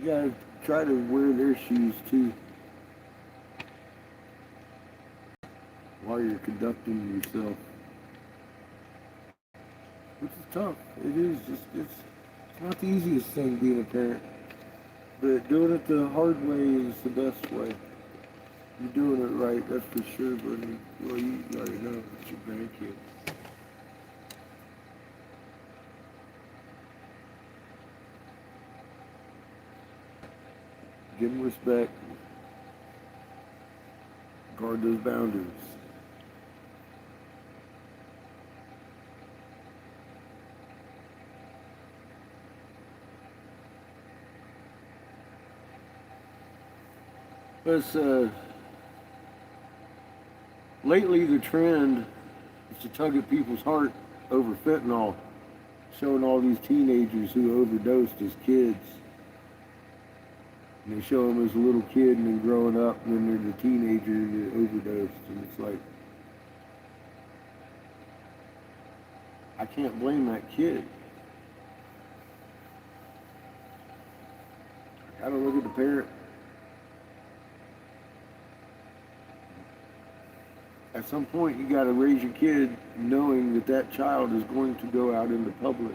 gotta try to wear their shoes too while you're conducting yourself. Which is tough. It is. It's not the easiest thing being a parent. But doing it the hard way is the best way. You're doing it right, that's for sure, buddy. Well, you already know it's your grandkid. Give them respect. Guard those boundaries. But lately the trend is to tug at people's heart over fentanyl, showing all these teenagers who overdosed as kids. And they show them as a little kid and then growing up and then they're the teenager that overdosed. And it's like, I can't blame that kid. I gotta look at the parent. At some point, you gotta raise your kid knowing that that child is going to go out into public.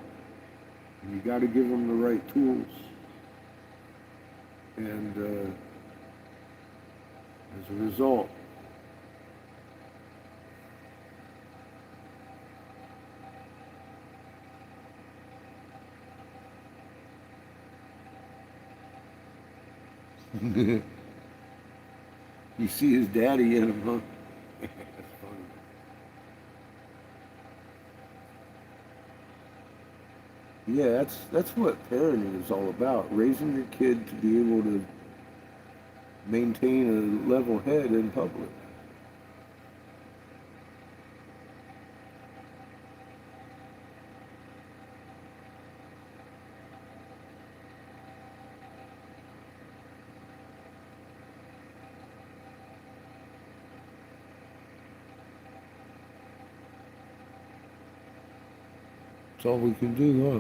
And you gotta give them the right tools. And as a result, you see his daddy in him, huh? That's funny. Yeah, that's what parenting is all about. Raising your kid to be able to maintain a level head in public. That's all we can do, huh?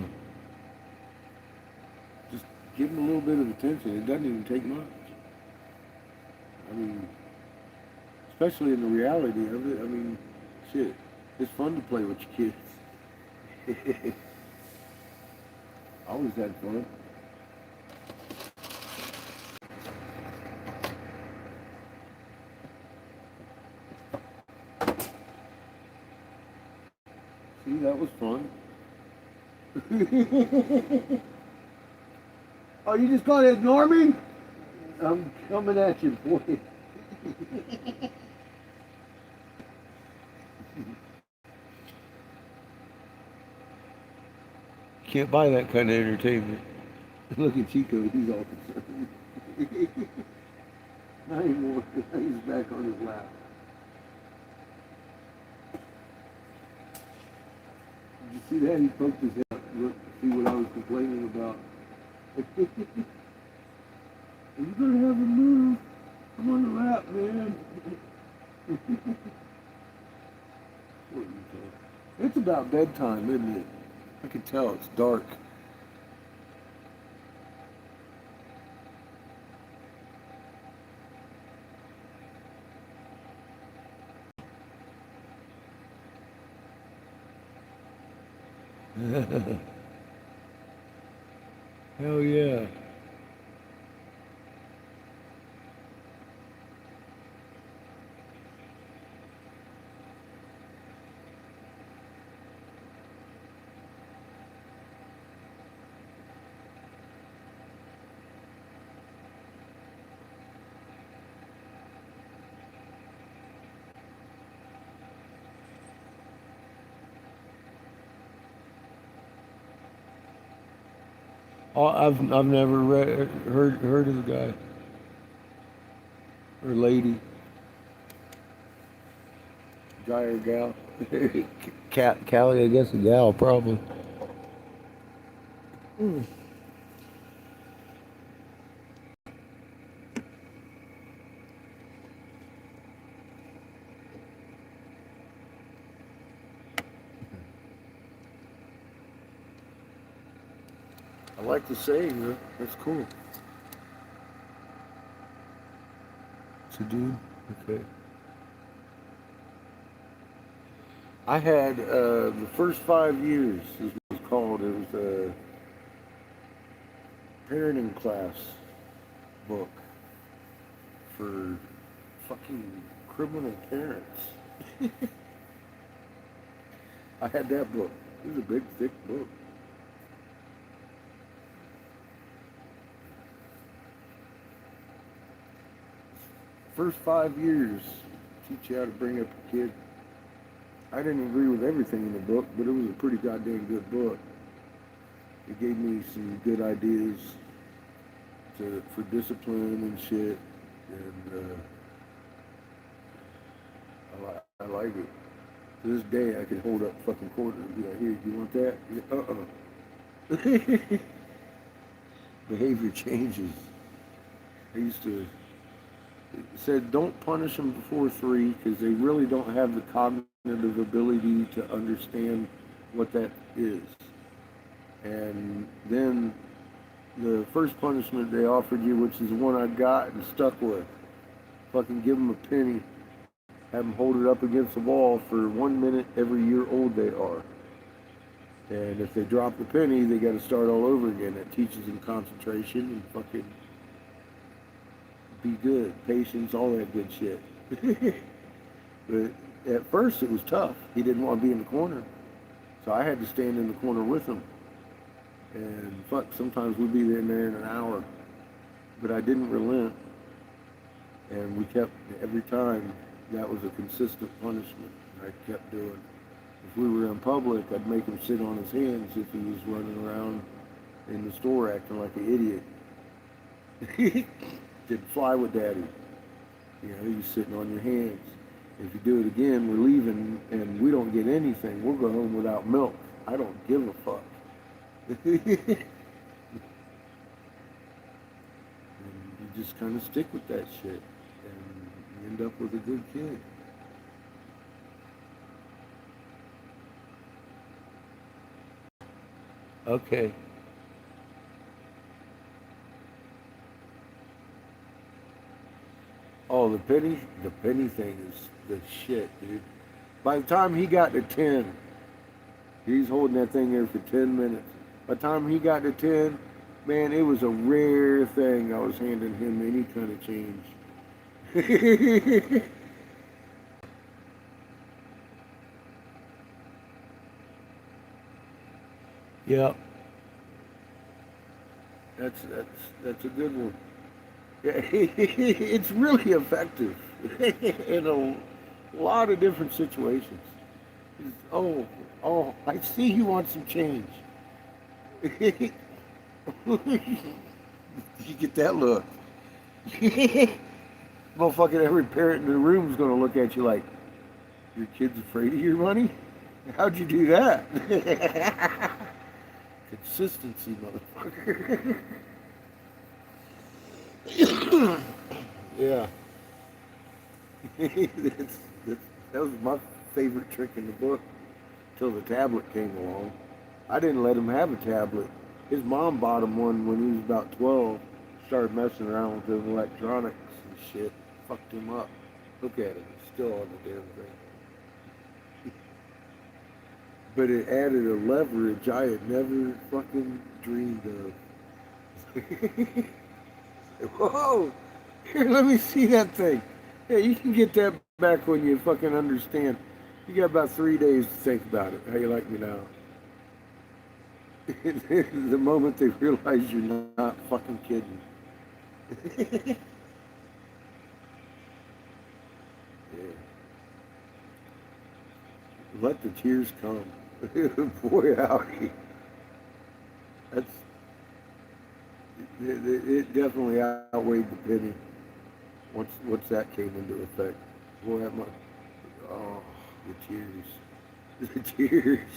Just give them a little bit of attention. It doesn't even take much. I mean, especially in the reality of it. I mean, shit, it's fun to play with your kids. Always had fun. See, that was fun. Oh, you just gonna ignore me? I'm coming at you, boy. Can't buy that kind of entertainment. Look at Chico, he's all concerned. Not anymore. He's back on his lap. Did you see that? He poked his head up. Look, see what I was complaining about. Are you gonna have a move? I'm on the lap, man. It's about bedtime, isn't it? I can tell it's dark. Hell yeah. Oh, I've never heard of the guy or lady, guy or gal. Callie, I guess a gal probably. Mm. I like the saying, though. That's cool. It's a dude. Okay. I had the first 5 years is what it was called. It was a parenting class book for fucking criminal parents. I had that book. It was a big, thick book. First 5 years teach you how to bring up a kid. I didn't agree with everything in the book, but it was a pretty goddamn good book. It gave me some good ideas for discipline and shit, and I like it. To this day, I can hold up fucking quarter and be like, "Here, you want that?" Behavior changes. I used to it said don't punish them before 3 because they really don't have the cognitive ability to understand what that is. And then the first punishment they offered you, which is the one I got and stuck with, fucking give them a penny, have them hold it up against the wall for 1 minute every year old they are. And if they drop the penny, they got to start all over again. That teaches them concentration and fucking be good, patience, all that good shit. But at first it was tough. He didn't want to be in the corner. So I had to stand in the corner with him. And fuck, sometimes we'd be in there in an hour. But I didn't relent. And we kept, every time, that was a consistent punishment. I kept doing. If we were in public, I'd make him sit on his hands if he was running around in the store acting like an idiot. Didn't fly with daddy. You know, you're sitting on your hands. If you do it again, we're leaving and we don't get anything. We'll go home without milk. I don't give a fuck. And you just kind of stick with that shit and you end up with a good kid. Okay. Oh, the penny thing is the shit, dude. By the time he got to 10, he's holding that thing there for 10 minutes. By the time he got to 10, man, it was a rare thing I was handing him any kind of change. Yeah, that's a good one. Yeah, it's really effective in a lot of different situations. Oh, oh, I see you want some change. You get that look. Motherfucking every parent in the room is going to look at you like, your kid's afraid of your money? How'd you do that? Consistency, motherfucker. Yeah. That's, that, that was my favorite trick in the book till the tablet came along. I didn't let him have a tablet. His mom bought him one when he was about 12. Started messing around with the electronics and shit. Fucked him up. Look at him. He's still on the damn thing. But it added a leverage I had never fucking dreamed of. Whoa! Here, let me see that thing. Yeah, you can get that back when you fucking understand. You got about 3 days to think about it. How you like me now? The moment they realize you're not fucking kidding. Yeah. Let the tears come. Boy, howdy. That's it definitely outweighed the penny once that came into effect. Boy, that much. Oh, the tears. The tears.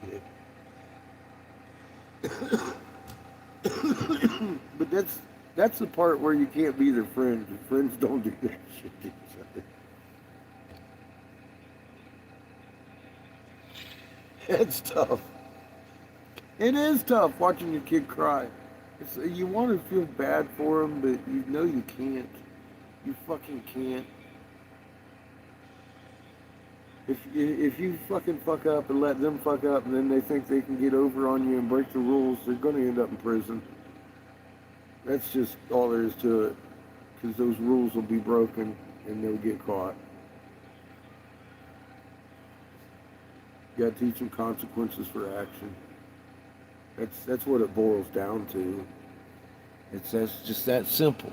Shit. But that's the part where you can't be their friends. Your friends don't do that shit to each other. It's tough. It is tough watching your kid cry. You want to feel bad for them, but you know you can't. You fucking can't. If you fucking fuck up and let them fuck up, and then they think they can get over on you and break the rules, they're gonna end up in prison. That's just all there is to it. Because those rules will be broken and they'll get caught. You gotta teach them consequences for action. That's what it boils down to. That's just that simple.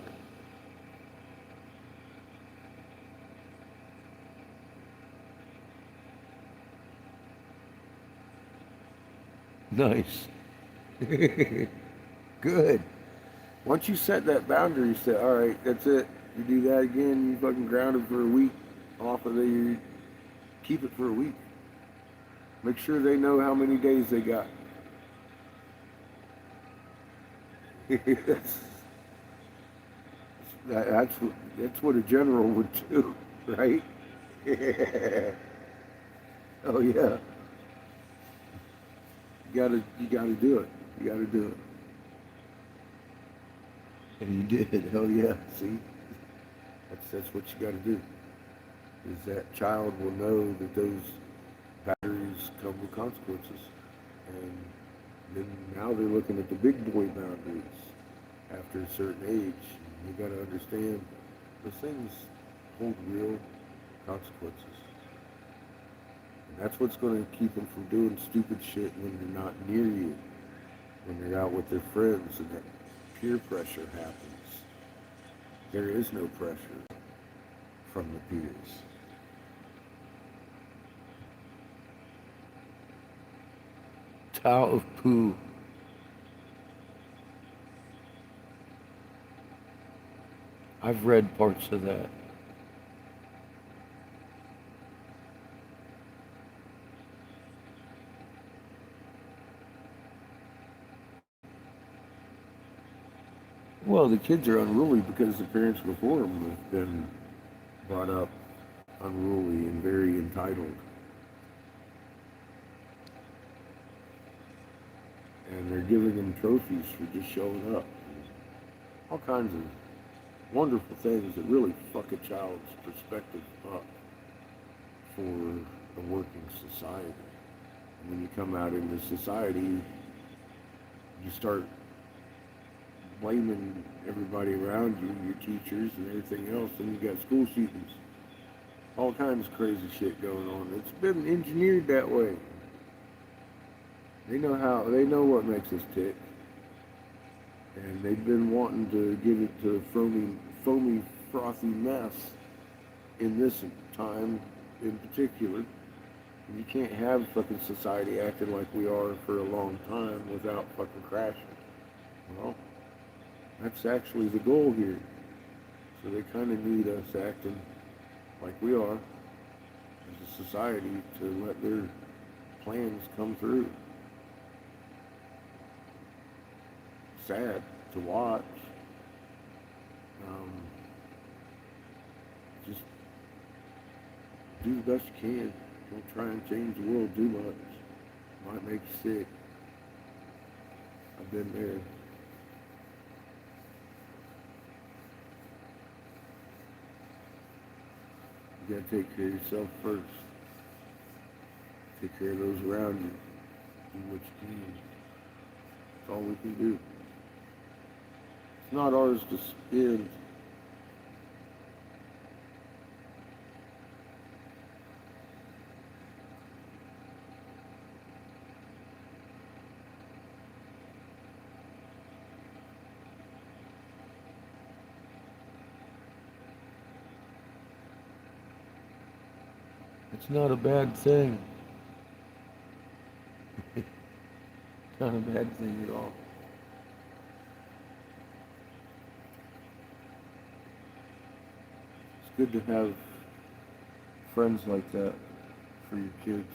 Nice. Good. Once you set that boundary, you say, all right, that's it. You do that again, you fucking ground it for a week. Off of it, you keep it for a week. Make sure they know how many days they got. that's, that's what a general would do, right? Oh yeah. You gotta do it. You gotta do it. And you did. Hell yeah. See? That's what you gotta do. Is that child will know that those boundaries come with consequences. And then now they're looking at the big boy boundaries after a certain age. You gotta understand those things hold real consequences. And that's what's gonna keep them from doing stupid shit when they're not near you. When they're out with their friends and that peer pressure happens. There is no pressure from the peers. Tao of Pooh. I've read parts of that. Well, the kids are unruly because the parents before them have been brought up unruly and very entitled. And they're giving them trophies for just showing up. All kinds of wonderful things that really fuck a child's perspective up for a working society. And when you come out into society, you start blaming everybody around you, your teachers and everything else, and you got school shootings. All kinds of crazy shit going on. It's been engineered that way. They know what makes us tick. And they've been wanting to give it to foamy, frothy mess in this time in particular. You can't have fucking society acting like we are for a long time without fucking crashing. Well, that's actually the goal here. So they kind of need us acting like we are as a society to let their plans come through. Sad to watch. Just do the best you can. Don't try and change the world too much. Might make you sick. I've been there. You gotta take care of yourself first. Take care of those around you. Do what you can. That's all we can do. It's not ours to spend. It's not a bad thing. Not a bad thing at all. It's good to have friends like that for your kids.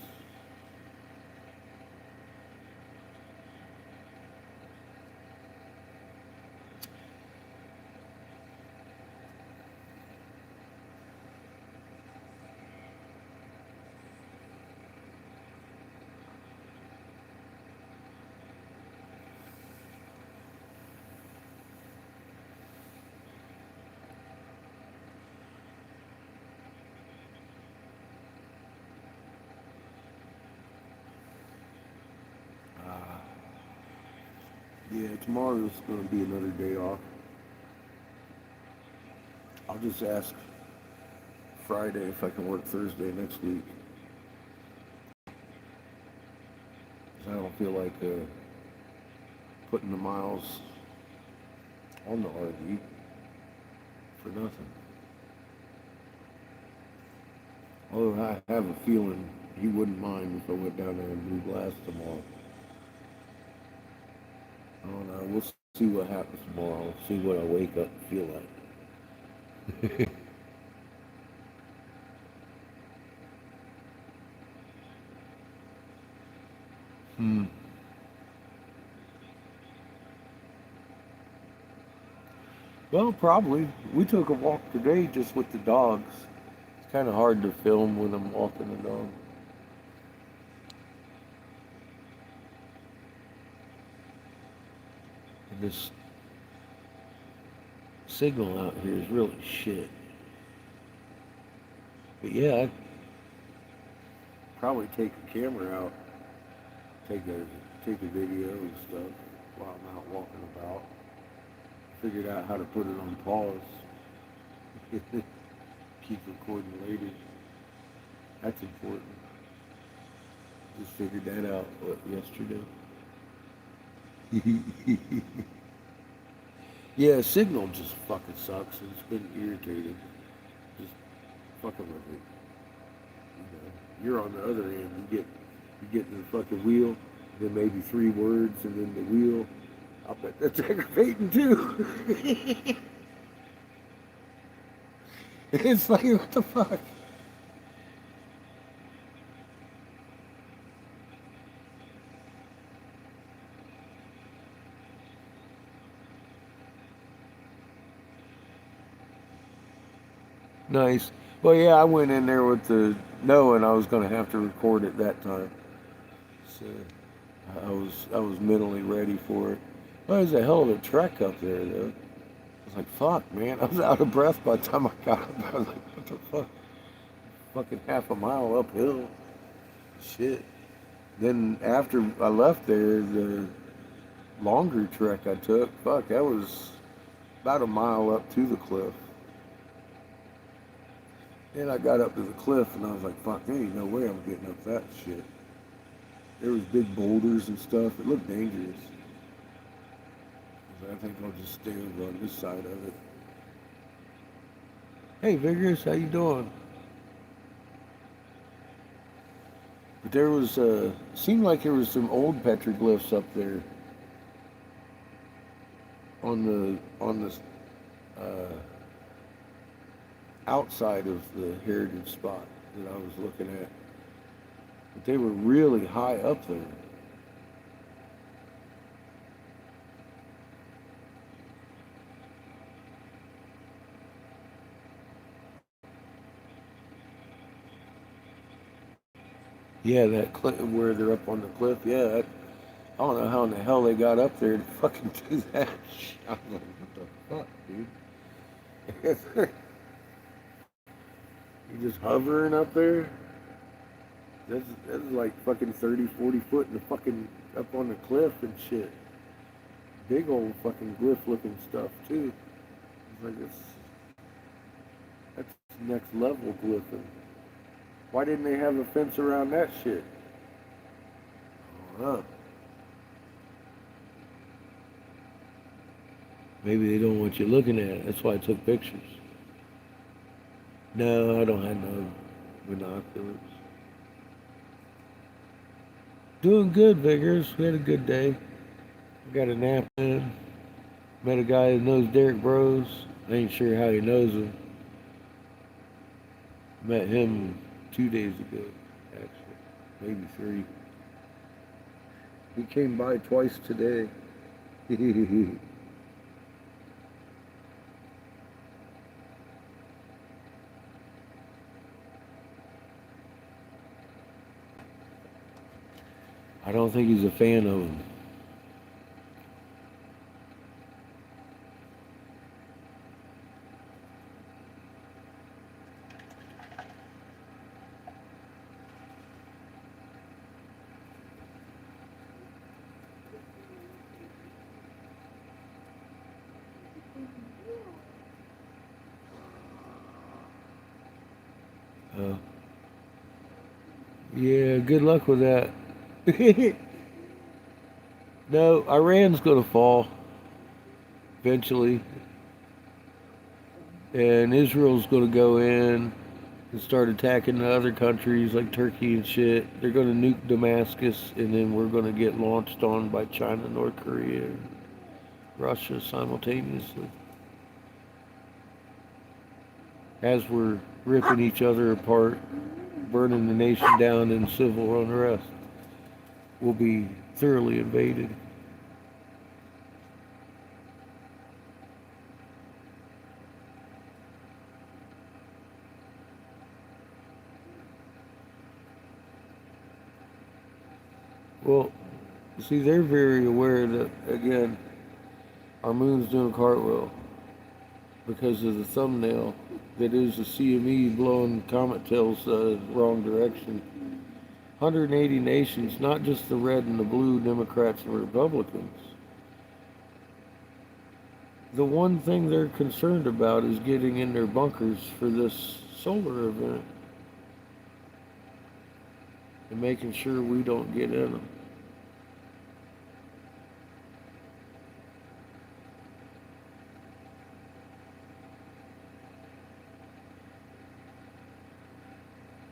Yeah, tomorrow's going to be another day off. I'll just ask Friday if I can work Thursday next week. 'Cause I don't feel like putting the miles on the RV for nothing. Although I have a feeling he wouldn't mind if I went down there and blew glass tomorrow. I don't know. We'll see what happens tomorrow. I'll see what I wake up and feel like. Well, probably. We took a walk today just with the dogs. It's kind of hard to film when I'm walking the dog. And this signal out here is really shit. But yeah, I'd probably take a camera out, take a video and stuff while I'm out walking about. Figured out how to put it on pause. Keep recording later. That's important. Just figured that out yesterday. Yeah, signal just fucking sucks and it's been irritating. Just fucking with it. You know, you're on the other end. You get in the fucking wheel, then maybe 3 words, and then the wheel. I bet that's aggravating too. It's like, what the fuck? Nice. Well, yeah, I went in there with the knowing I was going to have to record it that time, so I was mentally ready for it. Well, it was a hell of a trek up there, though. I was like, fuck, man. I was out of breath by the time I got up. I was like, what the fuck? Fucking half a mile uphill. Shit. Then after I left there, the longer trek I took, fuck, that was about a mile up to the cliff. And I got up to the cliff and I was like, fuck, there ain't no way I'm getting up that shit. There was big boulders and stuff. It looked dangerous. I think I'll just stay over on this side of it. Hey, Vigorous, how you doing? But there was, seemed like there was some old petroglyphs up there on the outside of the heritage spot that I was looking at. But they were really high up there. Yeah, that cliff where they're up on the cliff. Yeah, I don't know how in the hell they got up there to fucking do that. I was like, what the fuck, dude? You just hovering up there? That's like fucking 30, 40 foot in the fucking up on the cliff and shit. Big old fucking glyph looking stuff too. It's like that's next level glyphing. Why didn't they have a fence around that shit? I don't know. Maybe they don't want you looking at it. That's why I took pictures. No, I don't have no binoculars. Doing good, Vigors. We had a good day. I got a nap in. Met a guy that knows Derek Bros. I ain't sure how he knows him. Met him 2 days ago, actually. Maybe 3. He came by twice today. I don't think he's a fan of him. Uh, yeah, good luck with that. No, Iran's gonna fall eventually, and Israel's gonna go in and start attacking the other countries like Turkey and shit. They're gonna nuke Damascus, and then we're gonna get launched on by China, North Korea, and Russia simultaneously. As we're ripping each other apart, burning the nation down in civil unrest, we'll be thoroughly invaded. Well, see, they're very aware that, again, our moon's doing a cartwheel because of the thumbnail that is the CME blowing comet tails wrong direction. 180 nations, not just the red and the blue Democrats and Republicans. The one thing they're concerned about is getting in their bunkers for this solar event and making sure we don't get in them.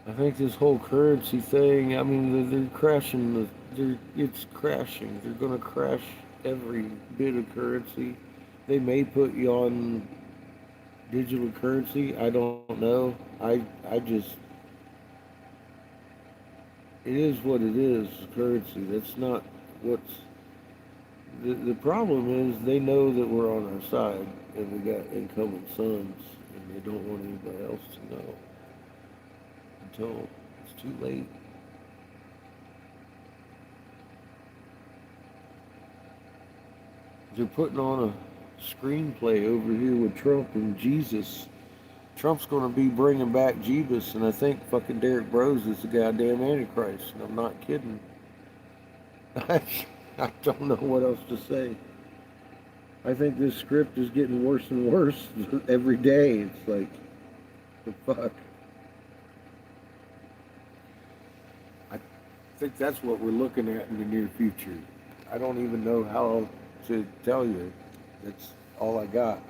I think this whole currency thing, I mean, they're crashing, it's crashing. They're going to crash every bit of currency. They may put you on digital currency. I don't know. I just, it is what it is, currency. That's not what's, the problem is they know that we're on our side and we got incoming sons and they don't want anybody else to know until it's too late. They're putting on a screenplay over here with Trump and Jesus. Trump's going to be bringing back Jeebus, and I think fucking Derek Bros is the goddamn Antichrist, and I'm not kidding. I don't know what else to say. I think this script is getting worse and worse every day. It's like, the fuck. I think that's what we're looking at in the near future. I don't even know how to tell you. That's all I got.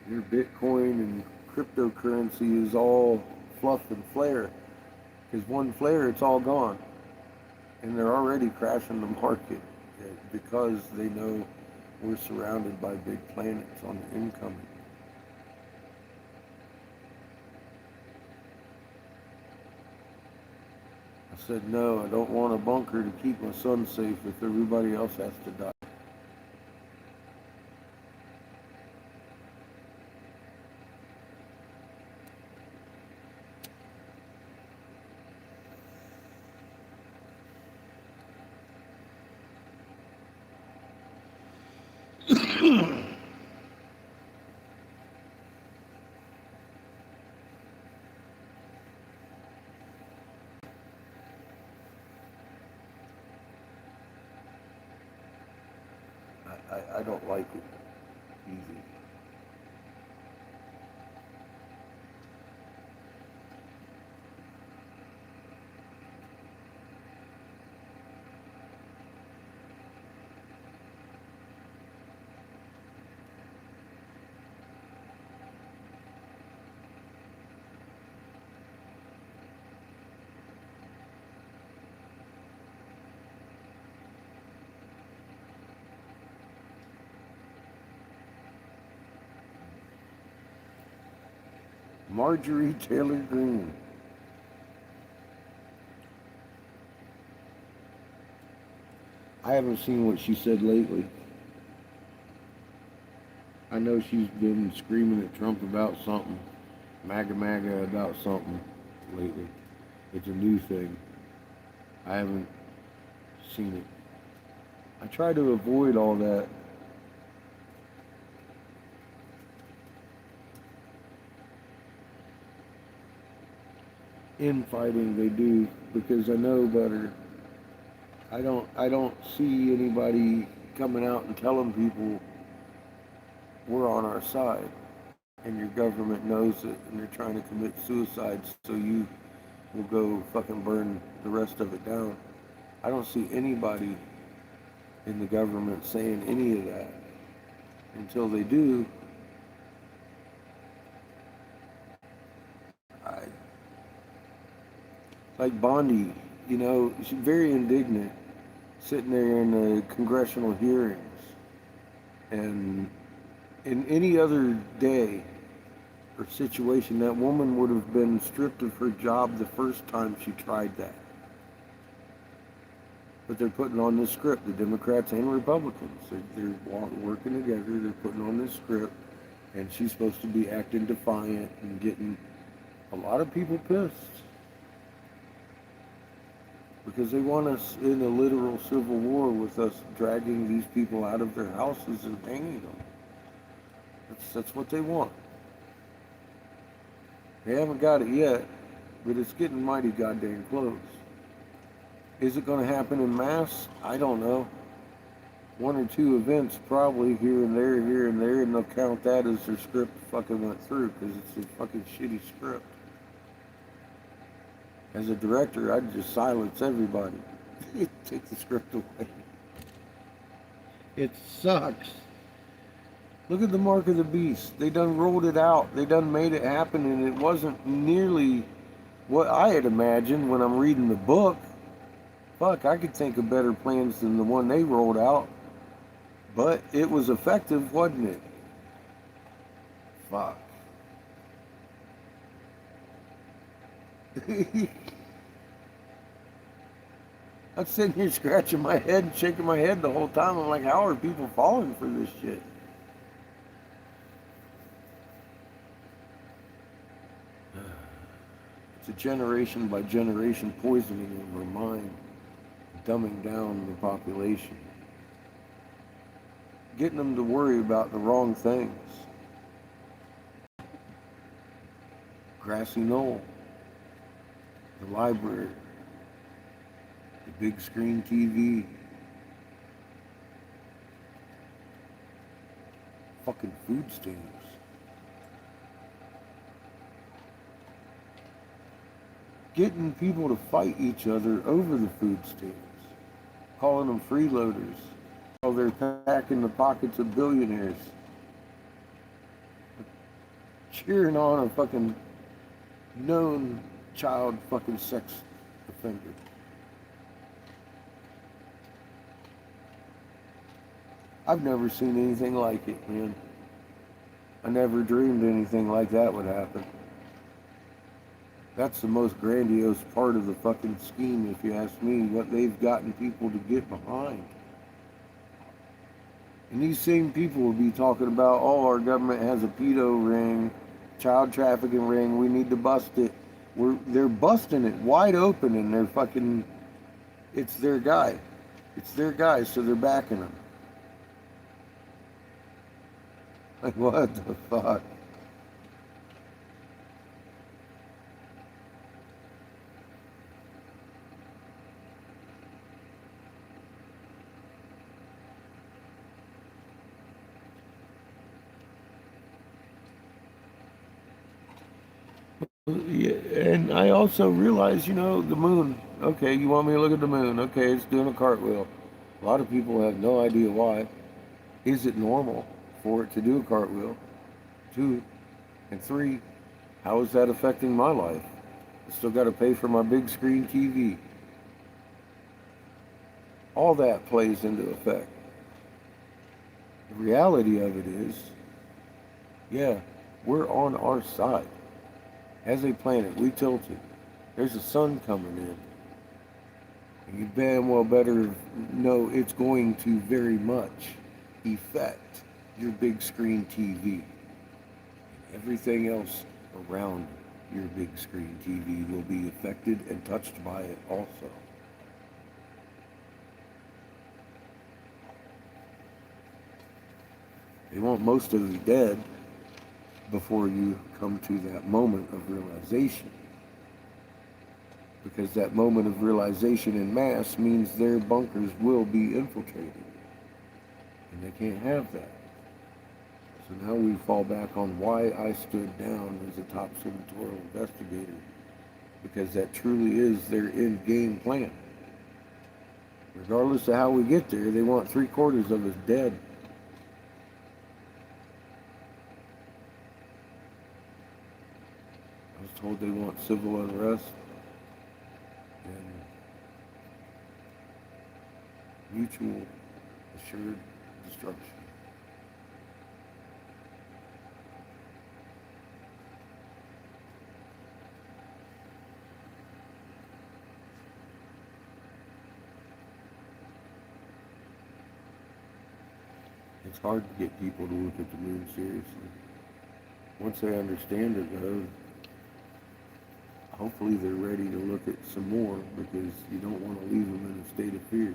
Your Bitcoin and cryptocurrency is all fluff and flare. Because one flare, it's all gone. And they're already crashing the market because they know we're surrounded by big planets on the incoming. I said, no, I don't want a bunker to keep my son safe if everybody else has to die. I don't like it easy. Marjorie Taylor Greene. I haven't seen what she said lately. I know she's been screaming at Trump about something, MAGA about something lately. It's a new thing. I haven't seen it. I try to avoid all that. Infighting they do because I know better. I don't see anybody coming out and telling people we're on our side and your government knows it and they're trying to commit suicide so you will go fucking burn the rest of it down. I don't see anybody in the government saying any of that. Until they do, like Bondi, you know, she's very indignant sitting there in the congressional hearings. And in any other day or situation, that woman would have been stripped of her job the first time she tried that. But they're putting on this script, the Democrats and Republicans. They're working together, they're putting on this script, and she's supposed to be acting defiant and getting a lot of people pissed. Because they want us in a literal civil war with us dragging these people out of their houses and hanging them. That's what they want. They haven't got it yet, but it's getting mighty goddamn close. Is it going to happen in mass? I don't know. One or two events probably here and there, and they'll count that as their script fucking went through because it's a fucking shitty script. As a director, I'd just silence everybody. Take the script away. It sucks. Look at the Mark of the Beast. They done rolled it out. They done made it happen, and it wasn't nearly what I had imagined when I'm reading the book. Fuck, I could think of better plans than the one they rolled out. But it was effective, wasn't it? Fuck. I'm sitting here scratching my head and shaking my head the whole time. I'm like, how are people falling for this shit? It's a generation by generation poisoning of our mind, dumbing down the population, getting them to worry about the wrong things. Grassy Knoll, the library, the big screen TV, fucking food stamps. Getting people to fight each other over the food stamps, calling them freeloaders while they're packing the pockets of billionaires, cheering on a fucking known child fucking sex offender. I've never seen anything like it, man. I never dreamed anything like that would happen. That's the most grandiose part of the fucking scheme, if you ask me, what they've gotten people to get behind. And these same people will be talking about, oh, our government has a pedo ring, child trafficking ring, we need to bust it. They're busting it wide open, and they're fucking, it's their guy. It's their guy, so they're backing him. Like, what the fuck? Yeah, and I also realize, the moon. Okay, you want me to look at the moon? Okay, it's doing a cartwheel. A lot of people have no idea why. Is it normal for it to do a cartwheel? 2, and 3, how is that affecting my life? I still got to pay for my big screen TV. All that plays into effect. The reality of it is, yeah, we're on our side. As a planet, we tilted. There's a sun coming in. And you damn well better know it's going to very much affect your big screen TV. Everything else around your big screen TV will be affected and touched by it also. They want most of you dead before you come to that moment of realization. Because that moment of realization in mass means their bunkers will be infiltrated. And they can't have that. So now we fall back on why I stood down as a top senatorial investigator. Because that truly is their end game plan. Regardless of how we get there, they want 3/4 of us dead. I was told they want civil unrest and mutual assured destruction. It's hard to get people to look at the moon seriously. Once they understand it, though, hopefully they're ready to look at some more, because you don't want to leave them in a state of fear.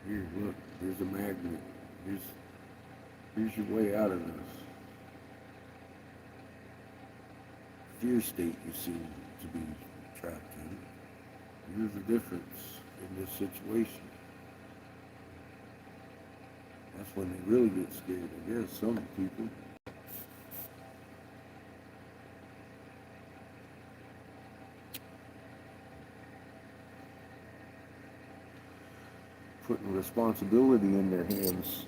Here, look, there's a magnet. Here's your way out of this. Fear state you seem to be trapped in. You're the difference in this situation. That's when they really get scared, I guess, some people. Putting responsibility in their hands.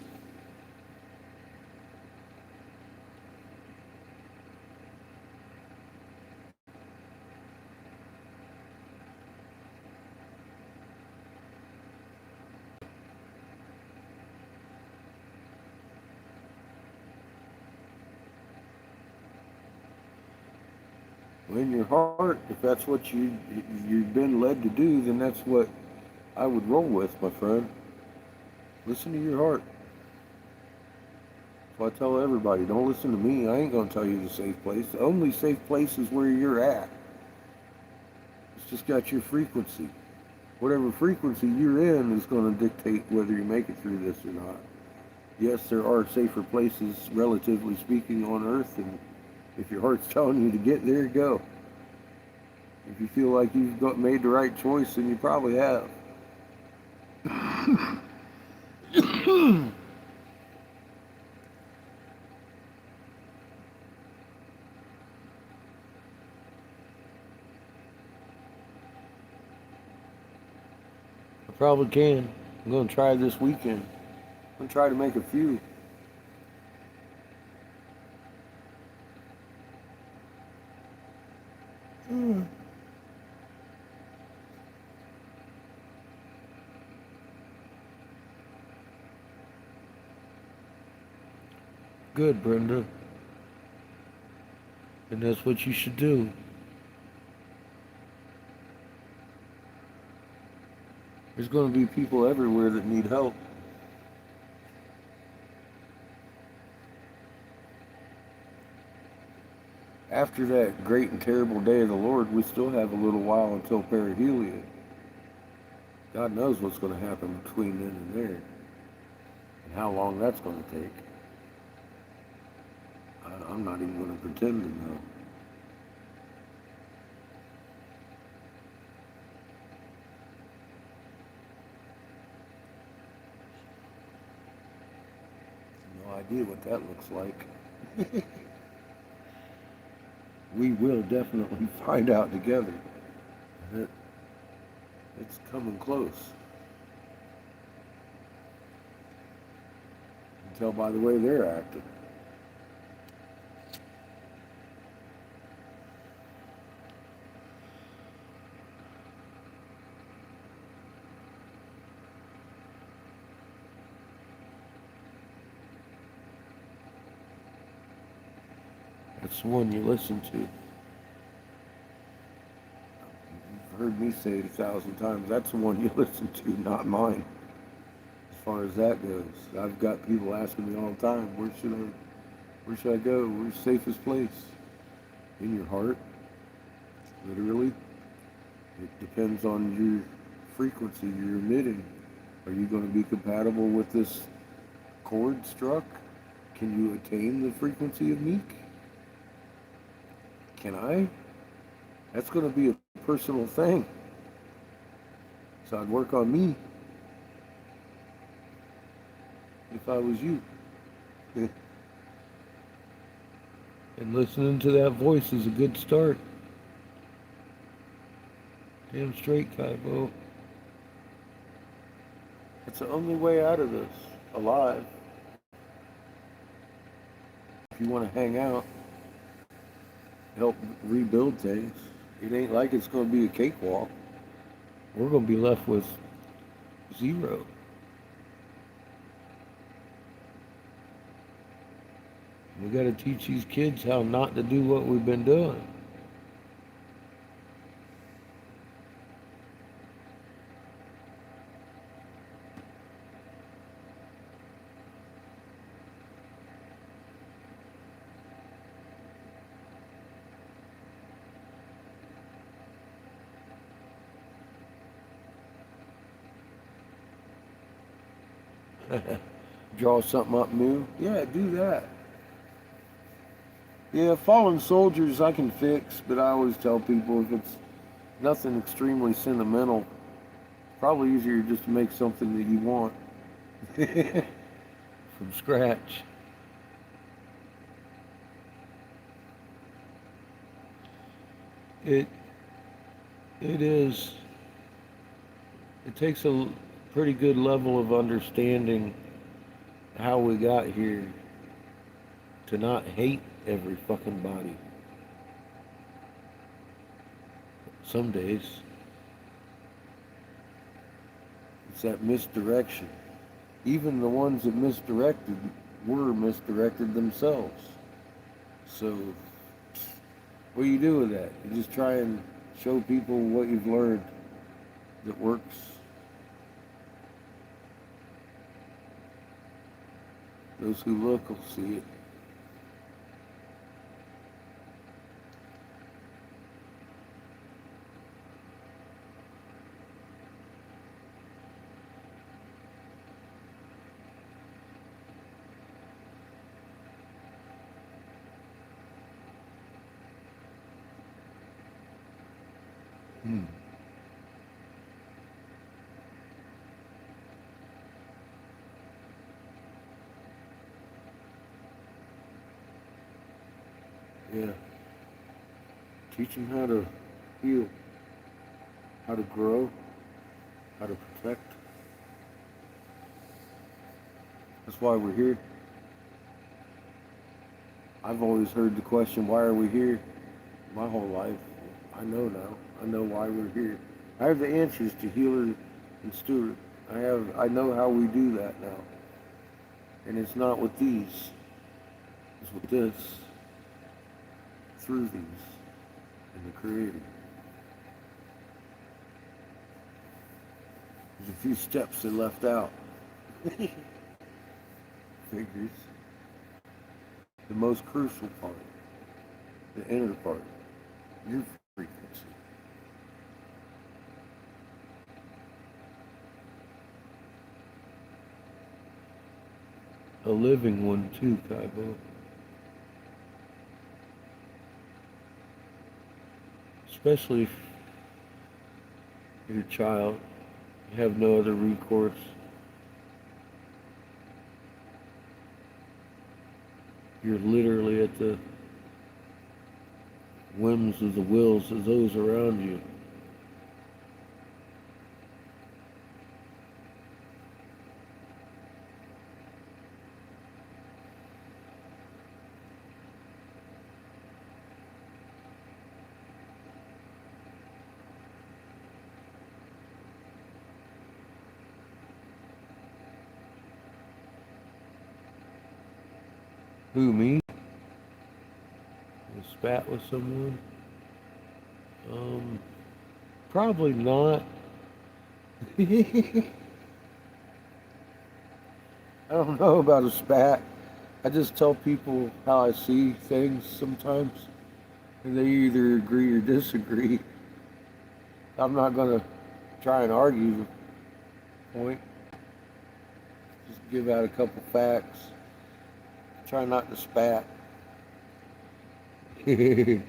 In your heart, if that's what you've been led to do, then that's what I would roll with, my friend. Listen to your heart. So I tell everybody, don't listen to me. I ain't gonna tell you the safe place. The only safe place is where you're at. It's just got your frequency. Whatever frequency you're in is gonna dictate whether you make it through this or not. Yes, there are safer places, relatively speaking, on Earth, and if your heart's telling you to get there, go. If you feel like you've made the right choice, then you probably have. I probably can. I'm going to try this weekend. I'm going to try to make a few. Good, Brenda. And that's what you should do. There's going to be people everywhere that need help. After that great and terrible day of the Lord, we still have a little while until perihelia. God knows what's going to happen between then and there, and how long that's going to take. I'm not even going to pretend to know. No idea what that looks like. We will definitely find out together. It's coming close. You can tell by the way they're acting. That's the one you listen to. You've heard me say it 1,000 times. That's the one you listen to, not mine. As far as that goes, I've got people asking me all the time, where should I go? Where's the safest place? In your heart, literally. It depends on your frequency you're emitting. Are you going to be compatible with this chord struck? Can you attain the frequency of Meek? Can I? That's going to be a personal thing. So I'd work on me if I was you. And listening to that voice is a good start. Damn straight, Kaibo. It's the only way out of this, alive. If you want to hang out, help rebuild things, it ain't like it's going to be a cakewalk. We're going to be left with zero. We got to teach these kids how not to do what we've been doing. Draw something up new? Yeah, do that. Yeah, fallen soldiers I can fix, but I always tell people if it's nothing extremely sentimental, it's probably easier just to make something that you want from scratch. It is. It takes a pretty good level of understanding how we got here to not hate every fucking body. Some days it's that misdirection. Even the ones that misdirected were misdirected themselves. So what do you do with that? You just try and show people what you've learned that works. Those who look will see it. Hmm. Yeah. Teach them how to heal, how to grow, how to protect. That's why we're here. I've always heard the question, why are we here? My whole life. I know now. I know why we're here. I have the answers to healer and steward. I know how we do that now. And it's not with these. It's with this. Through these. And the Creator. There's a few steps they left out. Figures. The most crucial part. The inner part. Your frequency. A living one too, Kaibo. Especially if you're a child, you have no other recourse. You're literally at the whims of the wills of those around you. Who, me? A spat with someone? Probably not. I don't know about a spat. I just tell people how I see things sometimes, and they either agree or disagree. I'm not gonna try and argue the point. Just give out a couple facts. Try not to spat. I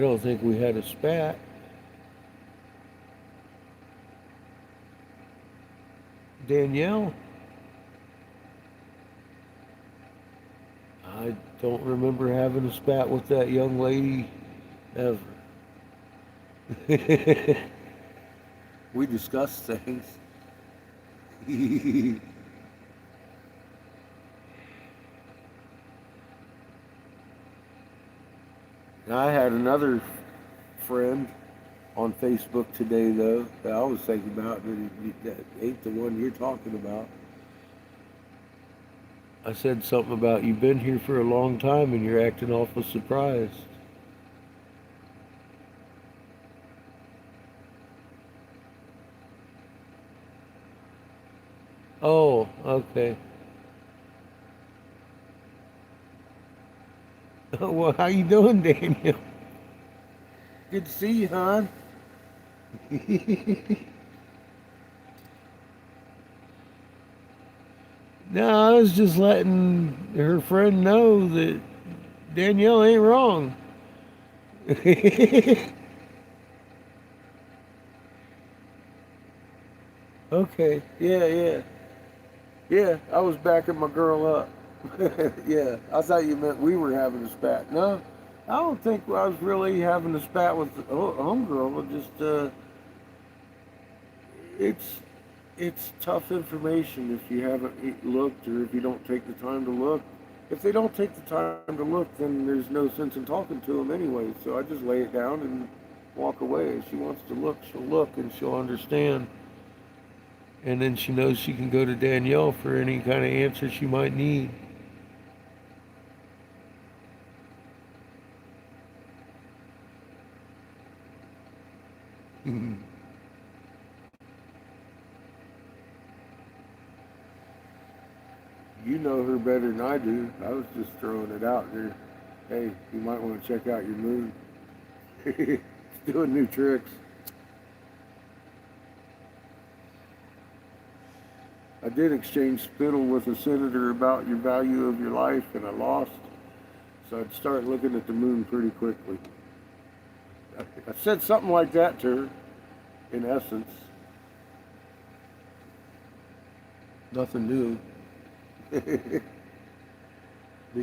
don't think we had a spat. Danielle? I don't remember having a spat with that young lady ever. We discussed things. I had another friend on Facebook today, though, that I was thinking about, that ain't the one you're talking about. I said something about, you've been here for a long time and you're acting awful surprised. Oh, okay. Well, how you doing, Daniel? Good to see you, hon. No, I was just letting her friend know that Danielle ain't wrong. Okay, yeah. Yeah, I was backing my girl up. Yeah, I thought you meant we were having a spat. No, I don't think I was really having a spat with the homegirl. It's it's tough information if you haven't looked or if you don't take the time to look. If they don't take the time to look, then there's no sense in talking to them anyway. So I just lay it down and walk away. If she wants to look, she'll look and she'll understand. And then she knows she can go to Danielle for any kind of answer she might need. You know her better than I do. I was just throwing it out there. Hey, you might want to check out your moon. It's doing new tricks. I did exchange spittle with a senator about your value of your life, and I lost. So I'd start looking at the moon pretty quickly. I said something like that to her, in essence. Nothing new. But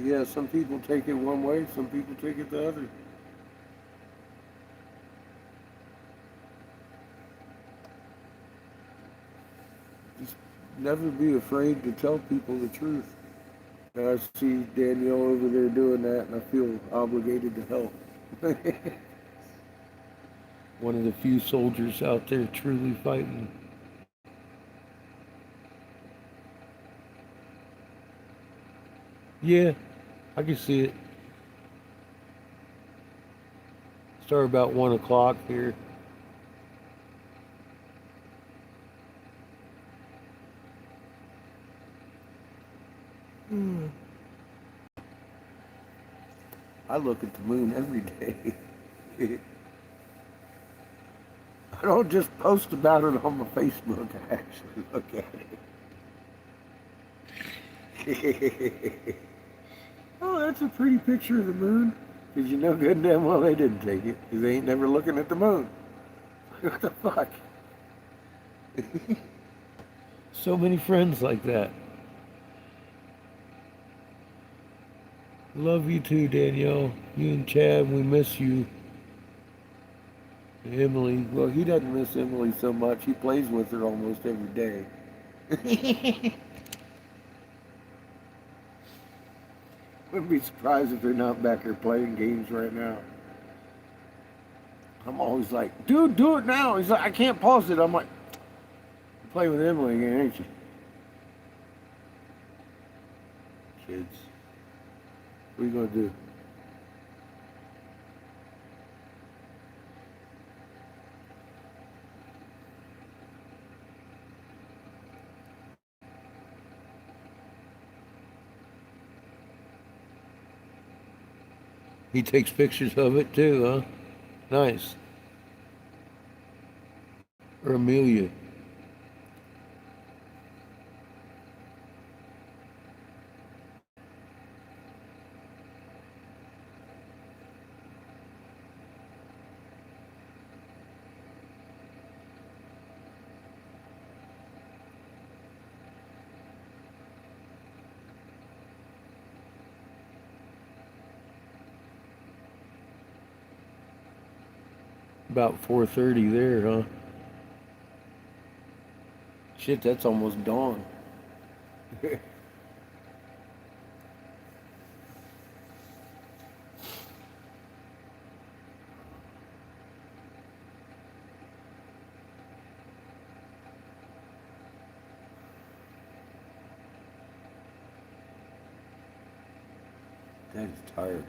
yeah, some people take it one way, some people take it the other. Just never be afraid to tell people the truth. And I see Danielle over there doing that, and I feel obligated to help. One of the few soldiers out there truly fighting. Yeah, I can see it. Start about 1 o'clock here. I look at the moon every day. I don't just post about it on my Facebook, I actually look at it. Oh, that's a pretty picture of the moon. Because you know good and damn well they didn't take it. Because they ain't never looking at the moon. What the fuck? So many friends like that. Love you too, Danielle. You and Chad, we miss you. Emily, well, he doesn't miss Emily so much. He plays with her almost every day. Wouldn't be surprised if they're not back here playing games right now. I'm always like, dude, do it now. He's like, I can't pause it. I'm like, you're playing with Emily again, ain't you? Kids. What are you going to do? He takes pictures of it too, huh? Nice. Or Amelia. About 4:30 there, huh? Shit, that's almost dawn. Dad's tired.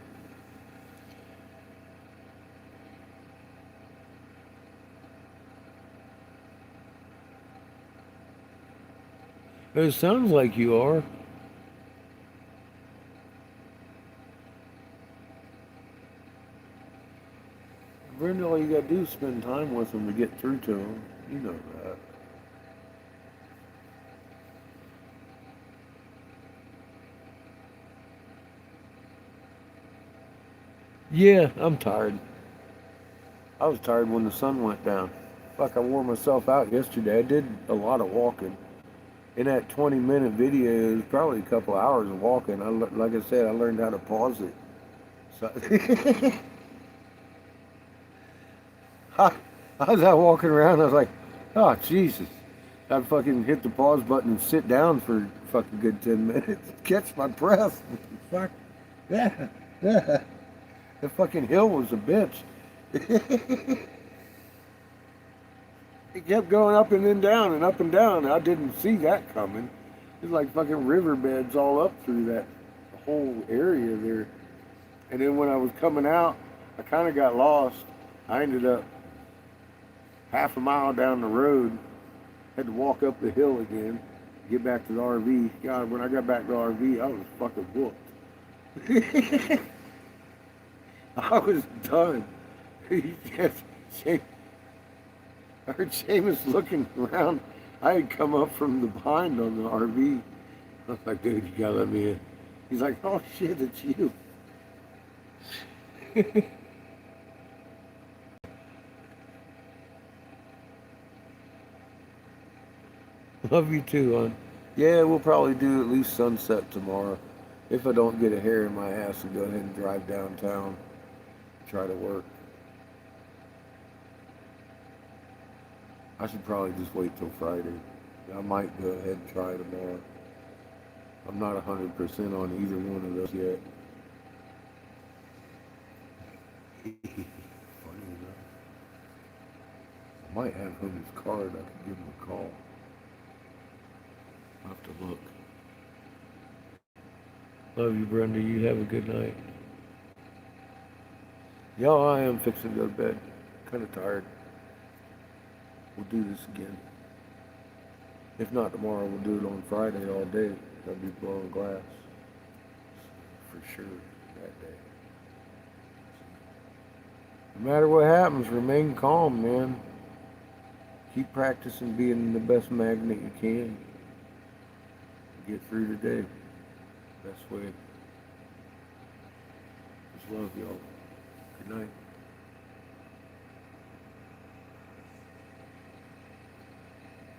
It sounds like you are. Brenda, all you gotta do is spend time with them to get through to them. You know that. Yeah, I'm tired. I was tired when the sun went down. Fuck, I wore myself out yesterday. I did a lot of walking. In that 20-minute video, it was probably a couple hours of walking. Like I said, I learned how to pause it. So I was out walking around. I was like, oh, Jesus. I'd fucking hit the pause button and sit down for a fucking good 10 minutes. Catch my breath. Fuck. Yeah. Yeah. The fucking hill was a bitch. It kept going up and then down and up and down. I didn't see that coming. There's like fucking riverbeds all up through that whole area there. And then when I was coming out, I kind of got lost. I ended up half a mile down the road. Had to walk up the hill again. Get back to the RV. God, when I got back to the RV, I was fucking whooped. I was done. I heard Seamus looking around. I had come up from the behind on the RV. I was like, dude, you gotta let me in. He's like, oh shit, it's you. Love you too, hon. Yeah, we'll probably do at least sunset tomorrow. If I don't get a hair in my ass, I'll go ahead and drive downtown. Try to work. I should probably just wait till Friday. I might go ahead and try tomorrow. I'm not 100% on either one of those yet. Funny enough. I might have him his card. I could give him a call. I'll have to look. Love you, Brenda. You have a good night. Y'all, I am fixing to go to bed. Kind of tired. We'll do this again. If not tomorrow, we'll do it on Friday all day. I'll be blowing glass. For sure, that day. No matter what happens, remain calm, man. Keep practicing being the best magnet you can. Get through the day. Best way. Just love y'all. Good night.